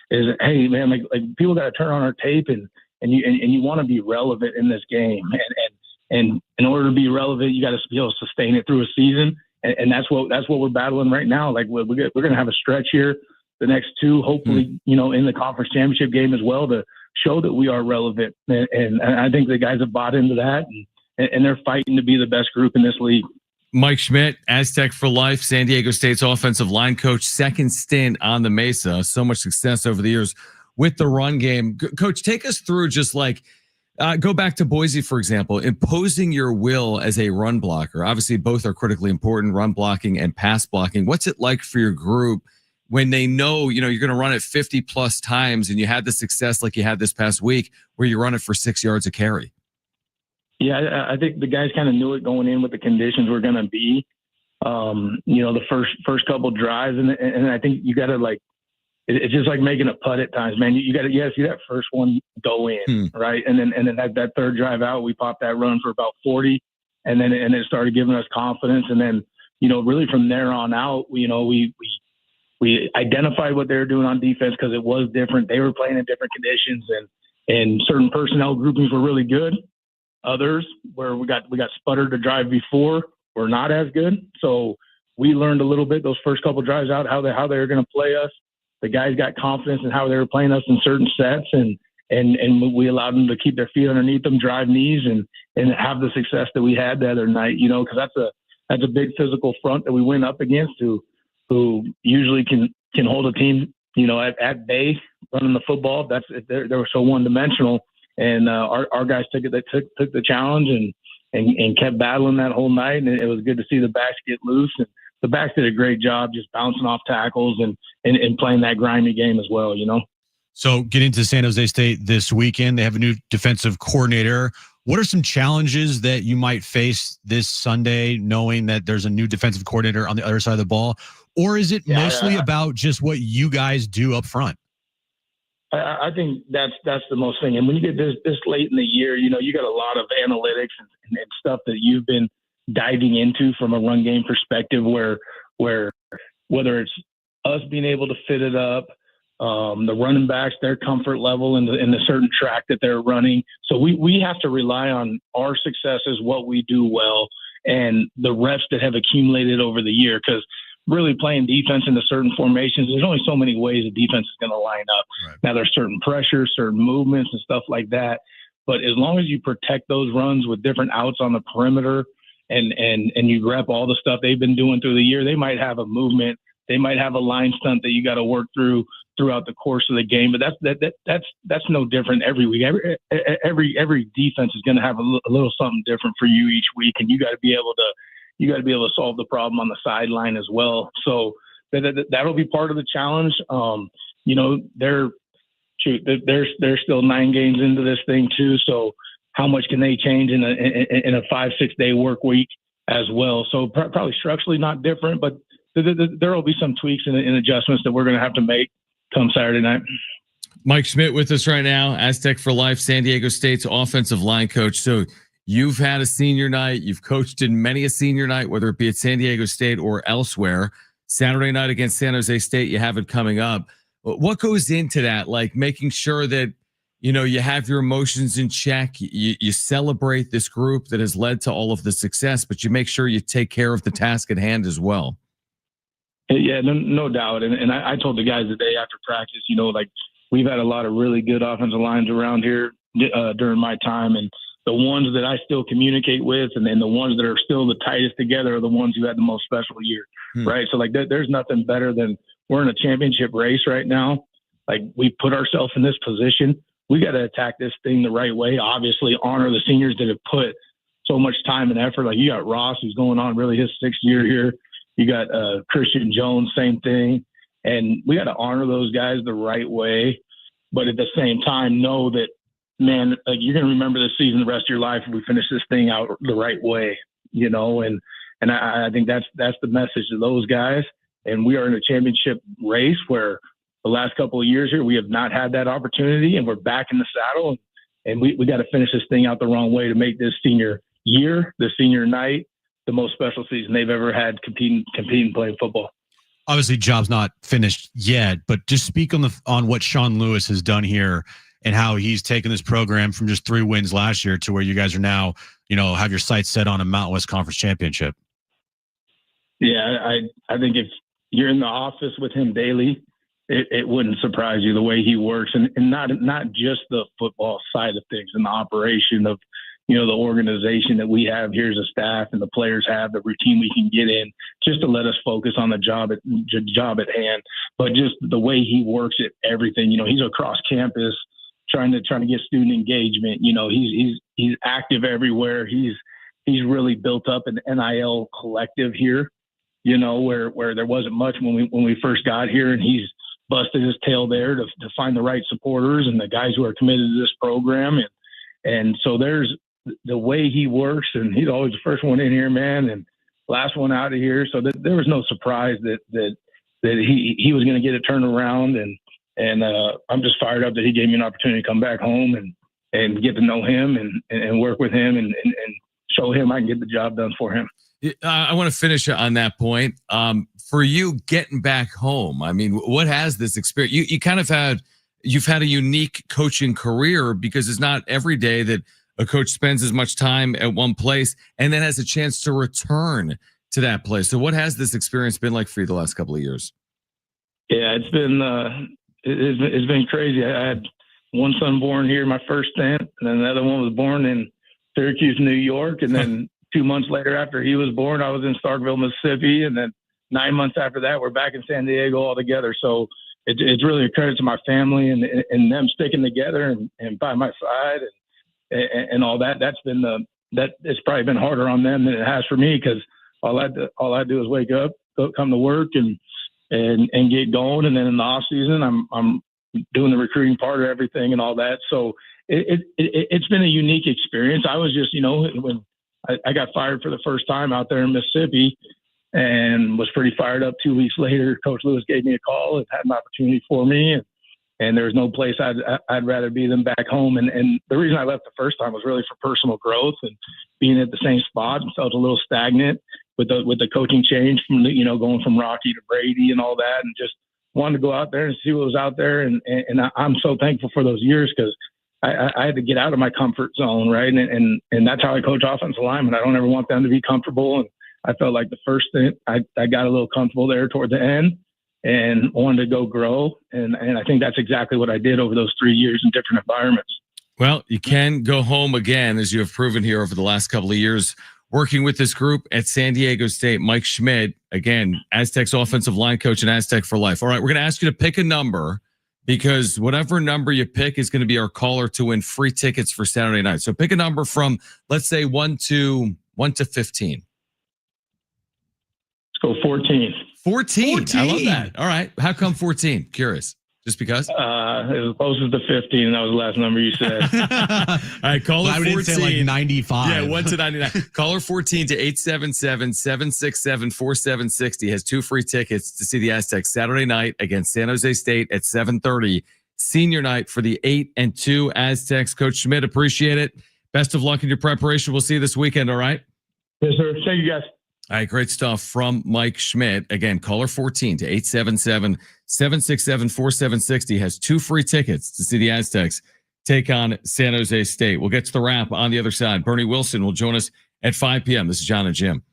is hey man, like people got to turn on our tape and you want to be relevant in this game, and in order to be relevant, you got to be able to sustain it through a season. And that's what we're battling right now. Like we're going to have a stretch here the next two, hopefully, in the conference championship game as well, to show that we are relevant. And I think the guys have bought into that, and they're fighting to be the best group in this league. Mike Schmidt, Aztec for life, San Diego State's offensive line coach, second stint on the Mesa. So much success over the years with the run game. Coach, take us through just like, go back to Boise, for example, imposing your will as a run blocker. Obviously, both are critically important, run blocking and pass blocking. What's it like for your group when they know, you're going to run it 50 plus times and you had the success like you had this past week where you run it for 6 yards a carry? Yeah, I think the guys kind of knew it going in what the conditions were going to be. The first couple drives, and I think you got to it's just like making a putt at times, man. You got to see that first one go in, right? And then that third drive out, we popped that run for about 40, and it started giving us confidence. And then really from there on out, we identified what they were doing on defense because it was different. They were playing in different conditions, and certain personnel groupings were really good. Others where we got sputtered to drive before were not as good. So we learned a little bit those first couple drives out how they were going to play us. The guys got confidence in how they were playing us in certain sets, and we allowed them to keep their feet underneath them, drive knees, and have the success that we had the other night. Because that's a big physical front that we went up against, who usually can hold a team at bay running the football. They were so one dimensional. And our guys took the challenge and kept battling that whole night. And it was good to see the backs get loose. And the backs did a great job just bouncing off tackles and playing that grimy game as well, So getting to San Jose State this weekend, they have a new defensive coordinator. What are some challenges that you might face this Sunday, knowing that there's a new defensive coordinator on the other side of the ball? Or is it mostly about just what you guys do up front? I think that's the most thing. And when you get this late in the year, you got a lot of analytics and stuff that you've been diving into from a run game perspective, where whether it's us being able to fit it up, the running backs, their comfort level in the certain track that they're running. So we have to rely on our successes, what we do well, and the reps that have accumulated over the year. Because really playing defense into certain formations, there's only so many ways a defense is going to line up. Right. Now there's certain pressures, certain movements and stuff like that. But as long as you protect those runs with different outs on the perimeter and you rep all the stuff they've been doing through the year, they might have a movement, they might have a line stunt that you got to work throughout the course of the game. But that's no different every week. Every defense is going to have a little something different for you each week, and you got to be able to solve the problem on the sideline as well. So that'll be part of the challenge. They're still 9 games into this thing too. So how much can they change in a 5-6 day work week as well? So probably structurally not different, but there will be some tweaks and adjustments that we're going to have to make come Saturday night. Mike Schmidt with us right now, Aztec for life, San Diego State's offensive line coach. So you've had a senior night. You've coached in many a senior night, whether it be at San Diego State or elsewhere. Saturday night against San Jose State, you have it coming up. What goes into that? Like making sure that, you have your emotions in check. You celebrate this group that has led to all of the success, but you make sure you take care of the task at hand as well. Yeah, no doubt. And I told the guys the day after practice, we've had a lot of really good offensive lines around here during my time. And the ones that I still communicate with and then the ones that are still the tightest together are the ones who had the most special year, right? So there's nothing better than we're in a championship race right now. Like we put ourselves in this position. We got to attack this thing the right way. Obviously honor the seniors that have put so much time and effort. Like you got Ross, who's going on really his 6th year here. You got Christian Jones, same thing. And we got to honor those guys the right way. But at the same time, know that, man, like you're going to remember this season the rest of your life if we finish this thing out the right way, and I think that's the message to those guys. And we are in a championship race where the last couple of years here, we have not had that opportunity, and we're back in the saddle, and we got to finish this thing out the wrong way to make this senior year, the senior night, the most special season they've ever had competing playing football. Obviously, job's not finished yet, but just speak on what Sean Lewis has done here and how he's taken this program from just 3 wins last year to where you guys are now, have your sights set on a Mountain West Conference championship. Yeah, I think if you're in the office with him daily it wouldn't surprise you the way he works, and not just the football side of things and the operation of, the organization that we have here as a staff and the players have, the routine we can get in just to let us focus on the job at hand. But just the way he works at everything, he's across campus trying to get student engagement. He's active everywhere. He's really built up an NIL collective here, where there wasn't much when we first got here, and he's busted his tail there to find the right supporters and the guys who are committed to this program. And so there's the way he works, and he's always the first one in here, man, and last one out of here. So there was no surprise that he was going to get it turned around. And I'm just fired up that he gave me an opportunity to come back home and get to know him and work with him and show him I can get the job done for him. I want to finish on that point. For you getting back home, I mean, what has this experience? You've had a unique coaching career, because it's not every day that a coach spends as much time at one place and then has a chance to return to that place. So what has this experience been like for you the last couple of years? Yeah, it's been crazy. I had one son born here, my first stint, and then another one was born in Syracuse, New York. And then 2 months later after he was born, I was in Starkville, Mississippi. And then 9 months after that, we're back in San Diego all together. So it's really a credit to my family and them sticking together and by my side and all that. It's probably been harder on them than it has for me, because all I do is wake up, come to work and get going. And then in the off season, I'm doing the recruiting part of everything and all that. So it's been a unique experience. I was just, when I got fired for the first time out there in Mississippi and was pretty fired up. 2 weeks later, Coach Lewis gave me a call and had an opportunity for me. And there's no place I'd rather be than back home. And the reason I left the first time was really for personal growth and being at the same spot and felt a little stagnant with the coaching change from, going from Rocky to Brady and all that, and just wanted to go out there and see what was out there. And I'm so thankful for those years, because I had to get out of my comfort zone, right? And that's how I coach offensive linemen. I don't ever want them to be comfortable. And I felt like the first thing I got a little comfortable there toward the end and wanted to go grow. And I think that's exactly what I did over those 3 years in different environments. Well, you can go home again, as you have proven here over the last couple of years, working with this group at San Diego State. Mike Schmidt, again, Aztecs offensive line coach and Aztec for life. All right, we're going to ask you to pick a number, because whatever number you pick is going to be our caller to win free tickets for Saturday night. So pick a number from, let's say, 1 to 15. Let's go 14. 14. I love that. All right. How come 14? Curious. Just because? It was closest to 15. That was the last number you said. All right, caller 14. Didn't say like 95. Yeah, 1 to 99. Caller 14 to 877-767-4760 has 2 free tickets to see the Aztecs Saturday night against San Jose State at 7:30. Senior night for the 8-2 Aztecs. Coach Schmidt, appreciate it. Best of luck in your preparation. We'll see you this weekend, all right? Yes, sir. Thank you, guys. All right, great stuff from Mike Schmidt. Again, caller 14 to 877-767-4760 has 2 free tickets to see the Aztecs take on San Jose State. We'll get to the wrap on the other side. Bernie Wilson will join us at 5 p.m. This is John and Jim.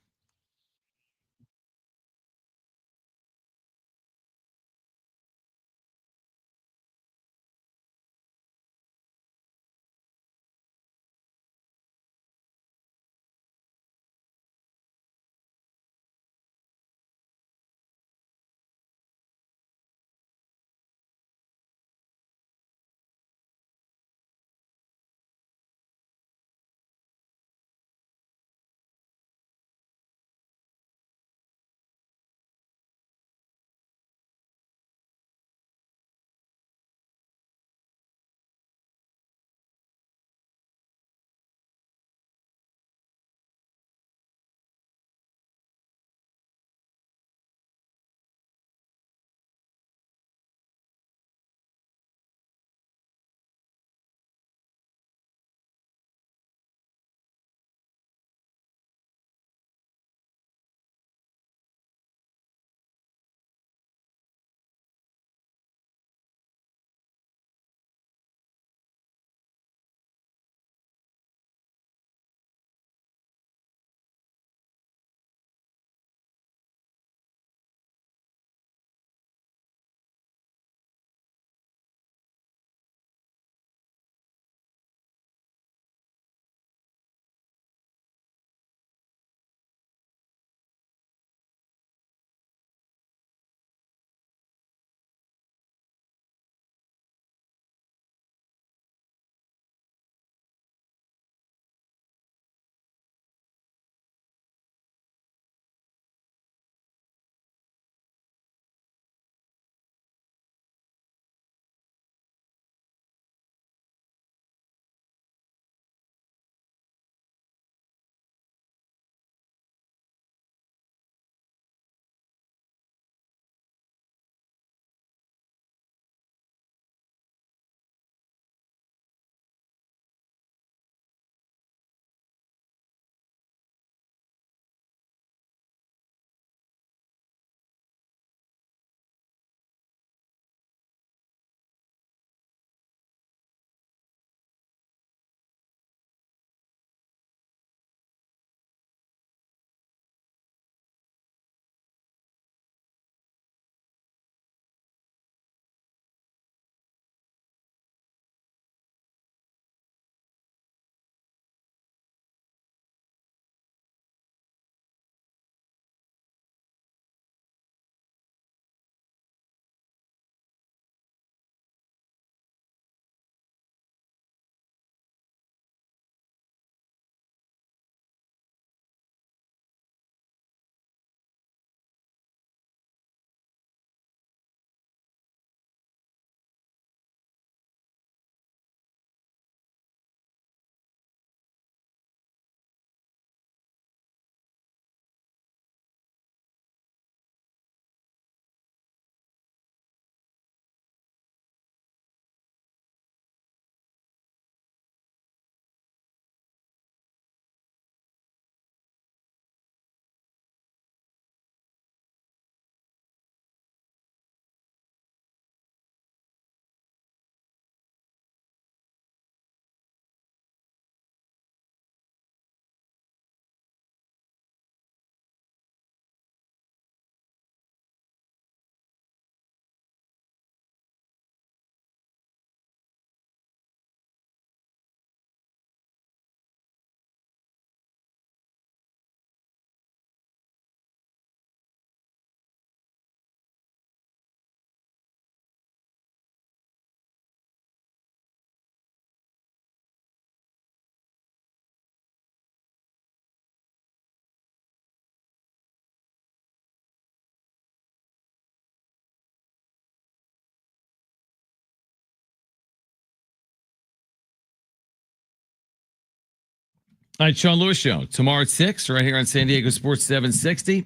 All right, Sean Lewis Show. Tomorrow at 6, right here on San Diego Sports 760.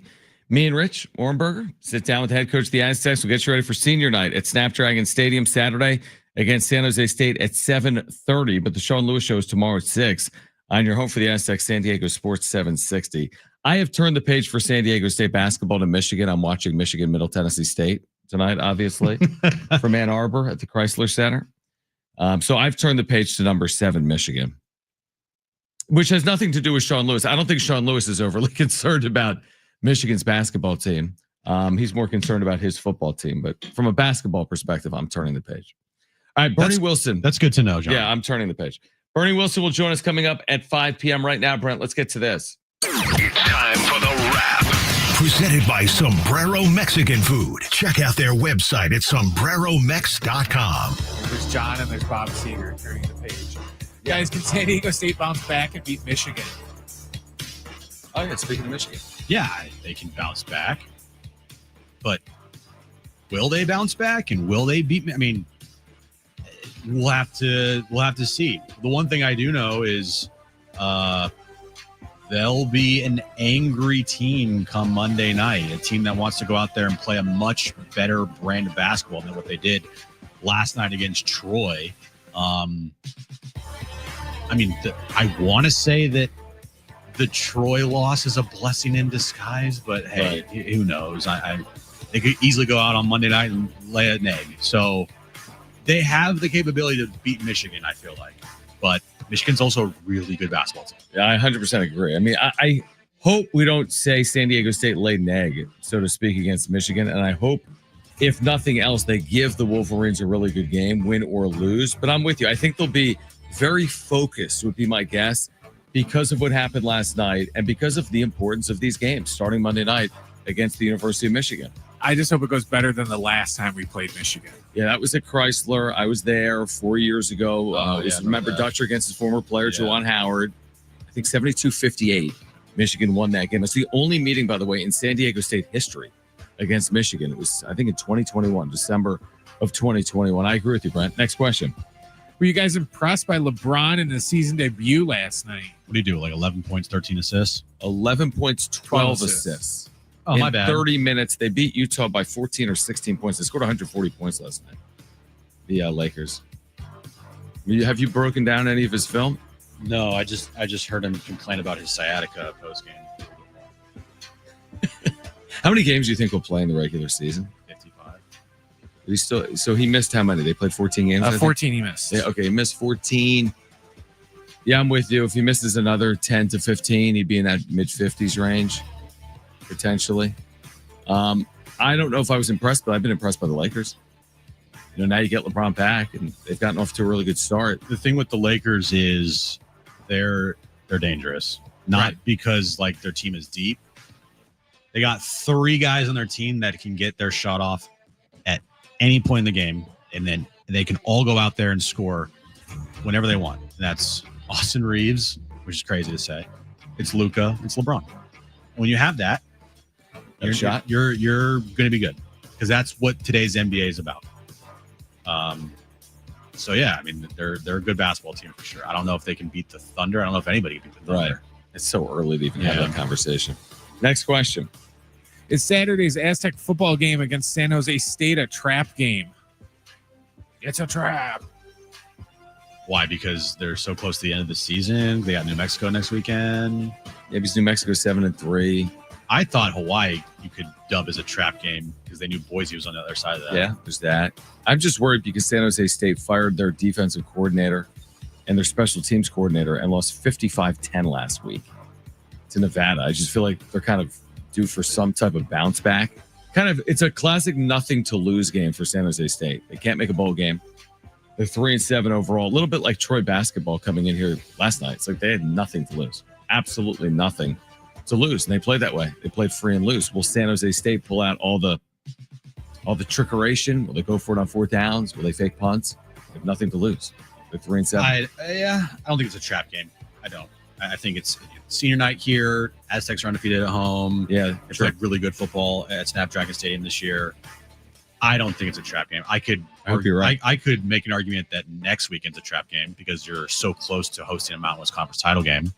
Me and Rich Orenberger sit down with the head coach of the Aztecs. We'll get you ready for senior night at Snapdragon Stadium Saturday against San Jose State at 7:30. But the Sean Lewis Show is tomorrow at 6 on your home for the Aztecs, San Diego Sports 760. I have turned the page for San Diego State basketball to Michigan. I'm watching Michigan Middle Tennessee State tonight, obviously, from Ann Arbor at the Chrysler Center. So I've turned the page to number 7, Michigan, which has nothing to do with Sean Lewis. I don't think Sean Lewis is overly concerned about Michigan's basketball team. He's more concerned about his football team. But from a basketball perspective, I'm turning the page. All right, Bernie Wilson. That's good to know, John. Yeah, I'm turning the page. Bernie Wilson will join us coming up at 5 p.m. right now. Brent, let's get to this. It's time for the wrap. Presented by Sombrero Mexican Food. Check out their website at sombreromex.com. There's John and there's Bob Seeger turning the page. Guys, can San Diego State bounce back and beat Michigan? Oh, yeah, speaking of Michigan. Yeah, they can bounce back. But will they bounce back and will they beat me? I mean, we'll have to see. The one thing I do know is they'll be an angry team come Monday night, a team that wants to go out there and play a much better brand of basketball than what they did last night against Troy. I want to say that the Troy loss is a blessing in disguise, but hey, who knows? They could easily go out on Monday night and lay an egg. So they have the capability to beat Michigan, I feel like. But Michigan's also a really good basketball team. Yeah, I 100% agree. I mean, I hope we don't say San Diego State laid an egg, so to speak, against Michigan. And I hope, if nothing else, they give the Wolverines a really good game, win or lose. But I'm with you. I think they'll be very focused, would be my guess, because of what happened last night and because of the importance of these games starting Monday night against the University of Michigan. I just hope it goes better than the last time we played Michigan. Yeah, that was at Chrysler. I was there 4 years ago. Remember Dutcher against his former player, Juwan Howard. I think 72-58. Michigan won that game. It's the only meeting, by the way, in San Diego State history against Michigan. It was, I think, in 2021, December of 2021. I agree with you, Brent. Next question. Were you guys impressed by LeBron in the season debut last night? What do you do, like 11 points, 13 assists? 11 points, 12 assists. Oh, in my bad. 30 minutes, they beat Utah by 14 or 16 points. They scored 140 points last night. The Lakers. Have you broken down any of his film? No, I just heard him complain about his sciatica post game. How many games do you think he'll play in the regular season? 55. So he missed how many? They played 14 games? 14 he missed. Yeah, okay, he missed 14. Yeah, I'm with you. If he misses another 10 to 15, he'd be in that mid-50s range, potentially. I don't know if I was impressed, but I've been impressed by the Lakers. You know, now you get LeBron back, and they've gotten off to a really good start. The thing with the Lakers is they're dangerous. Not because, like, their team is deep. They got 3 guys on their team that can get their shot off at any point in the game, and then they can all go out there and score whenever they want. And that's Austin Reeves, which is crazy to say. It's Luka. It's LeBron. When you have that, you're going to be good, because that's what today's NBA is about. So yeah, I mean, they're a good basketball team for sure. I don't know if they can beat the Thunder. I don't know if anybody can beat the Thunder. Right. It's so early to even have that conversation. Next question. Is Saturday's Aztec football game against San Jose State a trap game? It's a trap. Why? Because they're so close to the end of the season. They got New Mexico next weekend. Maybe it's New Mexico 7-3. I thought Hawaii you could dub as a trap game because they knew Boise was on the other side of that. Yeah, there's that. I'm just worried because San Jose State fired their defensive coordinator and their special teams coordinator and lost 55-10 last week to Nevada. I just feel like they're kind of due for some type of bounce back. It's a classic nothing to lose game for San Jose State. They can't make a bowl game. They're 3-7 overall. A little bit like Troy basketball coming in here last night. It's like they had nothing to lose. Absolutely nothing to lose. And they played that way. They played free and loose. Will San Jose State pull out all the trickeration? Will they go for it on 4th downs? Will they fake punts? They have nothing to lose. They're 3-7. I don't think it's a trap game. I don't. I think it's senior night here. Aztecs are undefeated at home. Yeah, it's like really good football at Snapdragon Stadium this year. I don't think it's a trap game. I hope you're right. I could make an argument that next weekend's a trap game because you're so close to hosting a Mountain West Conference title game.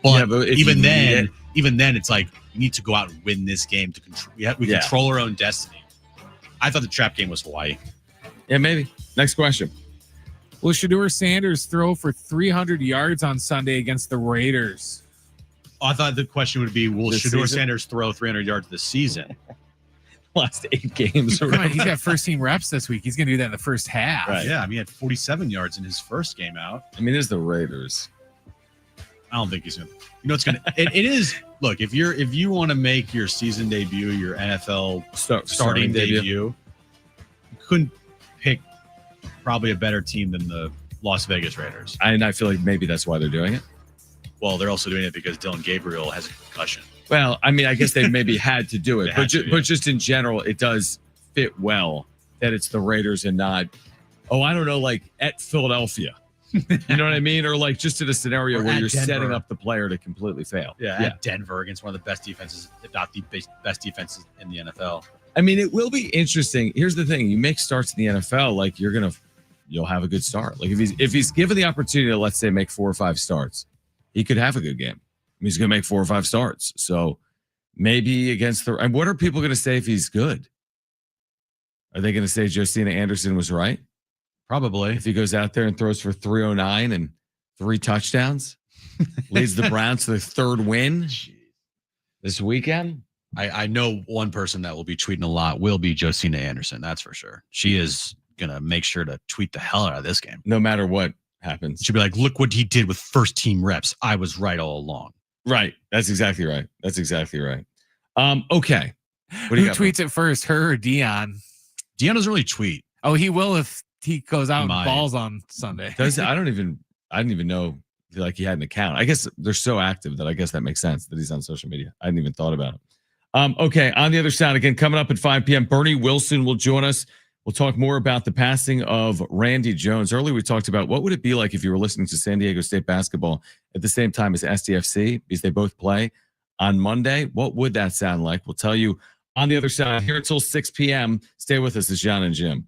But if even you need then, it- it's like we need to go out and win this game to control. We Yeah. control our own destiny. I thought the trap game was Hawaii. yeah, maybe. Next question. Will Shedeur Sanders throw for 300 yards on Sunday against the Raiders? I thought the question would be, will This Shedeur season? Sanders throw 300 yards this season? Last 8 games. Or Come on, whatever. he's got first team reps this week. He's going to do that in the first half. Right. Yeah, I mean, he had 47 yards in his first game out. I mean, it's the Raiders. I don't think he's gonna. You know, it's gonna. It is. Look, if you want to make your season debut, your NFL starting debut, you couldn't pick probably a better team than the Las Vegas Raiders. And I feel like maybe that's why they're doing it. Well, they're also doing it because Dylan Gabriel has a concussion. Well, I mean, I guess they maybe had to do it, They had to, but just in general, it does fit well that it's the Raiders and not, I don't know, like at Philadelphia. You know what I mean? Or like just in a scenario Or where at you're Denver. setting up the player to completely fail. At Denver against one of the best defenses, if not the best defenses in the NFL. I mean, it will be interesting. Here's the thing: you make starts in the NFL, like you'll have a good start. Like if he's given the opportunity to, let's say, make 4 or 5 starts, he could have a good game. I mean, he's going to make 4 or 5 starts. So maybe against the. And what are people going to say if he's good? Are they going to say Josina Anderson was right? Probably. If he goes out there and throws for 309 and 3 touchdowns, leads the Browns to their 3rd win this weekend. I know one person that will be tweeting a lot will be Josina Anderson. That's for sure. She is going to make sure to tweet the hell out of this game. No matter what happens. She'll be like, look what he did with first team reps. I was right all along. Right. That's exactly right. Okay. What do Who you got? tweets it first, her or Dion? Dion doesn't really tweet. Oh, he will if he goes out and Might. balls on Sunday. I didn't even know like he had an account. I guess they're so active that I guess that makes sense that he's on social media. I hadn't even thought about it. Okay, on the other side, again, coming up at 5 p.m., Bernie Wilson will join us. We'll talk more about the passing of Randy Jones. Earlier, we talked about what would it be like if you were listening to San Diego State basketball at the same time as SDFC, because they both play on Monday. What would that sound like? We'll tell you on the other side here until 6 p.m. Stay with us. It's John and Jim.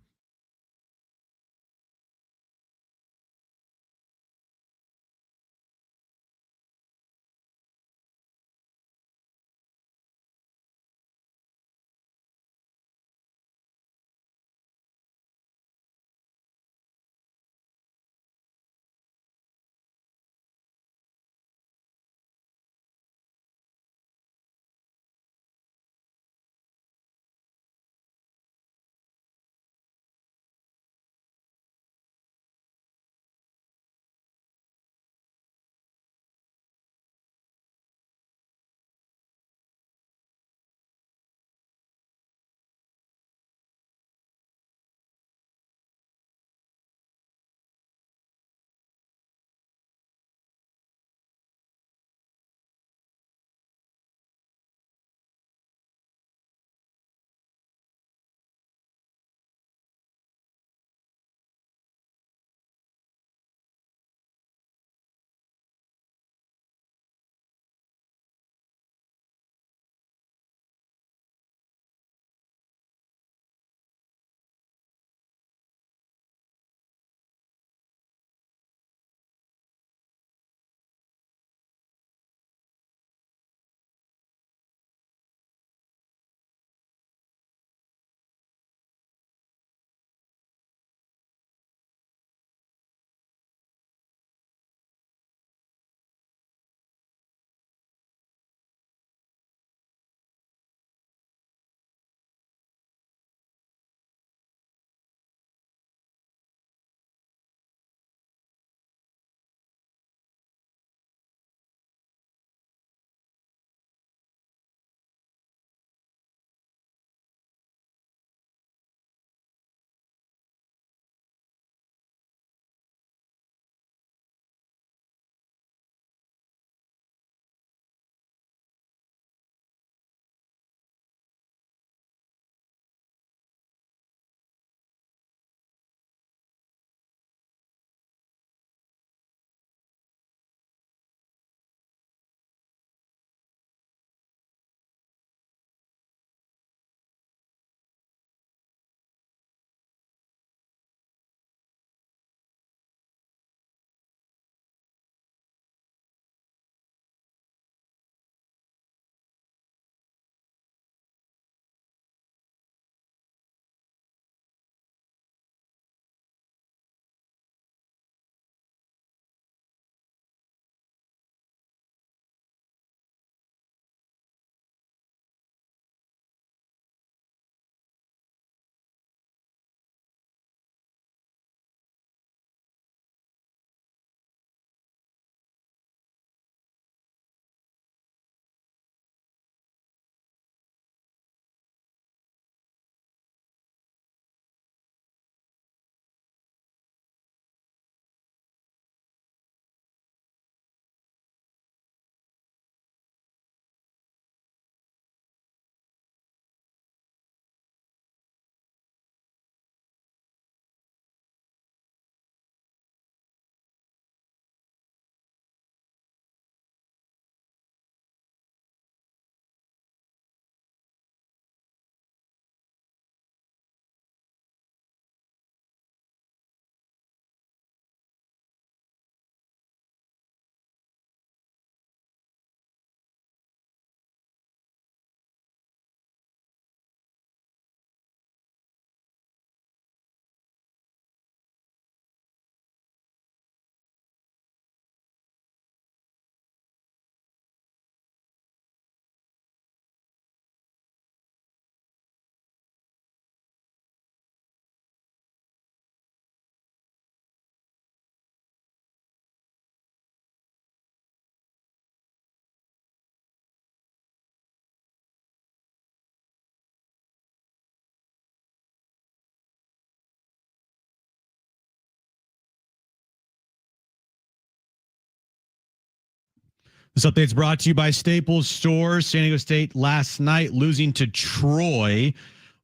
This update's brought to you by Staples Stores. San Diego State last night losing to Troy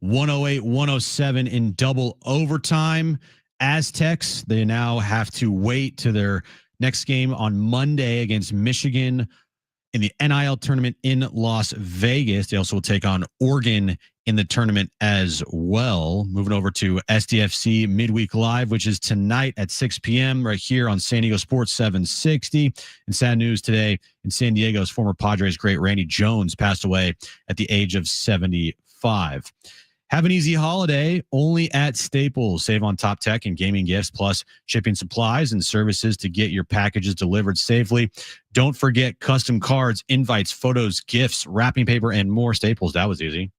108-107 in double overtime. Aztecs, they now have to wait to their next game on Monday against Michigan in the NIL tournament in Las Vegas. They also will take on Oregon in the tournament as well. Moving over to SDFC Midweek Live, which is tonight at 6 p.m. right here on San Diego Sports 760. And sad news today in San Diego's former Padres great Randy Jones passed away at the age of 75. Have an easy holiday only at Staples. Save on top tech and gaming gifts, plus shipping supplies and services to get your packages delivered safely. Don't forget custom cards, invites, photos, gifts, wrapping paper, and more. Staples, that was easy.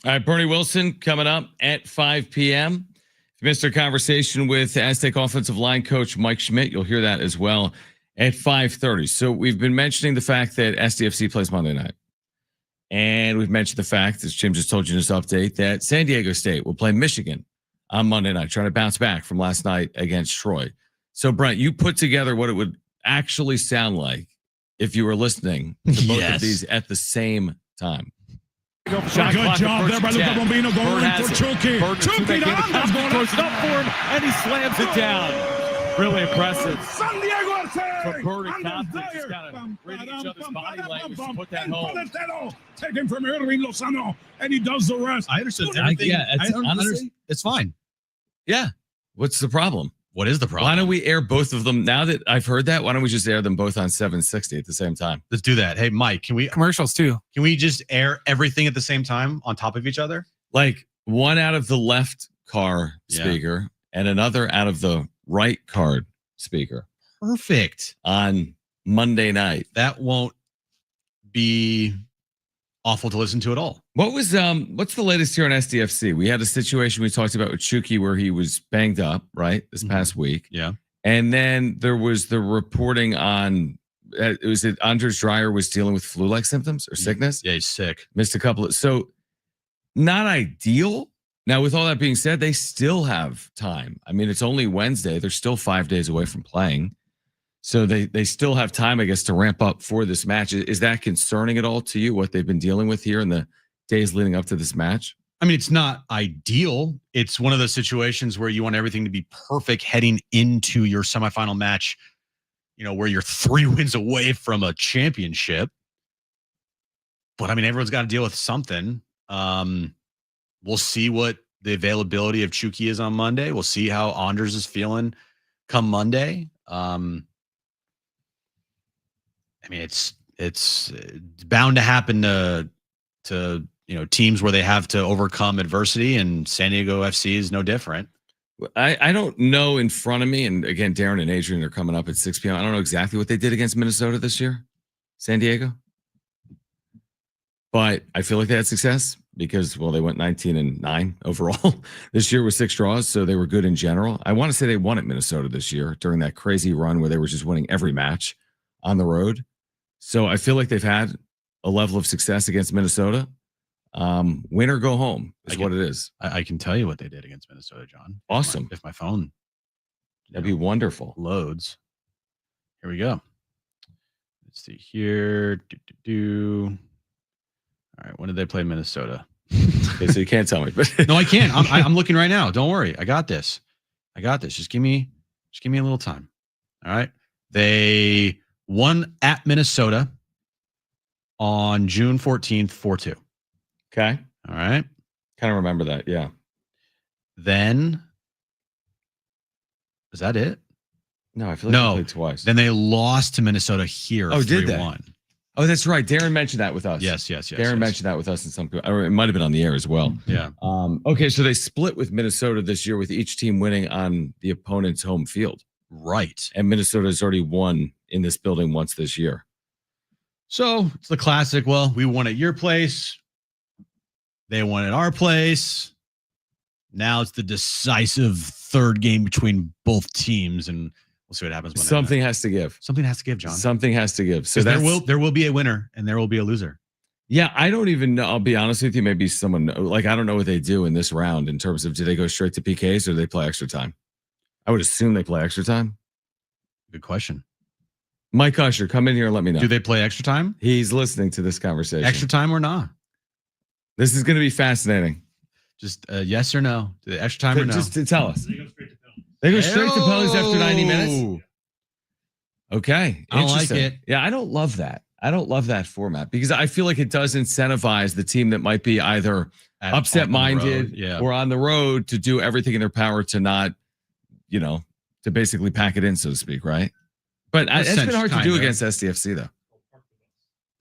All right, Bernie Wilson coming up at 5 p.m. If you missed our conversation with Aztec offensive line coach Mike Schmidt, you'll hear that as well at 5:30. So we've been mentioning the fact that SDFC plays Monday night. And we've mentioned the fact, as Jim just told you in his update, that San Diego State will play Michigan on Monday night, trying to bounce back from last night against Troy. So, Brent, you put together what it would actually sound like if you were listening to both of these at the same time. Good job there by Luca Bombino going in for Chucky. Chucky Throws it up for him, and he slams it down. Really impressive. San Diego From Birdie confidence, just kind of reading each other's body language to put that home. Taken from Irving Lozano, and he does the rest. I understood everything. Honestly, it's fine. Yeah. What's the problem? What is the problem? Why don't we air both of them? Now that I've heard that, why don't we just air them both on 760 at the same time? Let's do that. Hey, Mike, can we Commercials too. can we just air everything at the same time on top of each other? Like one out of the left car speaker and another out of the right card speaker Perfect. on Monday night. That won't be awful to listen to at all. What was what's the latest here on SDFC? We had a situation we talked about with Chucky where he was banged up, right? This past week. Yeah. And then there was the reporting on it was that Andres Dreyer was dealing with flu-like symptoms or sickness. Yeah, he's sick. Missed a couple of so not ideal. Now, with all that being said, they still have time. I mean, it's only Wednesday. They're still 5 days away from playing. So they still have time, I guess, to ramp up for this match. Is that concerning at all to you, what they've been dealing with here in the days leading up to this match? I mean, it's not ideal. It's one of those situations where you want everything to be perfect heading into your semifinal match, you know, where you're 3 wins away from a championship. But I mean, everyone's got to deal with something. We'll see what the availability of Chucky is on Monday. We'll see how Anders is feeling come Monday. I mean, it's bound to happen to you know teams where they have to overcome adversity, and San Diego FC is no different. I don't know in front of me, and again, Darren and Adrian are coming up at 6 p.m. I don't know exactly what they did against Minnesota this year, San Diego, but I feel like they had success because, well, they went 19-9 overall this year with 6 draws, so they were good in general. I want to say they won at Minnesota this year during that crazy run where they were just winning every match on the road. So I feel like they've had a level of success against Minnesota. Win or go home is what it is. I can tell you what they did against Minnesota, John. Awesome. If my phone That'd be wonderful. loads. Here we go. Let's see here. All right, when did they play Minnesota? Okay, so you can't tell me, but No, I can't. I'm looking right now. Don't worry. I got this. Just give me a little time. All right. They won at Minnesota on June 14th, 4-2. okay. All right. Kind of remember that. Yeah. Then is that it? No, I feel like they played twice. Then they lost to Minnesota here. Oh, did they? 3-1. Oh, that's right. Darren mentioned that with us. Yes. Darren mentioned that with us in some, or it might have been on the air as well. Yeah. Okay, so they split with Minnesota this year, with each team winning on the opponent's home field. Right. And Minnesota has already won in this building once this year. So it's the classic. Well, we won at your place. They won at our place. Now it's the decisive third game between both teams, and we'll see what happens. Monday Something night. has to give. Something has to give, John. Something has to give. So there will be a winner and there will be a loser. Yeah, I don't even know. I'll be honest with you. Maybe someone like I don't know what they do in this round in terms of do they go straight to PKs or do they play extra time? I would assume they play extra time. Good question. Mike Usher, come in here and let me know. Do they play extra time? He's listening to this conversation. Extra time or not? This is going to be fascinating. Just yes or no? Do they extra time or no? Just to tell us. They go straight to penalties after 90 minutes? Okay. I don't like Interesting. it. Yeah, I don't love that. I don't love that format because I feel like it does incentivize the team that might be either upset-minded or on the road to do everything in their power to not, to basically pack it in, so to speak, right? But it's been hard to do against SDFC, though.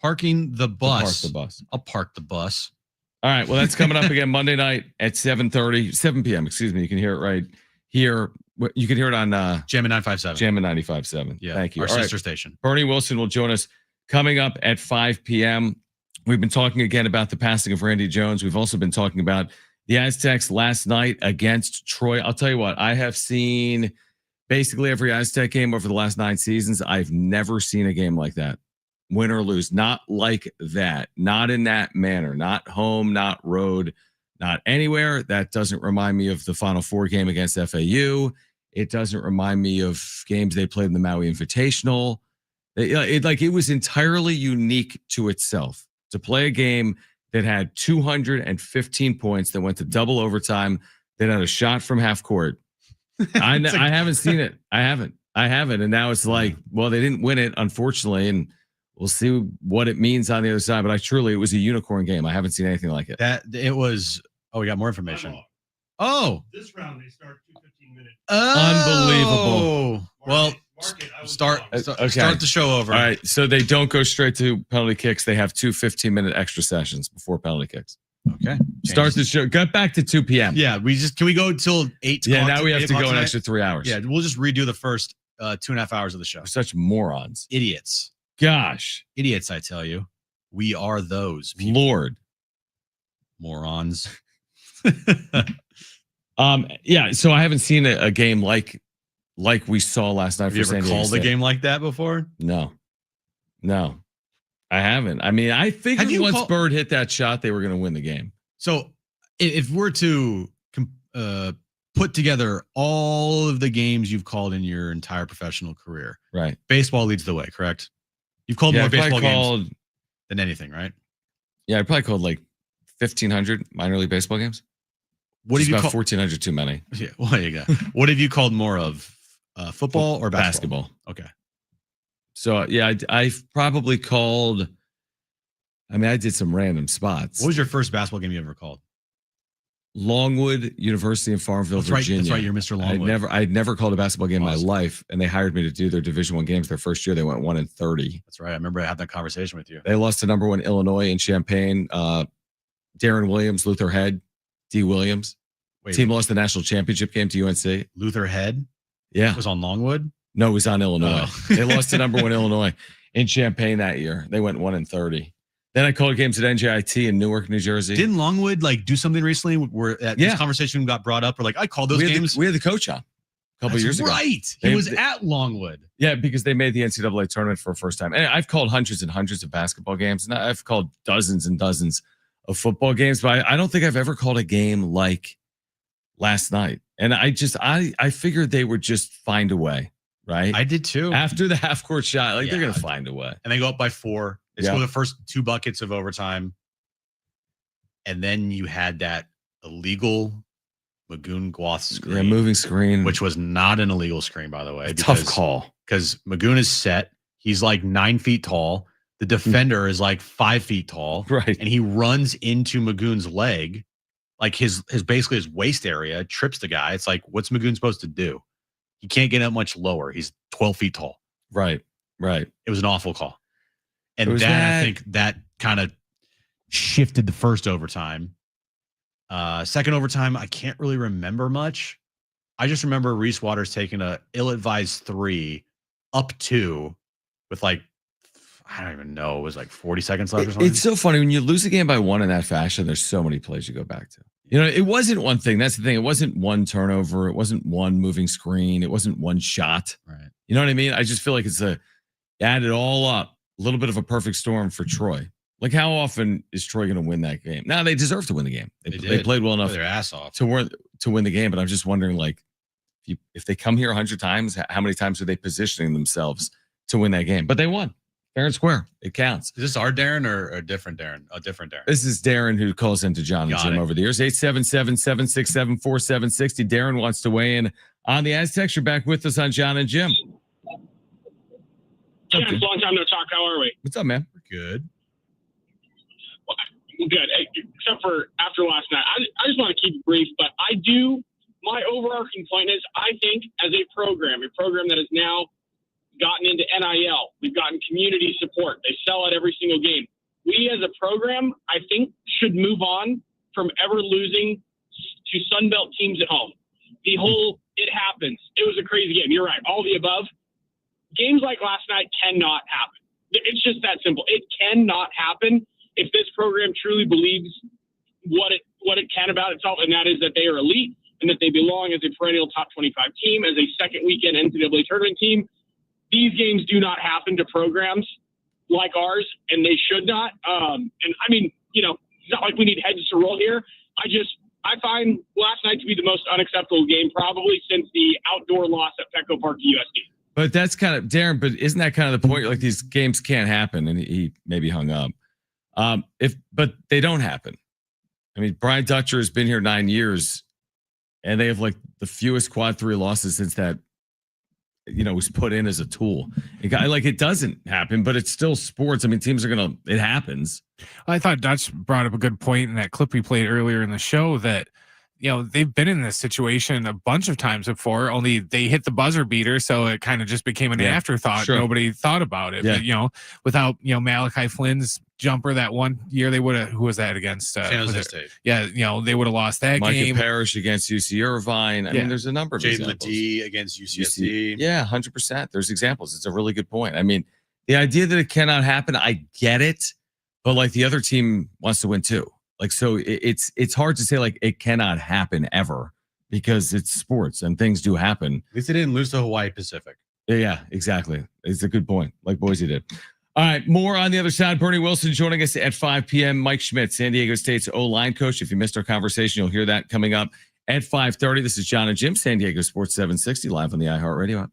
Parking the bus. Park the bus. I'll park the bus. All right. Well, that's coming up again Monday night at 7 p.m. Excuse me. You can hear it right here. You can hear it on Jammin' 957. Jammin' 95.7. Yeah. Thank you. Our sister station. Bernie Wilson will join us coming up at 5 p.m. We've been talking again about the passing of Randy Jones. We've also been talking about the Aztecs last night against Troy. I'll tell you what, I have seen basically every Aztec game over the last 9 seasons. I've never seen a game like that. Win or lose, not like that, not in that manner, not home, not road, not anywhere. That doesn't remind me of the Final Four game against FAU. It doesn't remind me of games they played in the Maui Invitational. It was entirely unique to itself to play a game that had 215 points that went to double overtime, that had a shot from half court. I haven't seen it. I haven't. And now it's like, well, they didn't win it, unfortunately, and we'll see what it means on the other side. But it was a unicorn game. I haven't seen anything like it. We got more information. Oh, this round they start 2:15 minutes. Unbelievable. Well, start the show over. All right. So they don't go straight to penalty kicks. They have 2 15-minute extra sessions before penalty kicks. Okay. Start the show. Get back to 2 p.m. Yeah. Can we go until 8? Yeah. Now we have to go an extra 3 hours. Yeah. We'll just redo the first 2.5 hours of the show. We're such morons. Idiots. Gosh. Idiots, I tell you. We are those people. Lord. Morons. Yeah. So I haven't seen a game like we saw last night. Have you ever called a game like that before? No, I haven't. I mean, I figured once Bird hit that shot, they were going to win the game. So if we're to put together all of the games you've called in your entire professional career, right? Baseball leads the way, correct? You've called more baseball games than anything, right? Yeah, I probably called like 1,500 minor league baseball games. What have you called? 1,400 too many. Yeah, well, there you go. What have you called more of? Football or basketball? Okay. So yeah, I've probably called. I mean, I did some random spots. What was your first basketball game you ever called? Longwood University in Farmville, Virginia. That's right. You're Mr. Longwood. I'd never called a basketball game in my life, and they hired me to do their Division I games. Their first year, they went 1-30. That's right. I remember I had that conversation with you. They lost to number 1 Illinois in Champaign. Darren Williams, Luther Head, D. Williams. Team lost the national championship game to UNC. Luther Head? Yeah. Was on Longwood? No, it was on Illinois. They lost to number 1 Illinois in Champaign that year. They went 1-30. Then I called games at NJIT in Newark, New Jersey. Didn't Longwood do something recently where this conversation got brought up? Or I called those games. We had the coach on a couple years ago. Right. He was at Longwood. Yeah, because they made the NCAA tournament for the first time. And I've called hundreds and hundreds of basketball games, and I've called dozens and dozens of football games, but I don't think I've ever called a game like last night. And I figured they would just find a way, right? I did too. After the half court shot, they're going to find a way. And they go up by 4. They score the first 2 buckets of overtime. And then you had that illegal Magoon Gwath screen. Yeah, moving screen. Which was not an illegal screen, by the way. Tough call. Because Magoon is set. He's like 9 feet tall. The defender is like 5 feet tall. Right. And he runs into Magoon's leg. Like his basically his waist area, trips the guy. It's like, what's Magoon supposed to do? He can't get up much lower. He's 12 feet tall. Right. It was an awful call. And I think that kind of shifted the first overtime. Second overtime, I can't really remember much. I just remember Reese Waters taking a ill-advised 3 up 2 with I don't even know. It was 40 seconds left or something. It's so funny when you lose a game by 1 in that fashion. There's so many plays you go back to. It wasn't one thing. That's the thing. It wasn't one turnover. It wasn't one moving screen. It wasn't one shot. Right. You know what I mean? I just feel like it's add it all up. A little bit of a perfect storm for Troy. Like, how often is Troy going to win that game? Now, they deserve to win the game. They played well enough their ass off to win the game. But I'm just wondering, If they come here 100 times, how many times are they positioning themselves to win that game? But they won fair and square. It counts. Is this our Darren or a different Darren? A different Darren. This is Darren who calls into John and Got Jim it. over the years. 877-767-4760. Darren wants to weigh in on the Aztecs. You're back with us on John and Jim. Chance, long time no talk. How are we? What's up, man? We're good. Well, good. Except for after last night. I just want to keep it brief, but my overarching point is I think as a program that has now gotten into NIL, we've gotten community support. They sell at every single game. We as a program, I think, should move on from ever losing to Sunbelt teams at home. The whole, it happens. It was a crazy game. You're right. All the above. Games like last night cannot happen. It's just that simple. It cannot happen if this program truly believes what it can about itself, and that is that they are elite and that they belong as a perennial top 25 team, as a second weekend NCAA tournament team. These games do not happen to programs like ours, and they should not. And I mean, it's not like we need heads to roll here. I find last night to be the most unacceptable game probably since the outdoor loss at Petco Park to USD. But that's kind of Darren. But isn't that kind of the point? Like these games can't happen, and he maybe hung up. But they don't happen. I mean, Brian Dutcher has been here 9 years, and they have like the fewest quad 3 losses since that was put in as a tool. It doesn't happen, but it's still sports. I mean, teams are it happens. I thought Dutch brought up a good point in that clip we played earlier in the show that, they've been in this situation a bunch of times before, only they hit the buzzer beater. So it kind of just became an afterthought. Sure. Nobody thought about it. Yeah. But, without, Malachi Flynn's jumper that one year, they would have, who was that against? San Jose State. Yeah. They would have lost that game. Micah Parrish against UC Irvine. I mean, there's a number of Jaden examples. Ledee against UCSD. Yeah, 100%. There's examples. It's a really good point. I mean, the idea that it cannot happen, I get it, but like the other team wants to win too. Like, so it's hard to say like it cannot happen ever because it's sports and things do happen. At least they didn't lose to Hawaii Pacific. Yeah, exactly. It's a good point, like Boise did. All right, more on the other side. Bernie Wilson joining us at 5 p.m. Mike Schmidt, San Diego State's O-line coach. If you missed our conversation, you'll hear that coming up at 5:30. This is John and Jim, San Diego Sports 760, live on the iHeartRadio app.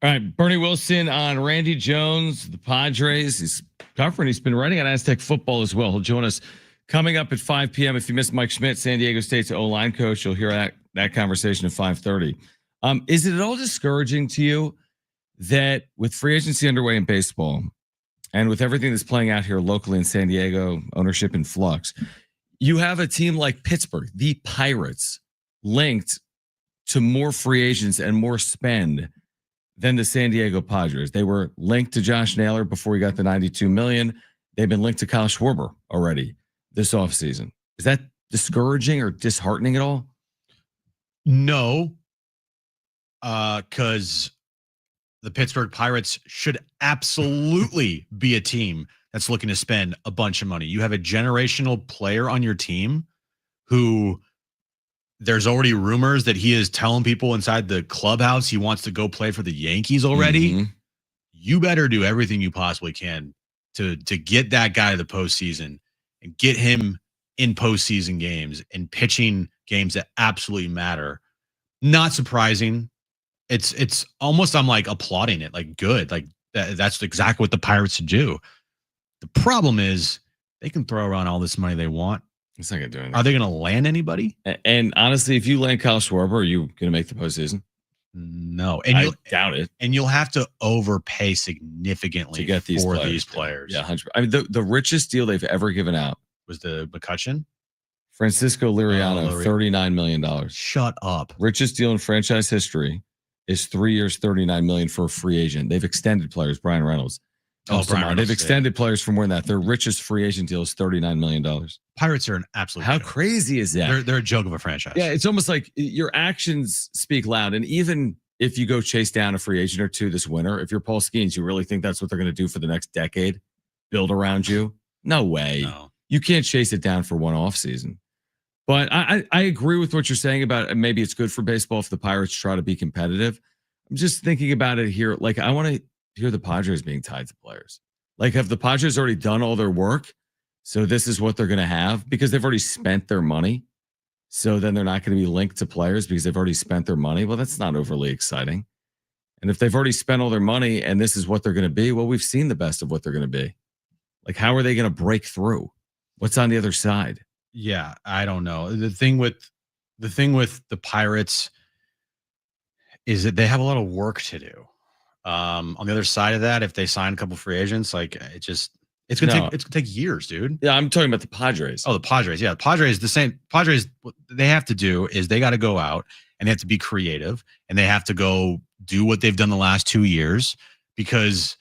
All right, Bernie Wilson on Randy Jones, the Padres. He's covering. He's been writing on Aztec football as well. He'll join us coming up at 5 p.m. If you missed Mike Schmidt, San Diego State's O-line coach, you'll hear that conversation at 5:30. Is it at all discouraging to you that with free agency underway in baseball and with everything that's playing out here locally in San Diego, ownership in flux, you have a team like Pittsburgh, the Pirates, linked to more free agents and more spend than the San Diego Padres? They were linked to Josh Naylor before he got the $92 million. They've been linked to Kyle Schwarber already this offseason. Is that discouraging or disheartening at all? No, because the Pittsburgh Pirates should absolutely be a team that's looking to spend a bunch of money. You have a generational player on your team who there's already rumors that he is telling people inside the clubhouse he wants to go play for the Yankees already. Mm-hmm. You better do everything you possibly can to get that guy to the postseason and get him in postseason games and pitching games that absolutely matter. Not surprising. It's almost, I'm like applauding it, like good. Like that's exactly what the Pirates should do. The problem is they can throw around all this money they want. It's not going to do anything. Are they going to land anybody? And honestly, if you land Kyle Schwarber, are you going to make the postseason? No. And I doubt it. And you'll have to overpay significantly to get these players. Yeah, 100%. I mean, the richest deal they've ever given out was the McCutcheon? Francisco Liriano, $39 million. Shut up. Richest deal in franchise history is 3 years, $39 million for a free agent. They've extended players. Brian Reynolds. Brian Reynolds. They've extended players for more than that. Their richest free agent deal is $39 million. Pirates are an absolute How joke. crazy is that? They're a joke of a franchise. Yeah, it's almost like your actions speak loud. And even if you go chase down a free agent or two this winter, if you're Paul Skeens, you really think that's what they're going to do for the next decade? Build around you? No way. No. You can't chase it down for one offseason. But I agree with what you're saying about maybe it's good for baseball if the Pirates try to be competitive. I'm just thinking about it here. Like, I want to hear the Padres being tied to players. Like, have the Padres already done all their work? So this is what they're going to have because they've already spent their money. So then they're not going to be linked to players because they've already spent their money. Well, that's not overly exciting. And if they've already spent all their money and this is what they're going to be, well, we've seen the best of what they're going to be. Like, how are they going to break through? What's on the other side? Yeah, I don't know. The thing with the Pirates is that they have a lot of work to do. On the other side of that, if they sign a couple free agents, like it's gonna take years, dude. Yeah, I'm talking about the Padres. Oh, the Padres. Yeah, the Padres. The same Padres. What they have to do is they got to go out and they have to be creative and they have to go do what they've done the last 2 years because,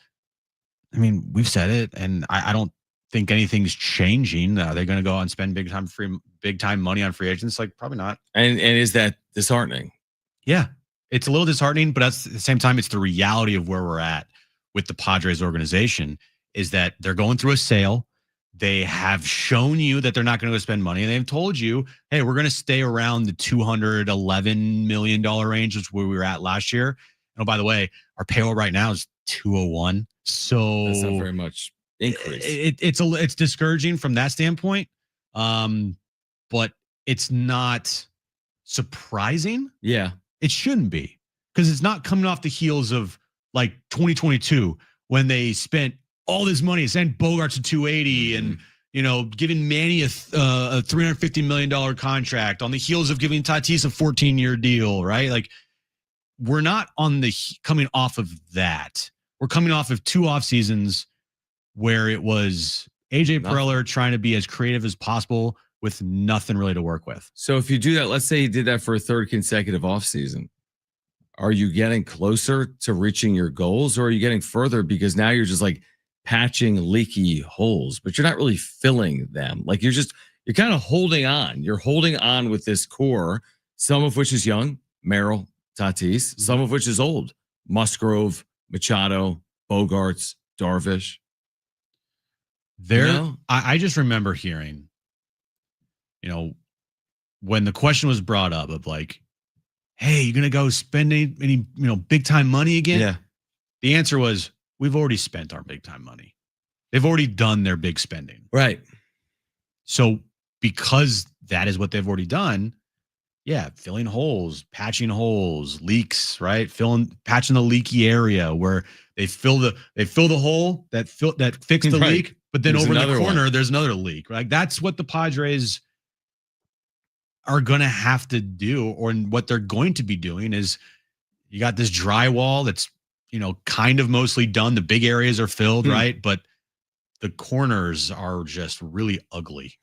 I mean, we've said it, and I don't think anything's changing. They're going to go out and spend big time money on free agents. Like, probably not. And is that disheartening? Yeah. It's a little disheartening, but at the same time, it's the reality of where we're at with the Padres organization is that they're going through a sale. They have shown you that they're not going to spend money, and they've told you, hey, we're going to stay around the $211 million range, which is where we were at last year. And oh, by the way, our payroll right now is 201. So that's not very much increase. It's discouraging from that standpoint, but it's not surprising. Yeah. It shouldn't be because it's not coming off the heels of like 2022 when they spent all this money, sent Bogarts to 280 and, giving Manny a $350 million contract on the heels of giving Tatis a 14-year deal, right? Like, we're not coming off of that. We're coming off of 2 off seasons where it was AJ Preller trying to be as creative as possible with nothing really to work with. So if you do that, let's say you did that for a third consecutive offseason. Are you getting closer to reaching your goals or are you getting further because now you're just like patching leaky holes, but you're not really filling them? Like you're kind of holding on. You're holding on with this core, some of which is young, Merrill, Tatis, some of which is old, Musgrove, Machado, Bogarts, Darvish. I just remember hearing, when the question was brought up of like, hey, you going to go spend any big time money again? Yeah. The answer was, we've already spent our big time money. They've already done their big spending. Right. So because that is what they've already done, Yeah, filling holes, patching holes, leaks, right? Patching the leaky area where they fill the hole that fixed the Right. leak, but then There's over in the another corner one. there's another leak. Like that's what the Padres are going to have to do, or what they're going to be doing is you got this drywall that's kind of mostly done. The big areas are filled, right? But the corners are just really ugly,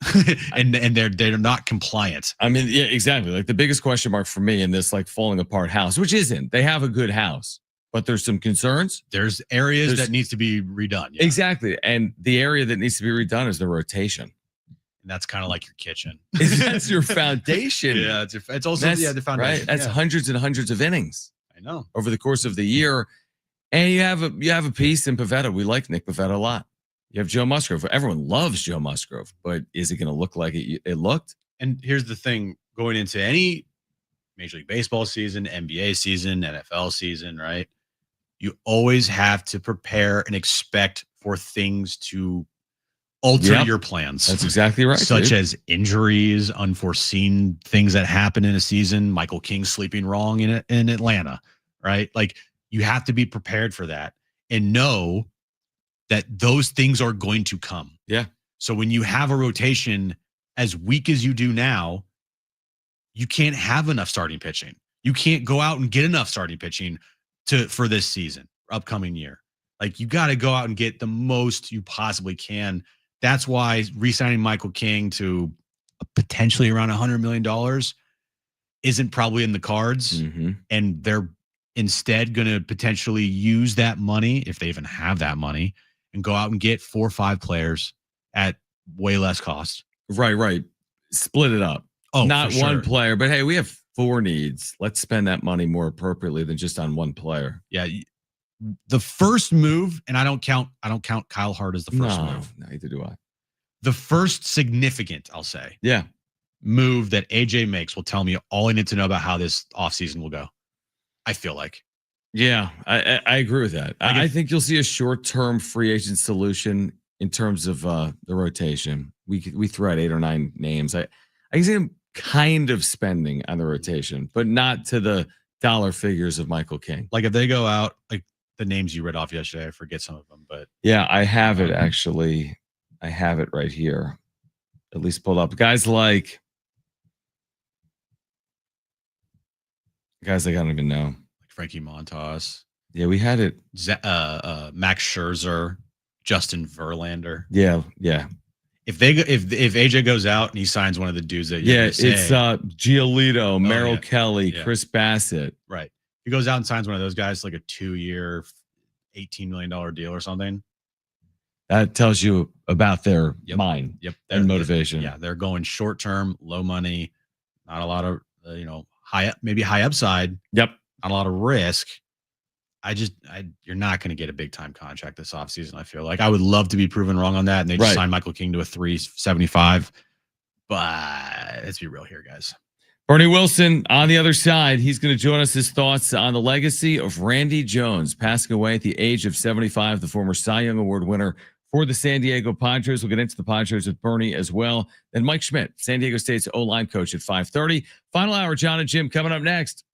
and they're not compliant. I mean, yeah, exactly. Like the biggest question mark for me in this like falling apart house, which isn't, they have a good house, but there's some concerns. There's areas that needs to be redone. Yeah. Exactly. And the area that needs to be redone is the rotation. And that's kind of like your kitchen. That's your foundation. Yeah, it's also the foundation. Right. That's hundreds and hundreds of innings. I know. Over the course of the year. And you have a piece in Pivetta. We like Nick Pivetta a lot. You have Joe Musgrove. Everyone loves Joe Musgrove, but is it going to look like it looked? And here's the thing: going into any Major League Baseball season, NBA season, NFL season, right? You always have to prepare and expect for things to alter your plans. That's exactly right. Such as injuries, unforeseen things that happen in a season. Michael King sleeping wrong in Atlanta, right? Like you have to be prepared for that and know that those things are going to come. Yeah. So when you have a rotation as weak as you do now, you can't have enough starting pitching. You can't go out and get enough starting pitching for this season, upcoming year. Like you got to go out and get the most you possibly can. That's why re-signing Michael King to potentially around $100 million isn't probably in the cards. Mm-hmm. And they're instead going to potentially use that money, if they even have that money, and go out and get 4 or 5 players at way less cost. Right. Split it up. Oh, not for one sure. player, but hey, we have 4 needs. Let's spend that money more appropriately than just on one player. Yeah. The first move, and I don't count Kyle Hart as the first move. Neither do I. The first significant, I'll say, move that AJ makes will tell me all I need to know about how this offseason will go. I feel like. Yeah, I agree with that. I think you'll see a short-term free agent solution in terms of the rotation. We threw out 8 or 9 names. I can see him kind of spending on the rotation, but not to the dollar figures of Michael King. Like if they go out, like the names you read off yesterday, I forget some of them, but yeah, I have it actually. I have it right here, at least pulled up. Guys like I don't even know. Frankie Montas. Yeah, we had it. Max Scherzer, Justin Verlander. Yeah. If AJ goes out and he signs one of the dudes that it's Giolito, Merrill Kelly, Chris Bassett. Right. He goes out and signs one of those guys like a 2-year, $18 million deal or something. That tells you about their mind and motivation. They're going short term, low money, not a lot of high upside. Yep. Not a lot of risk. You're not going to get a big time contract this offseason. I feel like I would love to be proven wrong on that. And they just signed Michael King to a $375. But let's be real here, guys. Bernie Wilson on the other side. He's going to join us. His thoughts on the legacy of Randy Jones, passing away at the age of 75, the former Cy Young Award winner for the San Diego Padres. We'll get into the Padres with Bernie as well. And Mike Schmidt, San Diego State's O-line coach at 5:30. Final hour, John and Jim coming up next.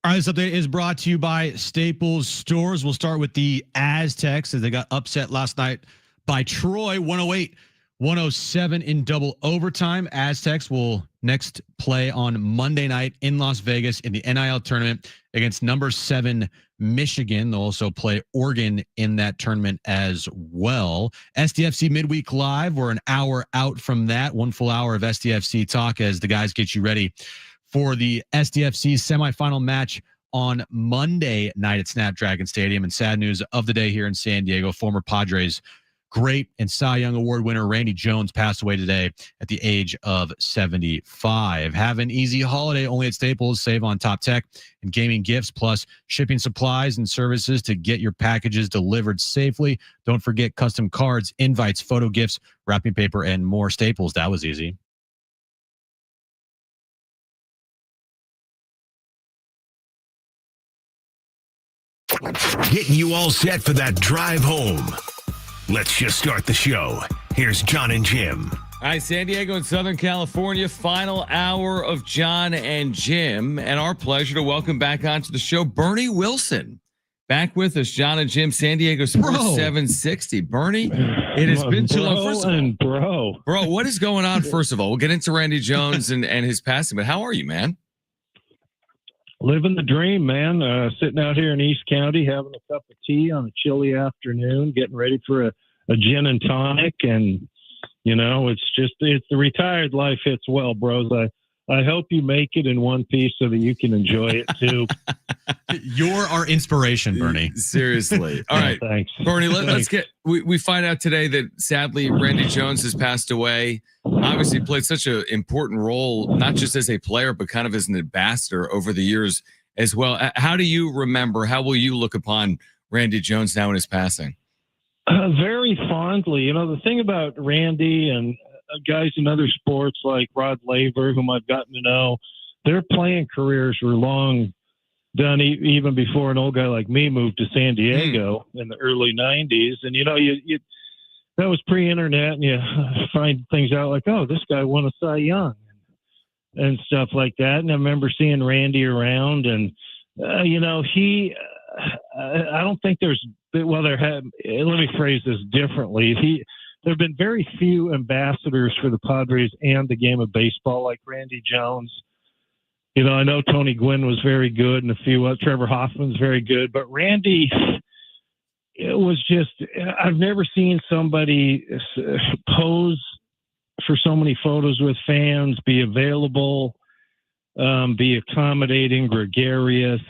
All right, this update is brought to you by Staples Stores. We'll start with the Aztecs as they got upset last night by Troy, 108-107 in double overtime. Aztecs will next play on Monday night in Las Vegas in the NIL tournament against number 7 Michigan. They'll also play Oregon in that tournament as well. SDFC Midweek Live, we're an hour out from that. 1 full hour of SDFC talk as the guys get you ready for the SDFC semifinal match on Monday night at Snapdragon Stadium. And sad news of the day here in San Diego, former Padres great and Cy Young Award winner Randy Jones passed away today at the age of 75. Have an easy holiday only at Staples. Save on top tech and gaming gifts, plus shipping supplies and services to get your packages delivered safely. Don't forget custom cards, invites, photo gifts, wrapping paper, and more. Staples, that was easy. Getting you all set for that drive home. Let's just start the show. Here's John and Jim. All right, San Diego and Southern California, final hour of John and Jim. And our pleasure to welcome back onto the show, Bernie Wilson. Back with us, John and Jim, San Diego Sports 760. Bernie, it has been too long. First of all, bro, what is going on? First of all, we'll get into Randy Jones and his passing, but how are you, man? Living the dream, man. Sitting out here in East County, having a cup of tea on a chilly afternoon, getting ready for a gin and tonic. And, you know, it's the retired life hits well, bros. I hope you make it in one piece so that you can enjoy it too. You're our inspiration, Bernie. Seriously. All right, thanks. Bernie, let's get, we find out today that sadly Randy Jones has passed away. Obviously played such an important role, not just as a player, but kind of as an ambassador over the years as well. How do you remember, how will you look upon Randy Jones now in his passing? Very fondly. You know, the thing about Randy and guys in other sports like Rod Laver, whom I've gotten to know, their playing careers were long done even before an old guy like me moved to San Diego in the early 90s. And, you know, you that was pre-internet, and you find things out like, oh, this guy won a Cy Young and stuff like that. And I remember seeing Randy around, and, you know, I don't think let me phrase this differently. There have been very few ambassadors for the Padres and the game of baseball like Randy Jones. You know, I know Tony Gwynn was very good, and Trevor Hoffman's very good, but Randy, it was just, I've never seen somebody pose for so many photos with fans, be available, be accommodating, gregarious.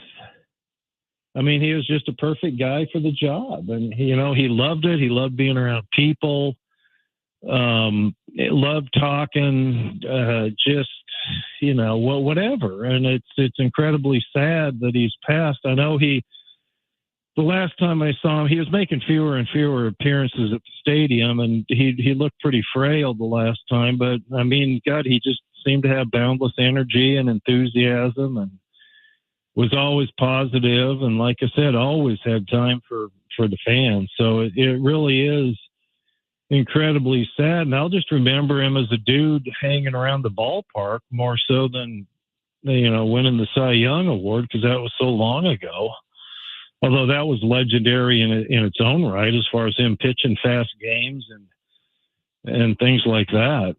I mean, he was just a perfect guy for the job. And, you know, he loved it. He loved being around people, loved talking, just, you know, whatever. And it's incredibly sad that he's passed. I know the last time I saw him, he was making fewer and fewer appearances at the stadium, and he looked pretty frail the last time. But, I mean, God, he just seemed to have boundless energy and enthusiasm and was always positive. And like I said, always had time for the fans. So it really is incredibly sad. And I'll just remember him as a dude hanging around the ballpark more so than, you know, winning the Cy Young Award, because that was so long ago. Although that was legendary in its own right, as far as him pitching fast games and things like that.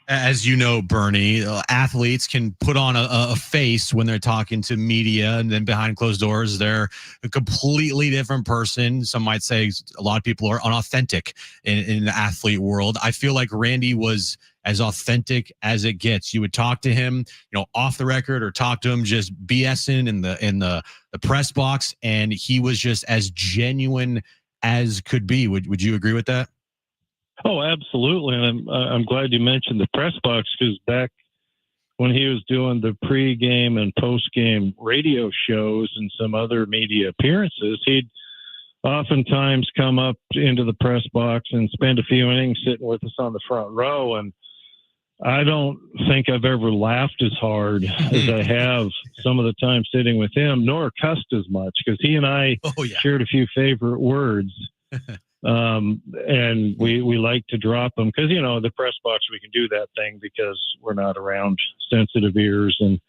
As you know, Bernie, athletes can put on a face when they're talking to media, and then behind closed doors, they're a completely different person. Some might say a lot of people are unauthentic in the athlete world. I feel like Randy was as authentic as it gets. You would talk to him, you know, off the record, or talk to him just BSing in the press box, and he was just as genuine as could be. Would you agree with that? Oh, absolutely. And I'm glad you mentioned the press box, because back when he was doing the pre-game and post-game radio shows and some other media appearances, he'd oftentimes come up into the press box and spend a few innings sitting with us on the front row. And I don't think I've ever laughed as hard as I have some of the time sitting with him, nor cussed as much, because he and I shared a few favorite words. And we like to drop them because, you know, the press box, we can do that thing because we're not around sensitive ears. And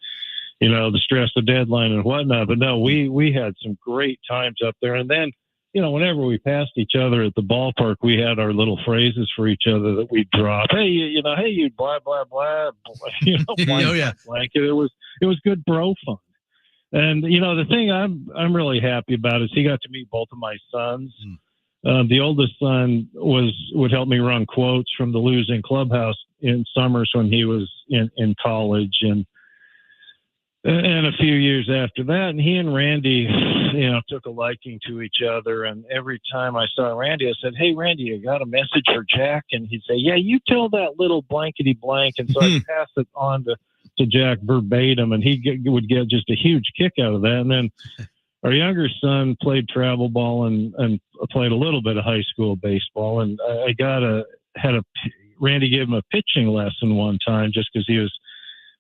the stress of deadline and whatnot. But no, we had some great times up there. And then, whenever we passed each other at the ballpark, we had our little phrases for each other that we'd drop. Hey, hey, you blah, blah, blah, blank, Oh, yeah. blank. It was good bro fun. And, the thing I'm really happy about is he got to meet both of my sons. The oldest son would help me run quotes from the losing clubhouse in summers when he was in college. And a few years after that, and he and Randy, took a liking to each other. And every time I saw Randy, I said, "Hey, Randy, you got a message for Jack?" And he'd say, "Yeah, you tell that little blankety blank." And so I'd pass it on to Jack verbatim, and he would get just a huge kick out of that. And then our younger son played travel ball and played a little bit of high school baseball. And Randy gave him a pitching lesson one time just because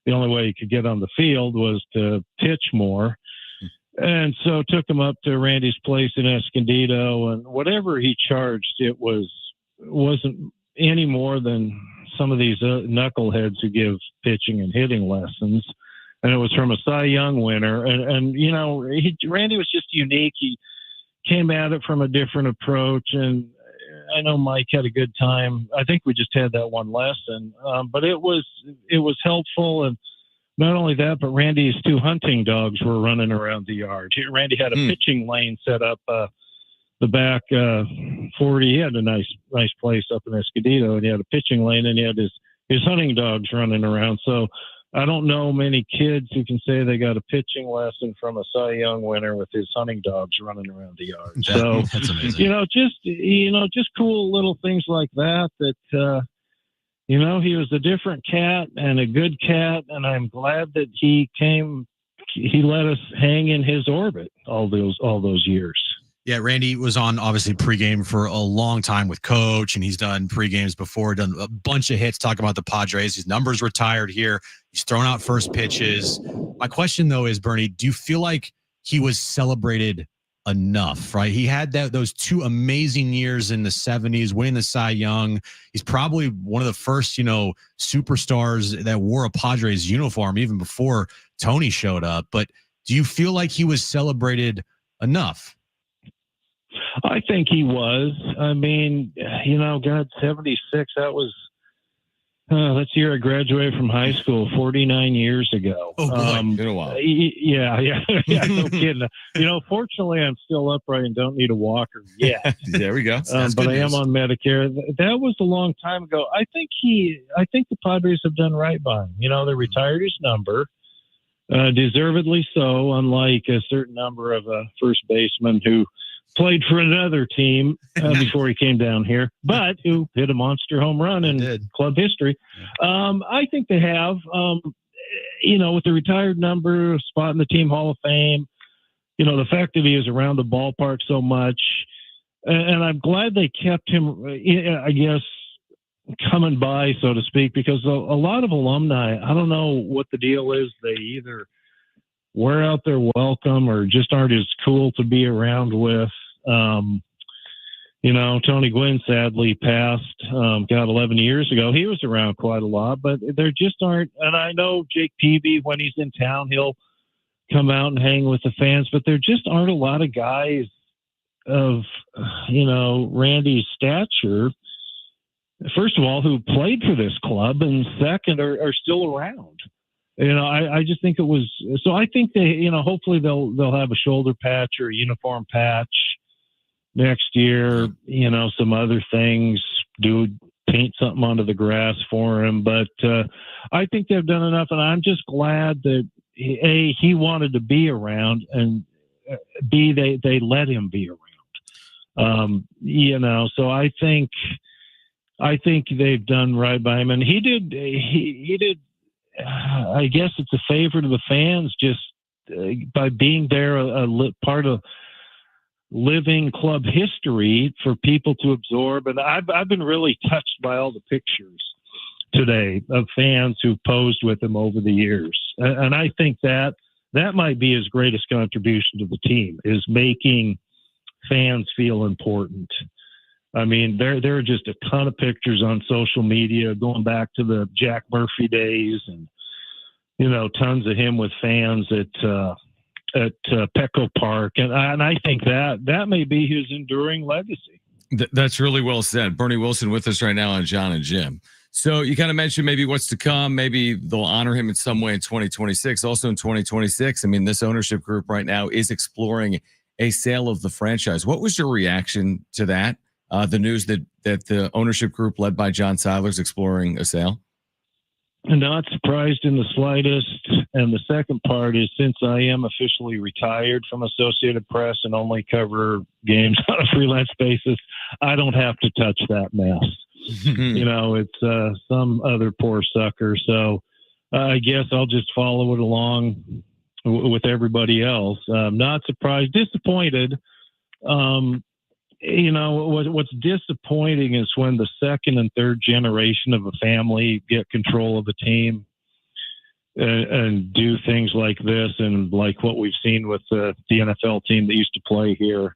the only way he could get on the field was to pitch more. And so took him up to Randy's place in Escondido, and whatever he charged, wasn't any more than some of these knuckleheads who give pitching and hitting lessons. And it was from a Cy Young winner. And Randy was just unique. He came at it from a different approach, and I know Mike had a good time. I think we just had that one lesson, but it was helpful. And not only that, but Randy's 2 hunting dogs were running around the yard. Randy had a pitching lane set up the back 40. He had a nice place up in Escondido, and he had a pitching lane, and he had his hunting dogs running around. So I don't know many kids who can say they got a pitching lesson from a Cy Young winner with his hunting dogs running around the yard. That's amazing. Just cool little things like that. He was a different cat and a good cat, and I'm glad that he let us hang in his orbit all those years. Yeah, Randy was on obviously pregame for a long time with Coach, and he's done pregames before, done a bunch of hits talking about the Padres. His numbers retired here. He's thrown out first pitches. My question, though, is, Bernie, do you feel like he was celebrated enough, right? He had those 2 amazing years in the 70s, winning the Cy Young. He's probably one of the first, superstars that wore a Padres uniform even before Tony showed up. But do you feel like he was celebrated enough? I think he was. I mean, 76, that was, that's the year I graduated from high school, 49 years ago. Oh, boy. Been a while. Yeah, no kidding. Fortunately, I'm still upright and don't need a walker yet. There we go. But I am on Medicare. That was a long time ago. I think the Padres have done right by him. They retired his number, deservedly so, unlike a certain number of first basemen who played for another team before he came down here, but who hit a monster home run in club history. I think they have, with the retired number, spot in the Team Hall of Fame, the fact that he is around the ballpark so much. And I'm glad they kept him, I guess, coming by, so to speak, because a lot of alumni, I don't know what the deal is. They either wear out their welcome or just aren't as cool to be around with. Tony Gwynn sadly passed, 11 years ago. He was around quite a lot, but there just aren't. And I know Jake Peavy, when he's in town, he'll come out and hang with the fans, but there just aren't a lot of guys of, Randy's stature, first of all, who played for this club, and second, are still around. I just think it was. So I think they, hopefully they'll have a shoulder patch or a uniform patch next year. Some other things. Paint something onto the grass for him. But I think they've done enough, and I'm just glad that he wanted to be around, and B, they let him be around. So I think they've done right by him, and he did. I guess it's a favor to the fans just by being there, part of living club history for people to absorb. And I've been really touched by all the pictures today of fans who posed with him over the years. And I think that might be his greatest contribution to the team, is making fans feel important. I mean, there are just a ton of pictures on social media going back to the Jack Murphy days, and tons of him with fans at Petco Park, and I think that may be his enduring legacy. That's really well said. Bernie Wilson with us right now on John and Jim. So you kind of mentioned maybe what's to come. Maybe they'll honor him in some way in 2026. Also in 2026, I mean, this ownership group right now is exploring a sale of the franchise. What was your reaction to that? The news that the ownership group led by John Seidler is exploring a sale? Not surprised in the slightest. And the second part is, since I am officially retired from Associated Press and only cover games on a freelance basis, I don't have to touch that mess. It's some other poor sucker. So I guess I'll just follow it along with everybody else. Not surprised, disappointed. What's disappointing is when the second and third generation of a family get control of a team and do things like this, and like what we've seen with the NFL team that used to play here.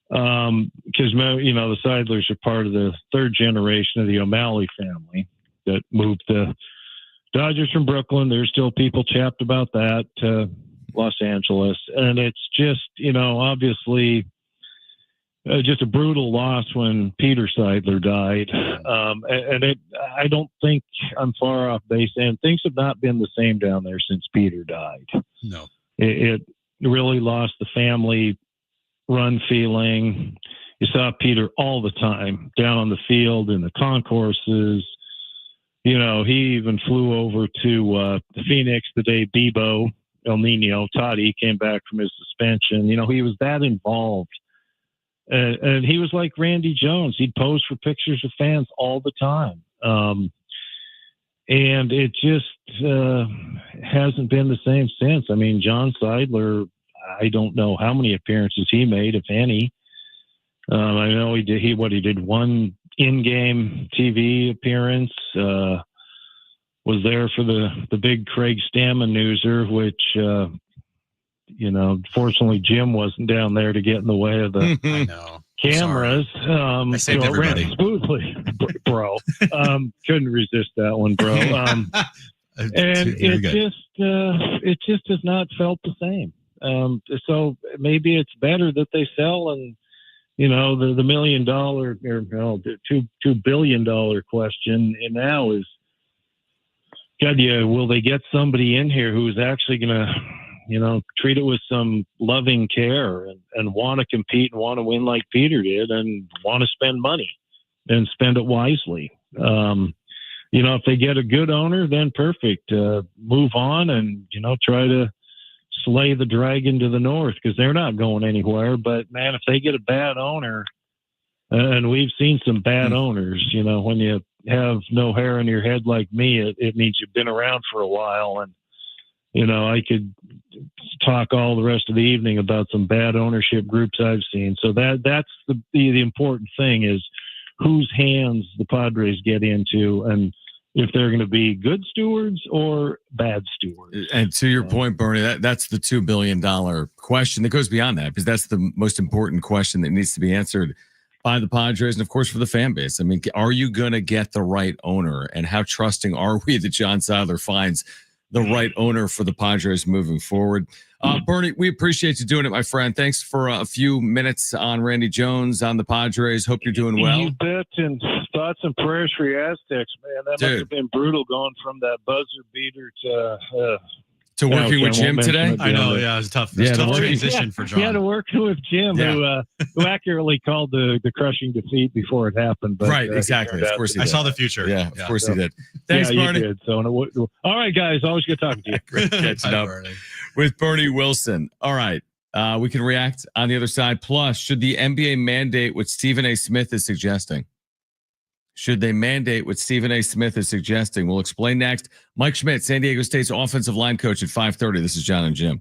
Because, the Seidlers are part of the third generation of the O'Malley family that moved the Dodgers from Brooklyn. There's still people chapped about that to Los Angeles. And it's just, obviously just a brutal loss when Peter Seidler died. I don't think I'm far off base, and things have not been the same down there since Peter died. No. It really lost the family run feeling. You saw Peter all the time down on the field in the concourses. He even flew over to Phoenix the day Bebo, El Nino, Toddy came back from his suspension. He was that involved. And he was like Randy Jones. He'd pose for pictures of fans all the time. And it just hasn't been the same since. I mean, John Seidler, I don't know how many appearances he made, if any. I know he did one in-game TV appearance. Was there for the big Craig Stammenhuiser, which fortunately Jim wasn't down there to get in the way of the I know. cameras. I saved everybody. Ran smoothly, bro. Couldn't resist that one, bro. And it just has not felt the same. So maybe it's better that they sell, and the $1 million or the $2 billion question and now is, God, will they get somebody in here who's actually going to treat it with some loving care and want to compete and want to win like Peter did and want to spend money and spend it wisely. If they get a good owner, then perfect. Move on and, try to slay the dragon to the north, because they're not going anywhere. But man, if they get a bad owner, and we've seen some bad owners, when you have no hair on your head like me, it means you've been around for a while. And, I could talk all the rest of the evening about some bad ownership groups I've seen. So that's the important thing, is whose hands the Padres get into, and if they're going to be good stewards or bad stewards. And to your point, Bernie, that's the $2 billion question that goes beyond that, because that's the most important question that needs to be answered by the Padres and, of course, for the fan base. I mean, are you going to get the right owner, and how trusting are we that John Seidler finds the right owner for the Padres moving forward? Bernie, we appreciate you doing it, my friend. Thanks for a few minutes on Randy Jones, on the Padres. Hope you're doing well. You bet, and thoughts and prayers for your Aztecs, man. That must have been brutal going from that buzzer beater to working with Jim today. I know, yeah, it was tough. It was tough transition for John. He had to work with Jim, who accurately called the crushing defeat before it happened. But, right, exactly. Of course he did. I saw the future. Yeah, of course he did. Thanks, Bernie. You did. So, all right, guys, always good talking to you. Great catching up with Bernie Wilson. All right, we can react on the other side. Plus, should the NBA mandate what Stephen A. Smith is suggesting? Should they mandate what Stephen A. Smith is suggesting? We'll explain next. Mike Schmidt, San Diego State's offensive line coach, at 5:30. This is John and Jim.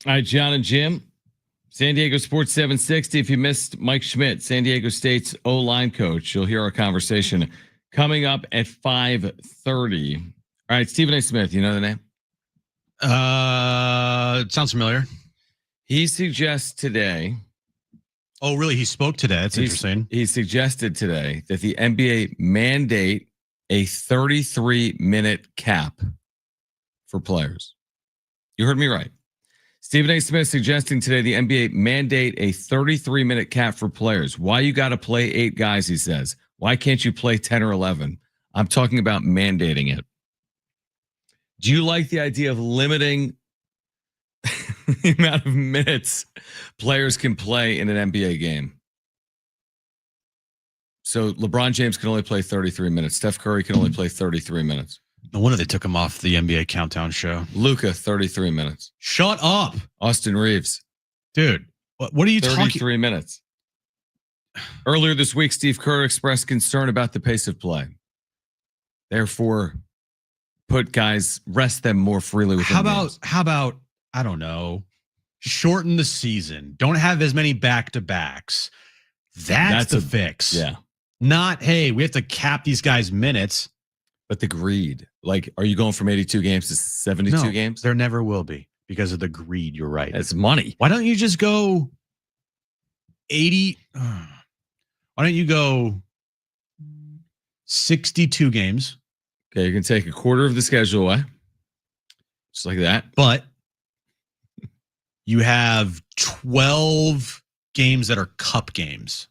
All right, John and Jim. San Diego Sports 760. If you missed Mike Schmidt, San Diego State's O-line coach, you'll hear our conversation coming up at 5:30. All right, Stephen A. Smith, you know the name? It sounds familiar. He suggests today. Oh, really? He spoke today. That's interesting. He suggested today that the NBA mandate a 33-minute cap for players. You heard me right. Stephen A. Smith suggesting today the NBA mandate a 33-minute cap for players. Why you got to play 8 guys, he says. Why can't you play 10 or 11? I'm talking about mandating it. Do you like the idea of limiting the amount of minutes players can play in an NBA game? So LeBron James can only play 33 minutes. Steph Curry can only play 33 minutes. No wonder they took him off the NBA Countdown show. Luka, 33 minutes. Shut up. Austin Reeves. Dude, what are you 33 talking? minutes. Earlier this week, Steve Kerr expressed concern about the pace of play. Therefore, rest them more freely with How about, I don't know, shorten the season. Don't have as many back-to-backs. That's the fix. Yeah. Not, hey, we have to cap these guys' minutes. But the greed, like, are you going from 82 games to 72 games? There never will be because of the greed. You're right. It's money. Why don't you just go 80? Why don't you go 62 games? Okay, you can take a quarter of the schedule away. Just like that. But you have 12 games that are cup games.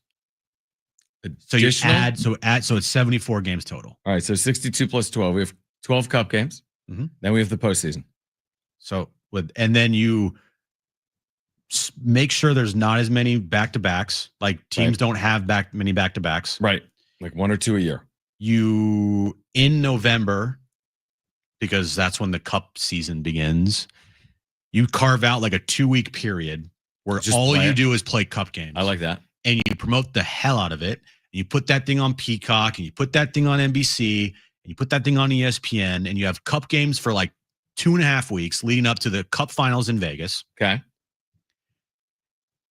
So you add, so it's 74 games total. All right, so 62 plus 12. We have 12 cup games. Mm-hmm. Then we have the postseason. So and then you make sure there's not as many back-to-backs. Like teams don't have many back-to-backs. Right, like 1 or 2 a year. You in November, because that's when the cup season begins. You carve out like a 2-week period where all you do is play cup games. I like that. And you promote the hell out of it. And you put that thing on Peacock, and you put that thing on NBC, and you put that thing on ESPN, and you have cup games for like 2.5 weeks leading up to the cup finals in Vegas. Okay.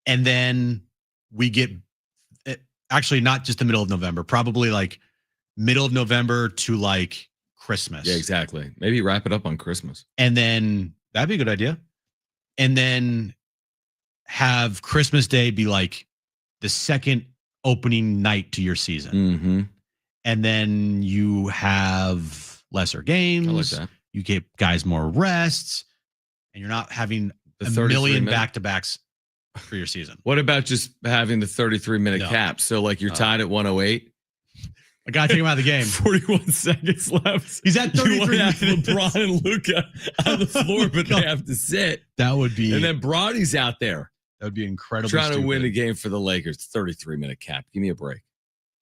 And then we get, actually not just the middle of November, probably like middle of November to like Christmas. Yeah, exactly. Maybe wrap it up on Christmas. And then that'd be a good idea. And then have Christmas Day be like the second opening night to your season. Mm-hmm. And then you have lesser games. I like that. You give guys more rests, and you're not having The a 33 million minute- back-to-backs for your season. What about just having the 33-minute No. cap? So like you're tied at 108. A guy take him out of the game. 41 seconds left. He's at 33 You want to have minutes. LeBron and Luka on the floor, but they have to sit. That would be, And then Broddy's out there that would be incredibly trying to win a stupid. game for the Lakers. 33-minute cap. Give me a break.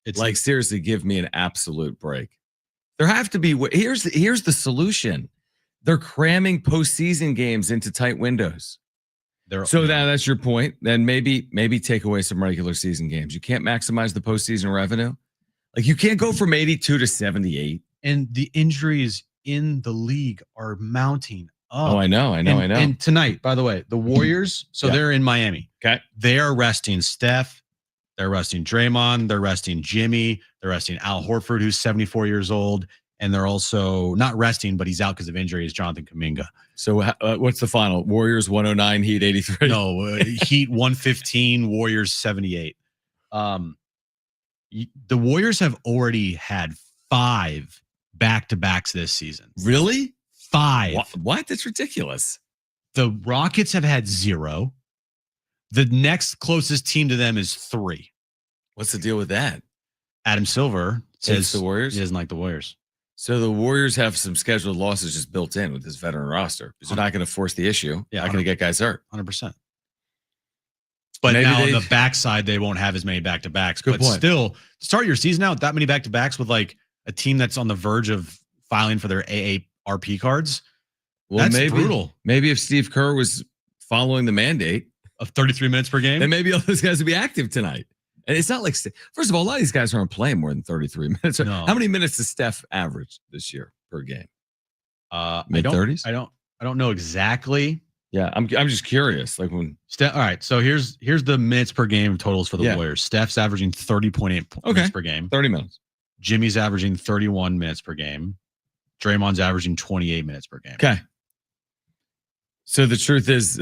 It's Like seriously, give me an absolute break. There have to be. Here's the solution. They're cramming postseason games into tight windows. So that's your point. Then maybe take away some regular season games. You can't maximize the postseason revenue. Like you can't go from 82 to 78. and the injuries in the league are mounting up. Oh, I know. And tonight, by the way, the Warriors, so Yeah. they're in Miami. Okay. They are resting Steph. They're resting Draymond. They're resting Jimmy. They're resting Al Horford, who's 74 years old. And they're also not resting, but he's out because of injury, is Jonathan Kuminga. So what's the final? Warriors 109, Heat 83. No, Heat 115, Warriors 78. The Warriors have already had 5 back-to-backs this season. Really? 5. What? That's ridiculous. The Rockets have had 0. The next closest team to them is 3. What's the deal with that? Adam Silver says the Warriors. He doesn't like the Warriors. So the Warriors have some scheduled losses just built in with this veteran roster because they're not going to force the issue. Yeah, not going to get guys hurt. 100%. But Maybe now on they- the backside, they won't have as many back-to-backs. Good But point. still, to start your season out, that many back-to-backs with like a team that's on the verge of filing for their AARP cards, Well, that's maybe brutal. Maybe if Steve Kerr was following the mandate, Of 33 minutes per game. then maybe all those guys would be active tonight. And it's not like, first of all, a lot of these guys aren't playing more than 33 minutes. No. How many minutes does Steph average this year per game? I Mid-30s? don't know exactly Yeah, I'm just curious. Like when All right, so here's the minutes per game totals for the Yeah. Warriors. Steph's averaging 30.8 minutes per game. 30 minutes. Jimmy's averaging 31 minutes per game. Draymond's averaging 28 minutes per game. Okay. So the truth is,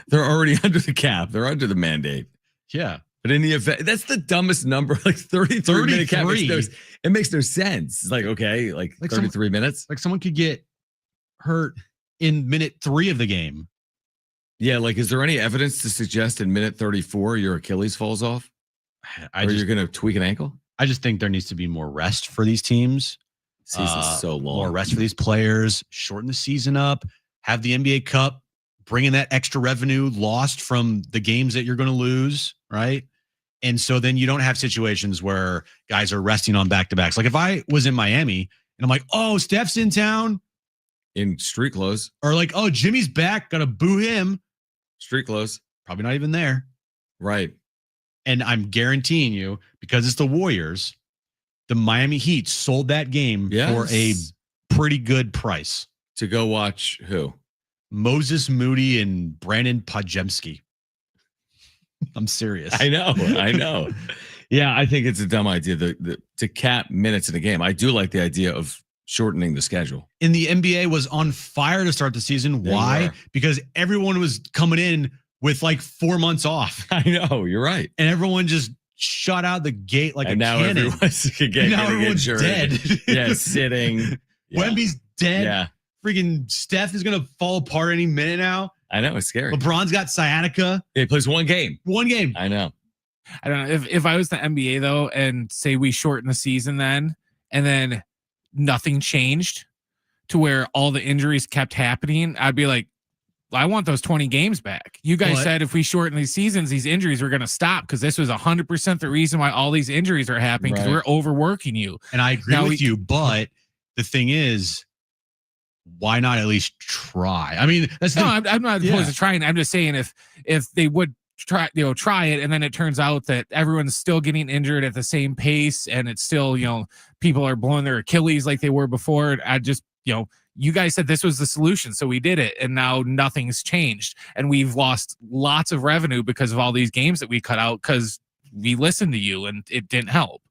they're already under the cap. They're under the mandate. Yeah. But in the event, that's the dumbest number. Like 33 minute cap. It makes no sense. It's like, okay, like 33 minutes. Like someone could get hurt in minute 3 of the game. Yeah, like is there any evidence to suggest in minute 34 your Achilles falls off? You're going to tweak an ankle? I just think there needs to be more rest for these teams. Season's so long. More rest for these players. Shorten the season up. Have the NBA Cup. Bring in that extra revenue lost from the games that you're going to lose, right? And so then you don't have situations where guys are resting on back-to-backs. Like if I was in Miami and I'm like, oh, Steph's in town. In street clothes. Or like, oh, Jimmy's back. Got to boo him. Street clothes. Probably not even there. Right. And I'm guaranteeing you, because it's the Warriors, the Miami Heat sold that game for a pretty good price. To go watch who? Moses Moody and Brandon Podjemski. I'm serious. I know. Yeah, I think it's a dumb idea to cap minutes in a game. I do like the idea of shortening the schedule. And the NBA was on fire to start the season. Why? Because everyone was coming in with like 4 months off. I know, you're right. And everyone just shot out the gate like and a now cannon. Everyone's dead. Yeah, sitting. Yeah. Wemby's dead. Yeah. Freaking Steph is going to fall apart any minute now. I know, it's scary. LeBron's got sciatica. He plays one game. I know. I don't know. If I was the NBA though, and say we shorten the season then, and then nothing changed to where all the injuries kept happening, I'd be like, I want those 20 games back. You guys said if we shorten these seasons, these injuries were going to stop, because this was 100% the reason why all these injuries are happening, because we're overworking you. And I agree with you, but the thing is, why not at least try? I mean, I'm not opposed to trying. I'm just saying if they would try it, and then it turns out that everyone's still getting injured at the same pace, and it's still, people are blowing their Achilles like they were before. I just, you guys said this was the solution, so we did it, and now nothing's changed, and we've lost lots of revenue because of all these games that we cut out because we listened to you and it didn't help.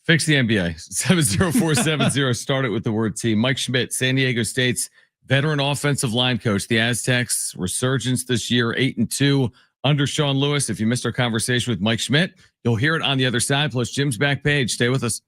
Fix the NBA. 70470. Start it with the word team. Mike Schmidt, San Diego State's veteran offensive line coach. The Aztecs resurgence this year, 8-2 under Sean Lewis. If you missed our conversation with Mike Schmidt, you'll hear it on the other side. Plus Jim's back page. Stay with us.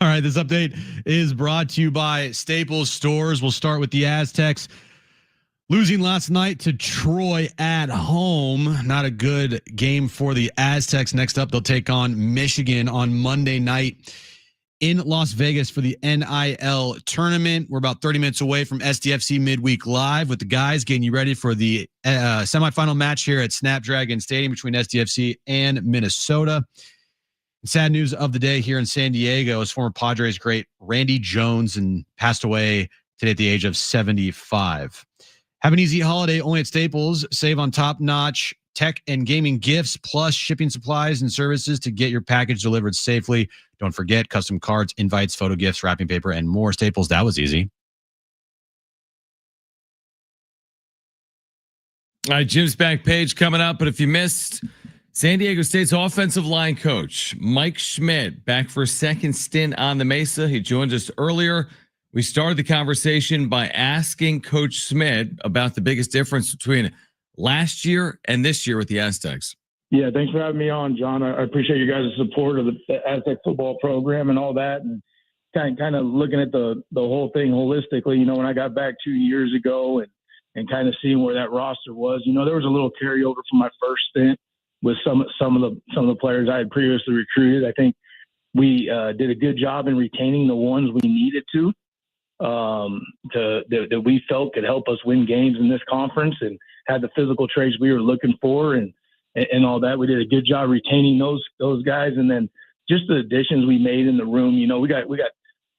All right, this update is brought to you by Staples Stores. We'll start with the Aztecs. Losing last night to Troy at home. Not a good game for the Aztecs. Next up, they'll take on Michigan on Monday night in Las Vegas for the NIL tournament. We're about 30 minutes away from SDFC Midweek Live with the guys getting you ready for the semifinal match here at Snapdragon Stadium between SDFC and Minnesota. Sad news of the day here in San Diego is former Padres great Randy Jones and passed away today at the age of 75. Have an easy holiday only at Staples. Save on top-notch tech and gaming gifts, plus shipping supplies and services to get your package delivered safely. Don't forget custom cards, invites, photo gifts, wrapping paper, and more. Staples, that was easy. All right, Jim's back page coming up, but if you missed, San Diego State's offensive line coach, Mike Schmidt, back for a second stint on the Mesa. He joined us earlier. We started the conversation by asking Coach Schmidt about the biggest difference between last year and this year with the Aztecs. Yeah, thanks for having me on, John. I appreciate you guys' support of the Aztec football program and all that, and kind of looking at the whole thing holistically. You know, when I got back 2 years ago and kind of seeing where that roster was, you know, there was a little carryover from my first stint with some of the players I had previously recruited. I think we did a good job in retaining the ones we needed to that we felt could help us win games in this conference and had the physical traits we were looking for and all that. We did a good job retaining those guys, and then just the additions we made in the room. You know, we got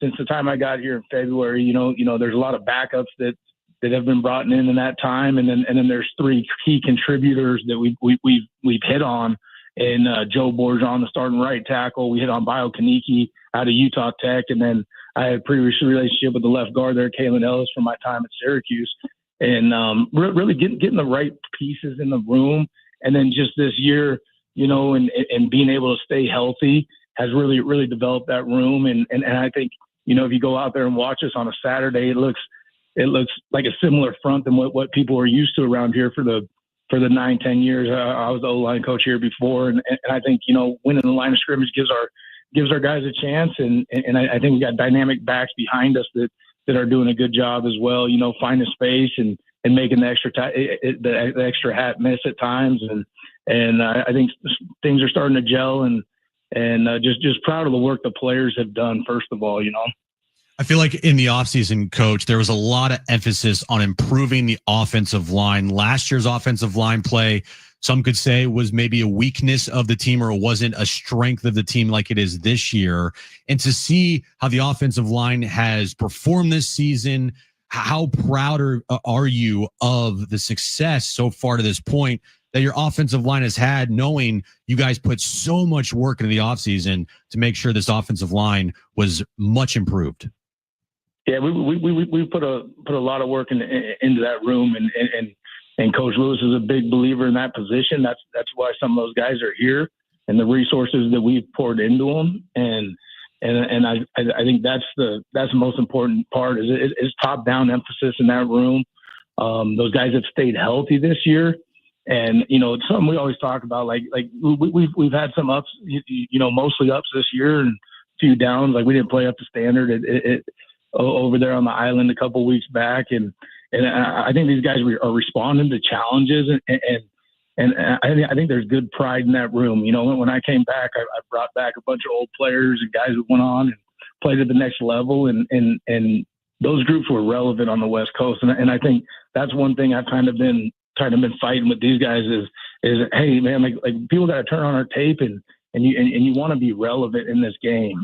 since the time I got here in February. You know, there's a lot of backups that have been brought in that time, and then there's three key contributors that we've hit on. And Joe Borjon, the starting right tackle, we hit on Bio Kaniki out of Utah Tech, and then I had a previous relationship with the left guard there, Kalen Ellis, from my time at Syracuse, and really getting the right pieces in the room. And then just this year, you know, and being able to stay healthy has really developed that room. And I think, you know, if you go out there and watch us on a Saturday, it looks like a similar front than what people are used to around here for the 9-10 years. I was the O-line coach here before, and I think, you know, winning the line of scrimmage gives our guys a chance, and I think we got dynamic backs behind us that are doing a good job as well. You know, finding space and making the extra hat miss at times, and I think things are starting to gel, and just proud of the work the players have done. First of all, you know. I feel like in the offseason, Coach, there was a lot of emphasis on improving the offensive line. Last year's offensive line play, some could say, was maybe a weakness of the team, or it wasn't a strength of the team like it is this year. And to see how the offensive line has performed this season, how proud are you of the success so far to this point that your offensive line has had, knowing you guys put so much work into the offseason to make sure this offensive line was much improved? Yeah, we put a lot of work into that room, and Coach Lewis is a big believer in that position. That's why some of those guys are here, and the resources that we've poured into them, and I think that's the most important part is top down emphasis in that room. Those guys have stayed healthy this year, and you know, it's something we always talk about. Like we've had some ups, you know, mostly ups this year, and a few downs. Like we didn't play up to standard over there on the island a couple of weeks back, and I think these guys are responding to challenges, and I think there's good pride in that room. You know, when I came back, I brought back a bunch of old players and guys who went on and played at the next level, and those groups were relevant on the West Coast, and I think that's one thing I've kind of been fighting with these guys is hey man, like people got to turn on our tape and you want to be relevant in this game,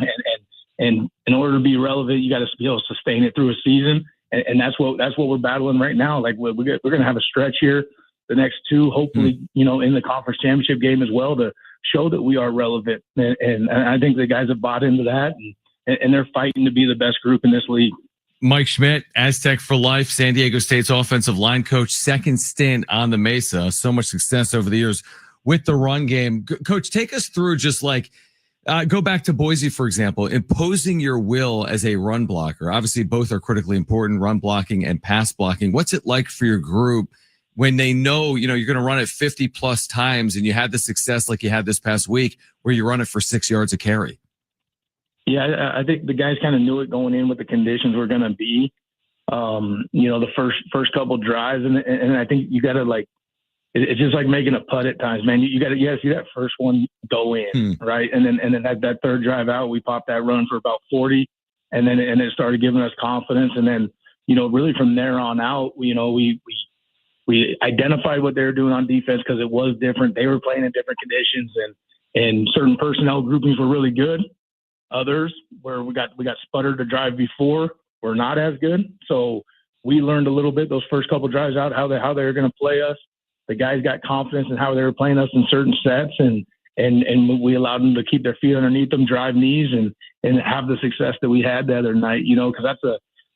and in order to be relevant, you got to be able to sustain it through a season. And that's what we're battling right now. Like we're going to have a stretch here, the next two, hopefully, you know, in the conference championship game as well, to show that we are relevant. And I think the guys have bought into that, and they're fighting to be the best group in this league. Mike Schmidt, Aztec for life, San Diego State's offensive line coach, second stint on the Mesa. So much success over the years with the run game. Coach, take us through just like, go back to Boise, for example, imposing your will as a run blocker. Obviously, both are critically important, run blocking and pass blocking. What's it like for your group when they know, you know, you're going to run it 50 plus times and you had the success like you had this past week where you run it for 6 yards a carry? Yeah, I think the guys kind of knew it going in what the conditions were going to be. The first couple drives, and I think you got to it's just like making a putt at times, man. You got to see that first one go in, right? And then that third drive out, we popped that run for about 40, and it started giving us confidence. And then really from there on out, we identified what they were doing on defense because it was different. They were playing in different conditions, and certain personnel groupings were really good. Others where we got sputtered to drive before were not as good. So we learned a little bit those first couple drives out how they were going to play us. The guys got confidence in how they were playing us in certain sets, and we allowed them to keep their feet underneath them, drive knees, and have the success that we had the other night. Because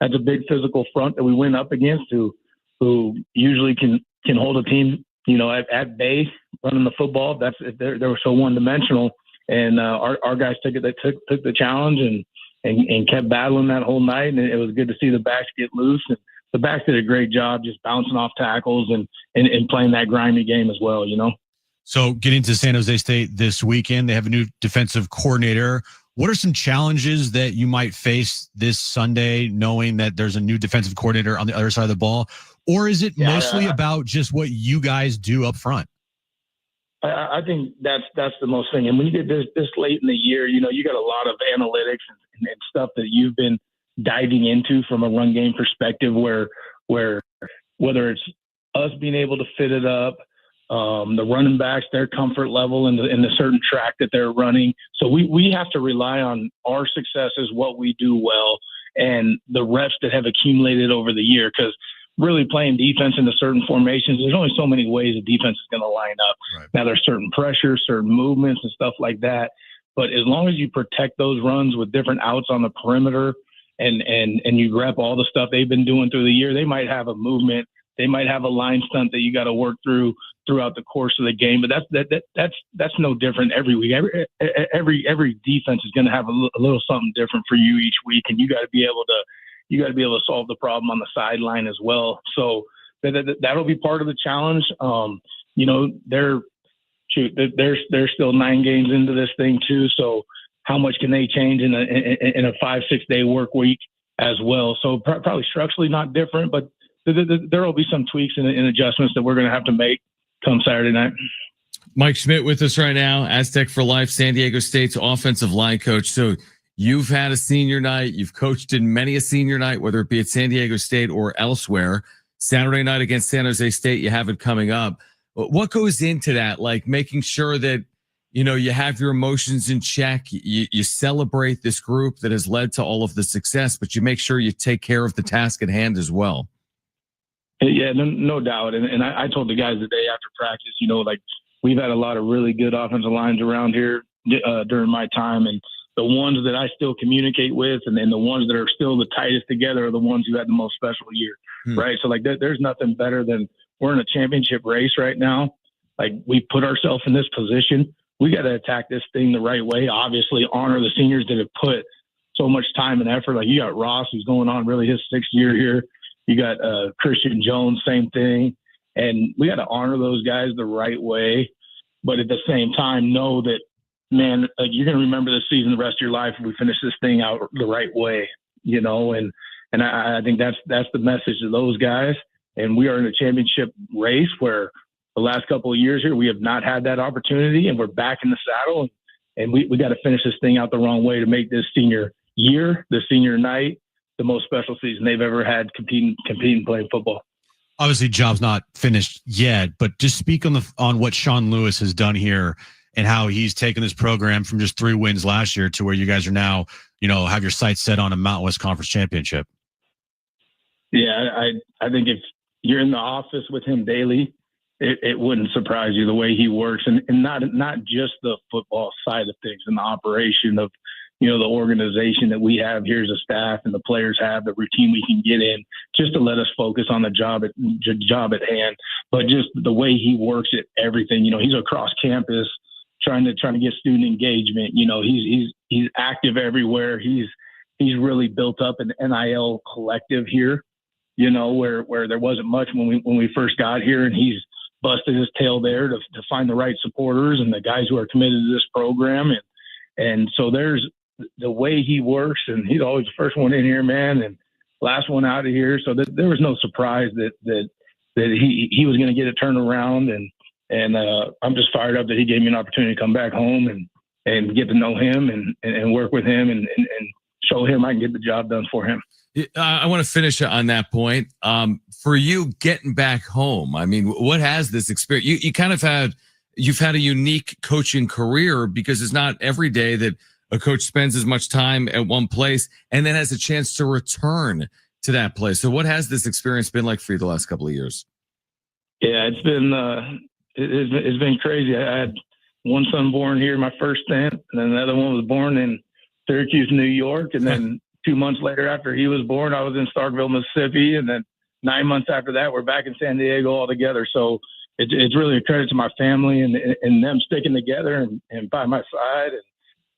that's a big physical front that we went up against who usually can hold a team at bay running the football. They were so one dimensional. And our guys took the challenge and kept battling that whole night. And it was good to see the backs get loose. And the backs did a great job just bouncing off tackles and playing that grimy game as well, So getting to San Jose State this weekend, they have a new defensive coordinator. What are some challenges that you might face this Sunday, knowing that there's a new defensive coordinator on the other side of the ball? Or is it mostly about just what you guys do up front? I think that's the most thing. And when you get this late in the year, you got a lot of analytics and stuff that you've been diving into from a run game perspective where whether it's us being able to fit it up, the running backs, their comfort level in the certain track that they're running. So we have to rely on our successes, what we do well, and the reps that have accumulated over the year. Because really playing defense into certain formations, there's only so many ways a defense is going to line up. Right. Now there's certain pressures, certain movements and stuff like that. But as long as you protect those runs with different outs on the perimeter and you rep all the stuff they've been doing through the year, they might have a movement, they might have a line stunt that you got to work throughout the course of the game. But that's no different every week. Every defense is going to have a little something different for you each week, and you got to be able to solve the problem on the sideline as well. So that'll be part of the challenge. They're still 9 games into this thing too. So how much can they change in a 5-6 day work week as well? So probably structurally not different, but there will be some tweaks and adjustments that we're going to have to make come Saturday night. Mike Schmidt with us right now, Aztec for Life, San Diego State's offensive line coach. So you've had a senior night. You've coached in many a senior night, whether it be at San Diego State or elsewhere. Saturday night against San Jose State, you have it coming up. What goes into that? Like making sure that, you have your emotions in check. You celebrate this group that has led to all of the success, but you make sure you take care of the task at hand as well. Yeah, no doubt. And I told the guys the day after practice, we've had a lot of really good offensive lines around here during my time. And the ones that I still communicate with and the ones that are still the tightest together are the ones who had the most special year, right? So, there's nothing better than we're in a championship race right now. We put ourselves in this position. We got to attack this thing the right way. Obviously, honor the seniors that have put so much time and effort. You got Ross, who's going on really his 6th year here. You got Christian Jones, same thing. And we got to honor those guys the right way. But at the same time, know that, man, you're going to remember this season the rest of your life if we finish this thing out the right way, and I think that's the message to those guys. And we are in a championship race where the last couple of years here, we have not had that opportunity, and we're back in the saddle, and we got to finish this thing out the wrong way to make this senior year, the senior night, the most special season they've ever had competing playing football. Obviously, job's not finished yet, but just speak on what Sean Lewis has done here and how he's taken this program from just 3 wins last year to where you guys are now, have your sights set on a Mountain West Conference championship. Yeah, I think if you're in the office with him daily, it wouldn't surprise you the way he works, and not just the football side of things and the operation of, the organization that we have here as a staff and the players have, the routine we can get in just to let us focus on the job at hand. But just the way he works at everything, he's across campus trying to get student engagement. He's active everywhere. He's really built up an NIL collective here, where there wasn't much when we first got here, and he's busted his tail there to find the right supporters and the guys who are committed to this program. And so there's the way he works, and he's always the first one in here, man, and last one out of here. So there was no surprise that he was going to get it turned around, and I'm just fired up that he gave me an opportunity to come back home and get to know him and work with him and show him I can get the job done for him. I want to finish on that point. For you getting back home, I mean, what has this experience? You kind of you've had a unique coaching career, because it's not every day that a coach spends as much time at one place and then has a chance to return to that place. So what has this experience been like for you the last couple of years? Yeah, it's been crazy. I had one son born here, my first stint, and then another one was born in Syracuse, New York. And then 2 months later after he was born, I was in Starkville, Mississippi. And then 9 months after that, we're back in San Diego all together. So it's really a credit to my family and them sticking together and by my side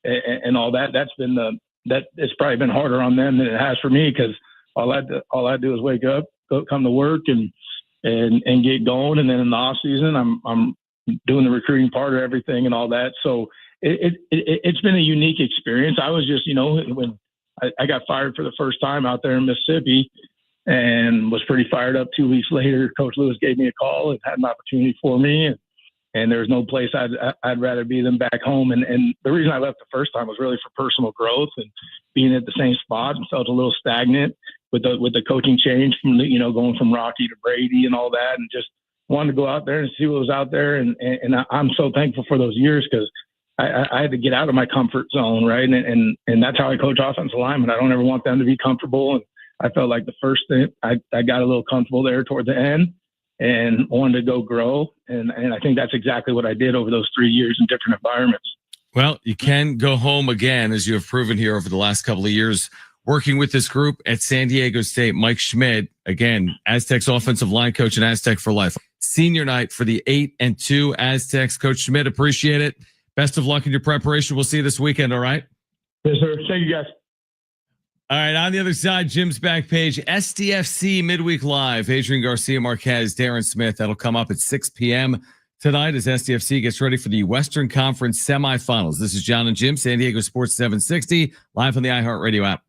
and all that. It's probably been harder on them than it has for me, because all I do is wake up, come to work and get going. And then in the off season, I'm doing the recruiting part of everything and all that. So it's been a unique experience. I was just, when I got fired for the first time out there in Mississippi and was pretty fired up. 2 weeks later, Coach Lewis gave me a call and had an opportunity for me. And there's no place I'd rather be than back home. And the reason I left the first time was really for personal growth and being at the same spot, and felt a little stagnant with the coaching change from going from Rocky to Brady and all that, and just wanted to go out there and see what was out there. And I'm so thankful for those years, because I had to get out of my comfort zone, right? And that's how I coach offensive linemen. I don't ever want them to be comfortable. And I felt like the first thing I got a little comfortable there toward the end and wanted to go grow. And I think that's exactly what I did over those 3 years in different environments. Well, you can go home again, as you have proven here over the last couple of years, working with this group at San Diego State. Mike Schmidt, again, Aztecs offensive line coach and Aztec for life. Senior night for the 8-2 Aztecs. Coach Schmidt, appreciate it. Best of luck in your preparation. We'll see you this weekend, all right? Yes, sir. Thank you, guys. All right, on the other side, Jim's back page, SDFC Midweek Live. Adrian Garcia Marquez, Darren Smith. That'll come up at 6 p.m. tonight as SDFC gets ready for the Western Conference semifinals. This is John and Jim, San Diego Sports 760, live on the iHeartRadio app.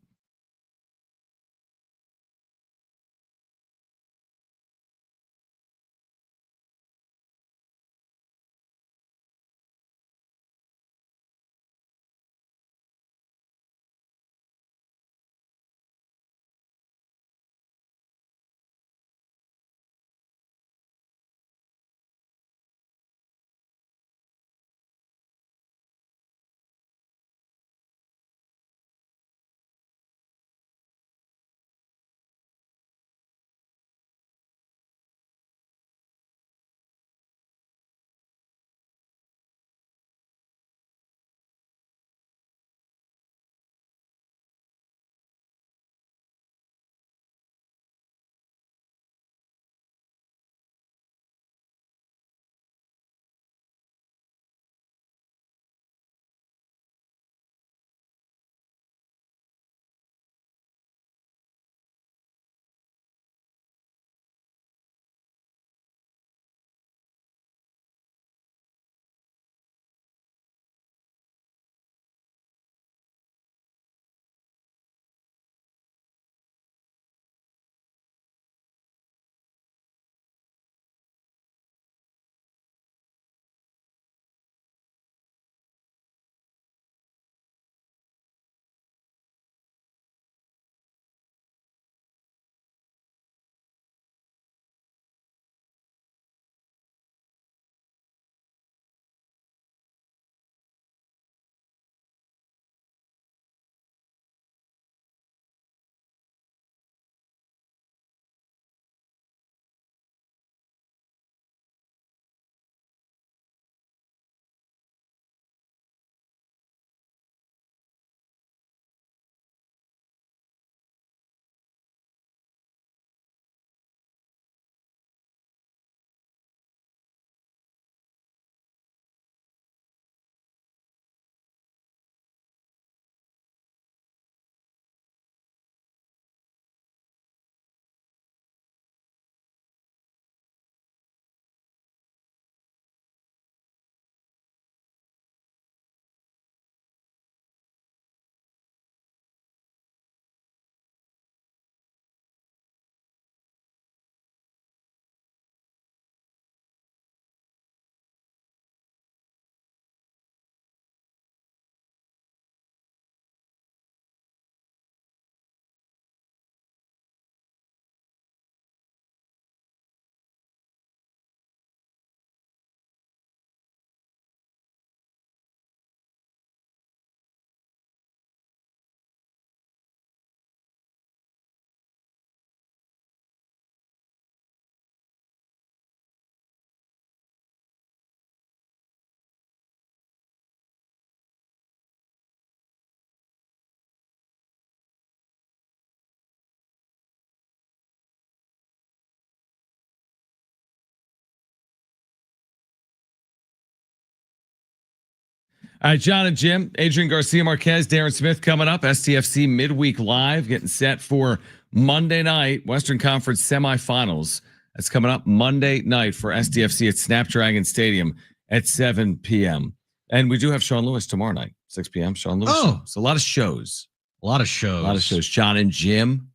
All right, John and Jim, Adrian Garcia Marquez, Darren Smith coming up. STFC midweek live, getting set for Monday night, Western Conference semifinals. That's coming up Monday night for SDFC at Snapdragon Stadium at 7 p.m. And we do have Sean Lewis tomorrow night, 6 p.m. Sean Lewis. Oh. So a lot of shows. A lot of shows. John and Jim.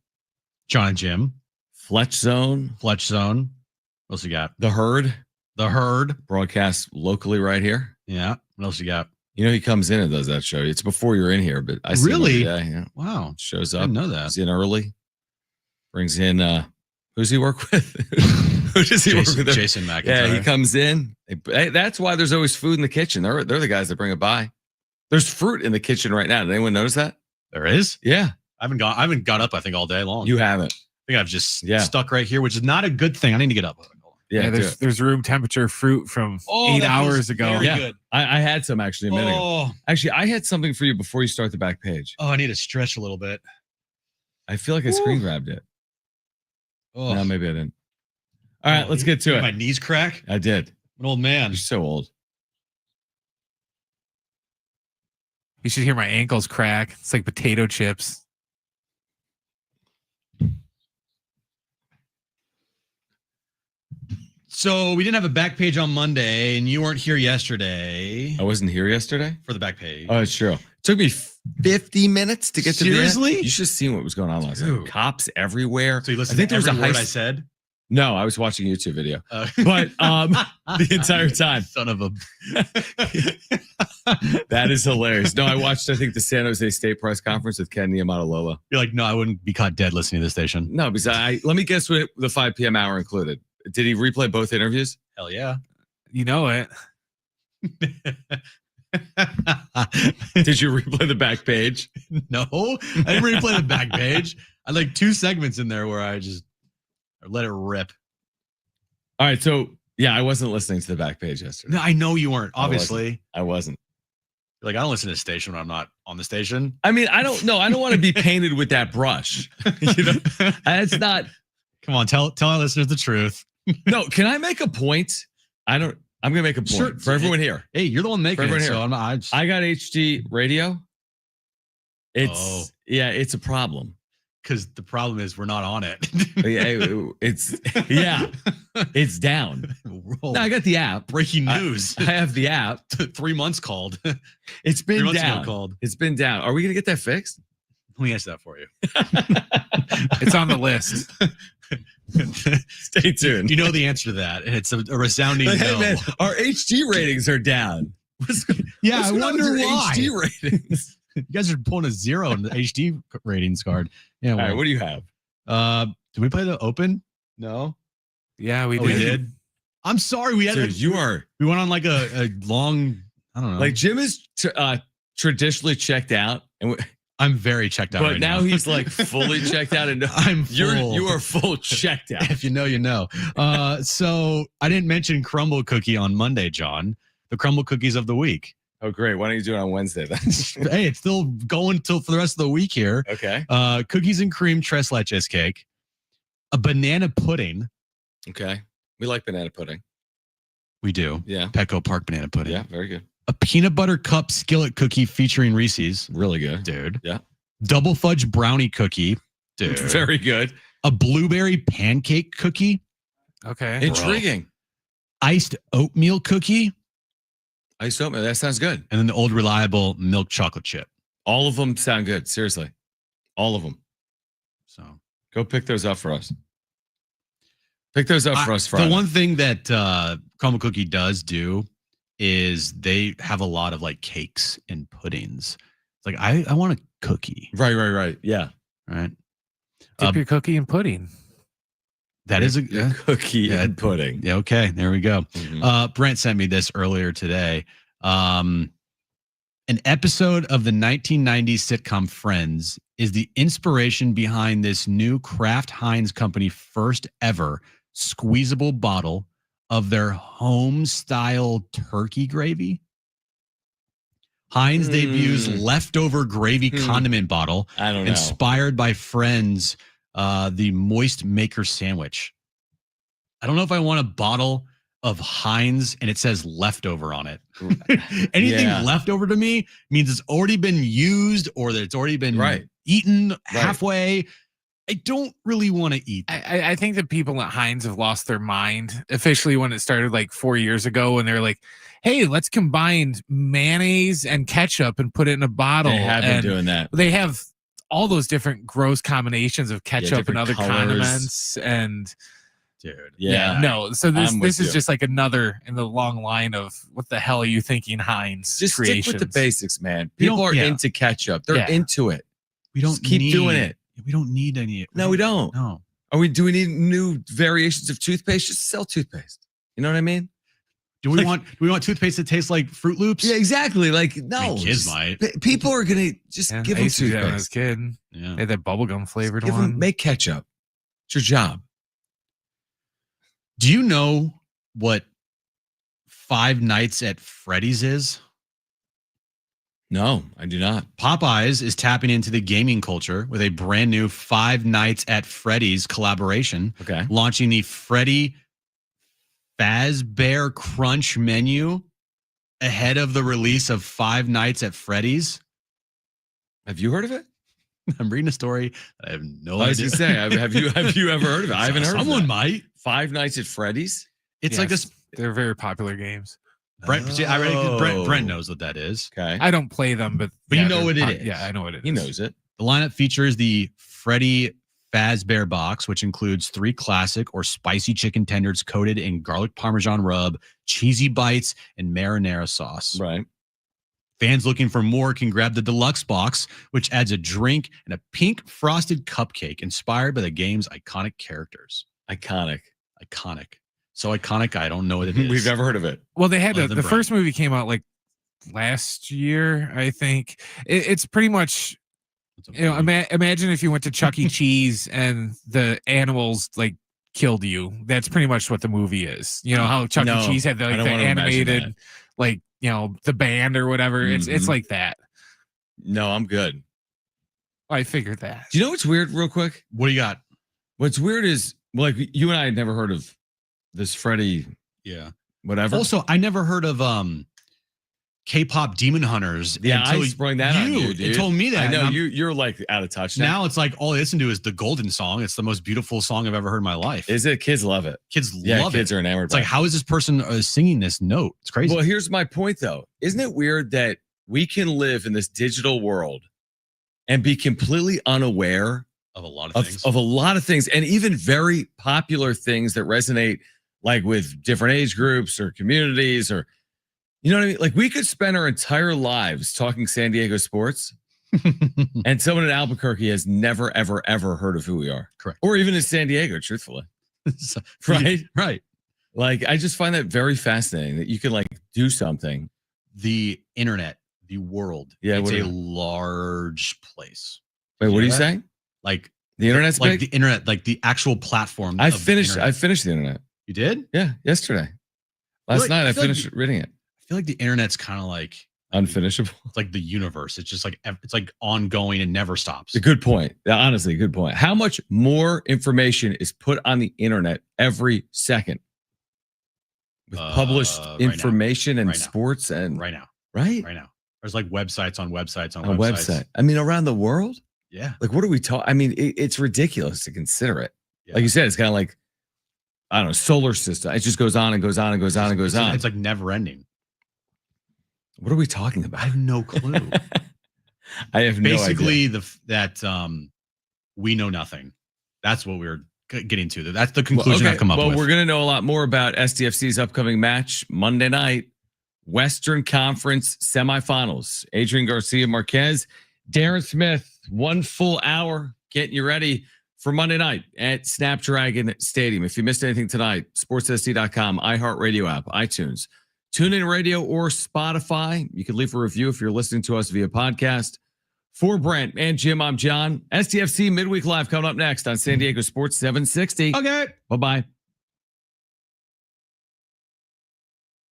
Fletch Zone. What else you got? The Herd. Broadcast locally right here. Yeah. What else you got? You know, he comes in and does that show. It's before you're in here, but I see him every day. Yeah. Wow. Shows I up. didn't know that. He's in early. Brings in, who's he work with? Who does he work with? Jason McIntyre. Yeah, he comes in. That's why there's always food in the kitchen. They're the guys that bring it by. There's fruit in the kitchen right now. Did anyone notice that? There is? Yeah. I haven't got up, I think, all day long. You haven't. I think I've just stuck right here, which is not a good thing. I need to get up. Yeah, there's room temperature fruit from 8 hours ago. Yeah, good. I had some actually a minute ago. Actually, I had something for you before you start the back page. Oh, I need to stretch a little bit. I feel like I screen grabbed it. Oh. No, maybe I didn't. All right, let's get to it. My knees crack? I did. I'm an old man. You're so old. You should hear my ankles crack. It's like potato chips. So we didn't have a back page on Monday, and you weren't here yesterday. I wasn't here yesterday For the back page. Oh, it's true. It took me 50 minutes to get to the end. Seriously? You should have seen what was going on last night. Cops everywhere. So you listened I think to there was every a word high I said? No, I was watching a YouTube video. But the entire time. Son of a... That is hilarious. No, I watched, I think, the San Jose State press conference with Ken Niumatalolo. You're like, no, I wouldn't be caught dead listening to this station. No, because let me guess what the 5 p.m. hour included. Did he replay both interviews? Hell yeah. You know it. Did you replay the back page? No, I didn't replay the back page. I had like 2 segments in there where I just let it rip. All right, so yeah, I wasn't listening to the back page yesterday. No, I know you weren't, obviously. I wasn't. You're like, I don't listen to the station when I'm not on the station. I mean, I don't know. I don't want to be painted with that brush. You know, it's not. Come on, tell our listeners the truth. No, can I make a point? I'm gonna make a point for everyone here. Hey, you're the one making it, so I'm not. I got HD radio. It's a problem. Because the problem is we're not on it. It's down. No, I got the app. Breaking news. I have the app. 3 months called. It's been 3 months down. ago called. It's been down. Are we gonna get that fixed? Let me answer that for you. It's on the list. Stay tuned. You know the answer to that. It's a resounding Hey, no. man, our HD ratings are down. I wonder why. HD ratings. You guys are pulling a 0 in the HD ratings card. Yeah. All right, what do you have? Did we play the open? No. Yeah, we We did. I'm sorry. We had. Dude, We went on like a long. I don't know. Like Jim is traditionally checked out, and I'm very checked out. but right now he's like fully checked out, and I'm full. you are full checked out. If you know, you know. So I didn't mention Crumble Cookie on Monday, John. The Crumble Cookies of the week. Oh, great. Why don't you do it on Wednesday then? Hey, it's still going till for the rest of the week here. Okay. Cookies and cream tres leches cake, a banana pudding. Okay. We like banana pudding. We do. Yeah. Petco Park banana pudding. Yeah, very good. A peanut butter cup skillet cookie featuring Reese's. Really good. Dude. Yeah. Double fudge brownie cookie. Dude. Very good. A blueberry pancake cookie. Okay. Intriguing. Iced oatmeal cookie. Iced oatmeal. That sounds good. And then the old reliable milk chocolate chip. All of them sound good. Seriously. All of them. So go pick those up for us. Pick those up for us Friday. The one thing that Crumble Cookie does do is they have a lot of like cakes and puddings. It's like, I want a cookie. Right. Yeah. Right. Dip your cookie in pudding. That is a cookie and pudding. Yeah. Okay. There we go. Mm-hmm. Brent sent me this earlier today. An episode of the 1990s sitcom Friends is the inspiration behind this new Kraft Heinz company first ever squeezable bottle of their home style turkey gravy. Heinz debuts leftover gravy condiment bottle. I don't know. Inspired by Friends, the Moist Maker sandwich. I don't know if I want a bottle of Heinz and it says leftover on it. Anything leftover to me means it's already been used or that it's already been eaten halfway. I don't really want to eat that. I think that people at Heinz have lost their mind officially when it started like 4 years ago, and they're like, hey, let's combine mayonnaise and ketchup and put it in a bottle. They have been doing that. They have all those different gross combinations of ketchup and other colors. Condiments. And dude, no. So this is just like another in the long line of what the hell are you thinking, Heinz? Just creations. stick with the basics, man. People are into ketchup. They're into it. We don't just keep doing it. We don't need any. No, we don't. No. Do we need new variations of toothpaste? Just sell toothpaste. You know what I mean? Do we want toothpaste that tastes like Fruit Loops? Yeah, exactly. Like, no. I mean, kids might. People are going to just give them I used to do that when I was toothpaste. a kid. Yeah. They had that bubblegum flavored one. Make ketchup. It's your job. Do you know what Five Nights at Freddy's is? No, I do not. Popeyes is tapping into the gaming culture with a brand new Five Nights at Freddy's collaboration. Okay. Launching the Freddy Fazbear Crunch menu ahead of the release of Five Nights at Freddy's. Have you heard of it? I'm reading a story. I have no I was idea. going to say, have you ever heard of it? I haven't heard of it. Someone might. Five Nights at Freddy's? It's like this. They're very popular games. Brent, see, I already, Brent knows what that is. Okay. I don't play them, but you know what it is. Yeah, I know what it is. He knows it. The lineup features the Freddy Fazbear box, which includes 3 classic or spicy chicken tenders coated in garlic parmesan rub, cheesy bites, and marinara sauce. Right. Fans looking for more can grab the deluxe box, which adds a drink and a pink frosted cupcake inspired by the game's iconic characters. Iconic. So iconic, I don't know what it is. We've never heard of it. Well, they had the first movie came out like last year, I think. It's pretty much, imagine if you went to Chuck E. Cheese and the animals like killed you. That's pretty much what the movie is. You know how Chuck E. Cheese had the animated, like, the band or whatever. Mm-hmm. It's like that. No, I'm good. I figured that. Do you know what's weird, real quick? What do you got? What's weird is, like, you and I had never heard of this Freddy. Yeah. Whatever. Also, I never heard of K-pop Demon Hunters. Yeah, I sprung that on you, dude. It told me that. I know you're like out of touch now. It's like all I listen to is the Golden Song. It's the most beautiful song I've ever heard in my life. Is it? Kids love it. Kids love it. Kids are enamored. It's like, how is this person singing this note? It's crazy. Well, here's my point, though. Isn't it weird that we can live in this digital world and be completely unaware of a lot of things, of a lot of things, and even very popular things that resonate, like with different age groups or communities, or you know what I mean? Like, we could spend our entire lives talking San Diego sports, and someone in Albuquerque has never, ever, ever heard of who we are. Correct. Or even in San Diego, truthfully. Right? Right. Like, I just find that very fascinating that you can like do something. The internet, the world. Yeah. It's a large place. Wait, what are you saying? Like the internet's like big? the internet, like the actual platform. I finished the internet. You did? Yeah, yesterday. Last night I finished reading it. I feel like the internet's kind of like unfinishable. It's like the universe. It's just like it's like ongoing and never stops. A good point. Honestly, a good point. How much more information is put on the internet every second with published information and sports and right now. There's like websites on websites on websites. I mean, around the world. Yeah. Like, what are we talking? I mean, it's ridiculous to consider it. Yeah. Like you said, it's kind of like, I don't know, solar system. It just goes on and goes on and goes on and goes on. It's like never ending. What are we talking about? I have no clue. I have no idea. Basically, we know nothing. That's what we're getting to. That's the conclusion I've come up with. Well, we're going to know a lot more about SDFC's upcoming match Monday night, Western Conference semifinals. Adrian Garcia Marquez, Darren Smith, 1 full hour getting you ready for Monday night at Snapdragon Stadium. If you missed anything tonight, sportssd.com, iHeartRadio app, iTunes, TuneIn Radio, or Spotify. You can leave a review if you're listening to us via podcast. For Brent and Jim, I'm John. SDFC Midweek Live coming up next on San Diego Sports 760. Okay. Bye-bye.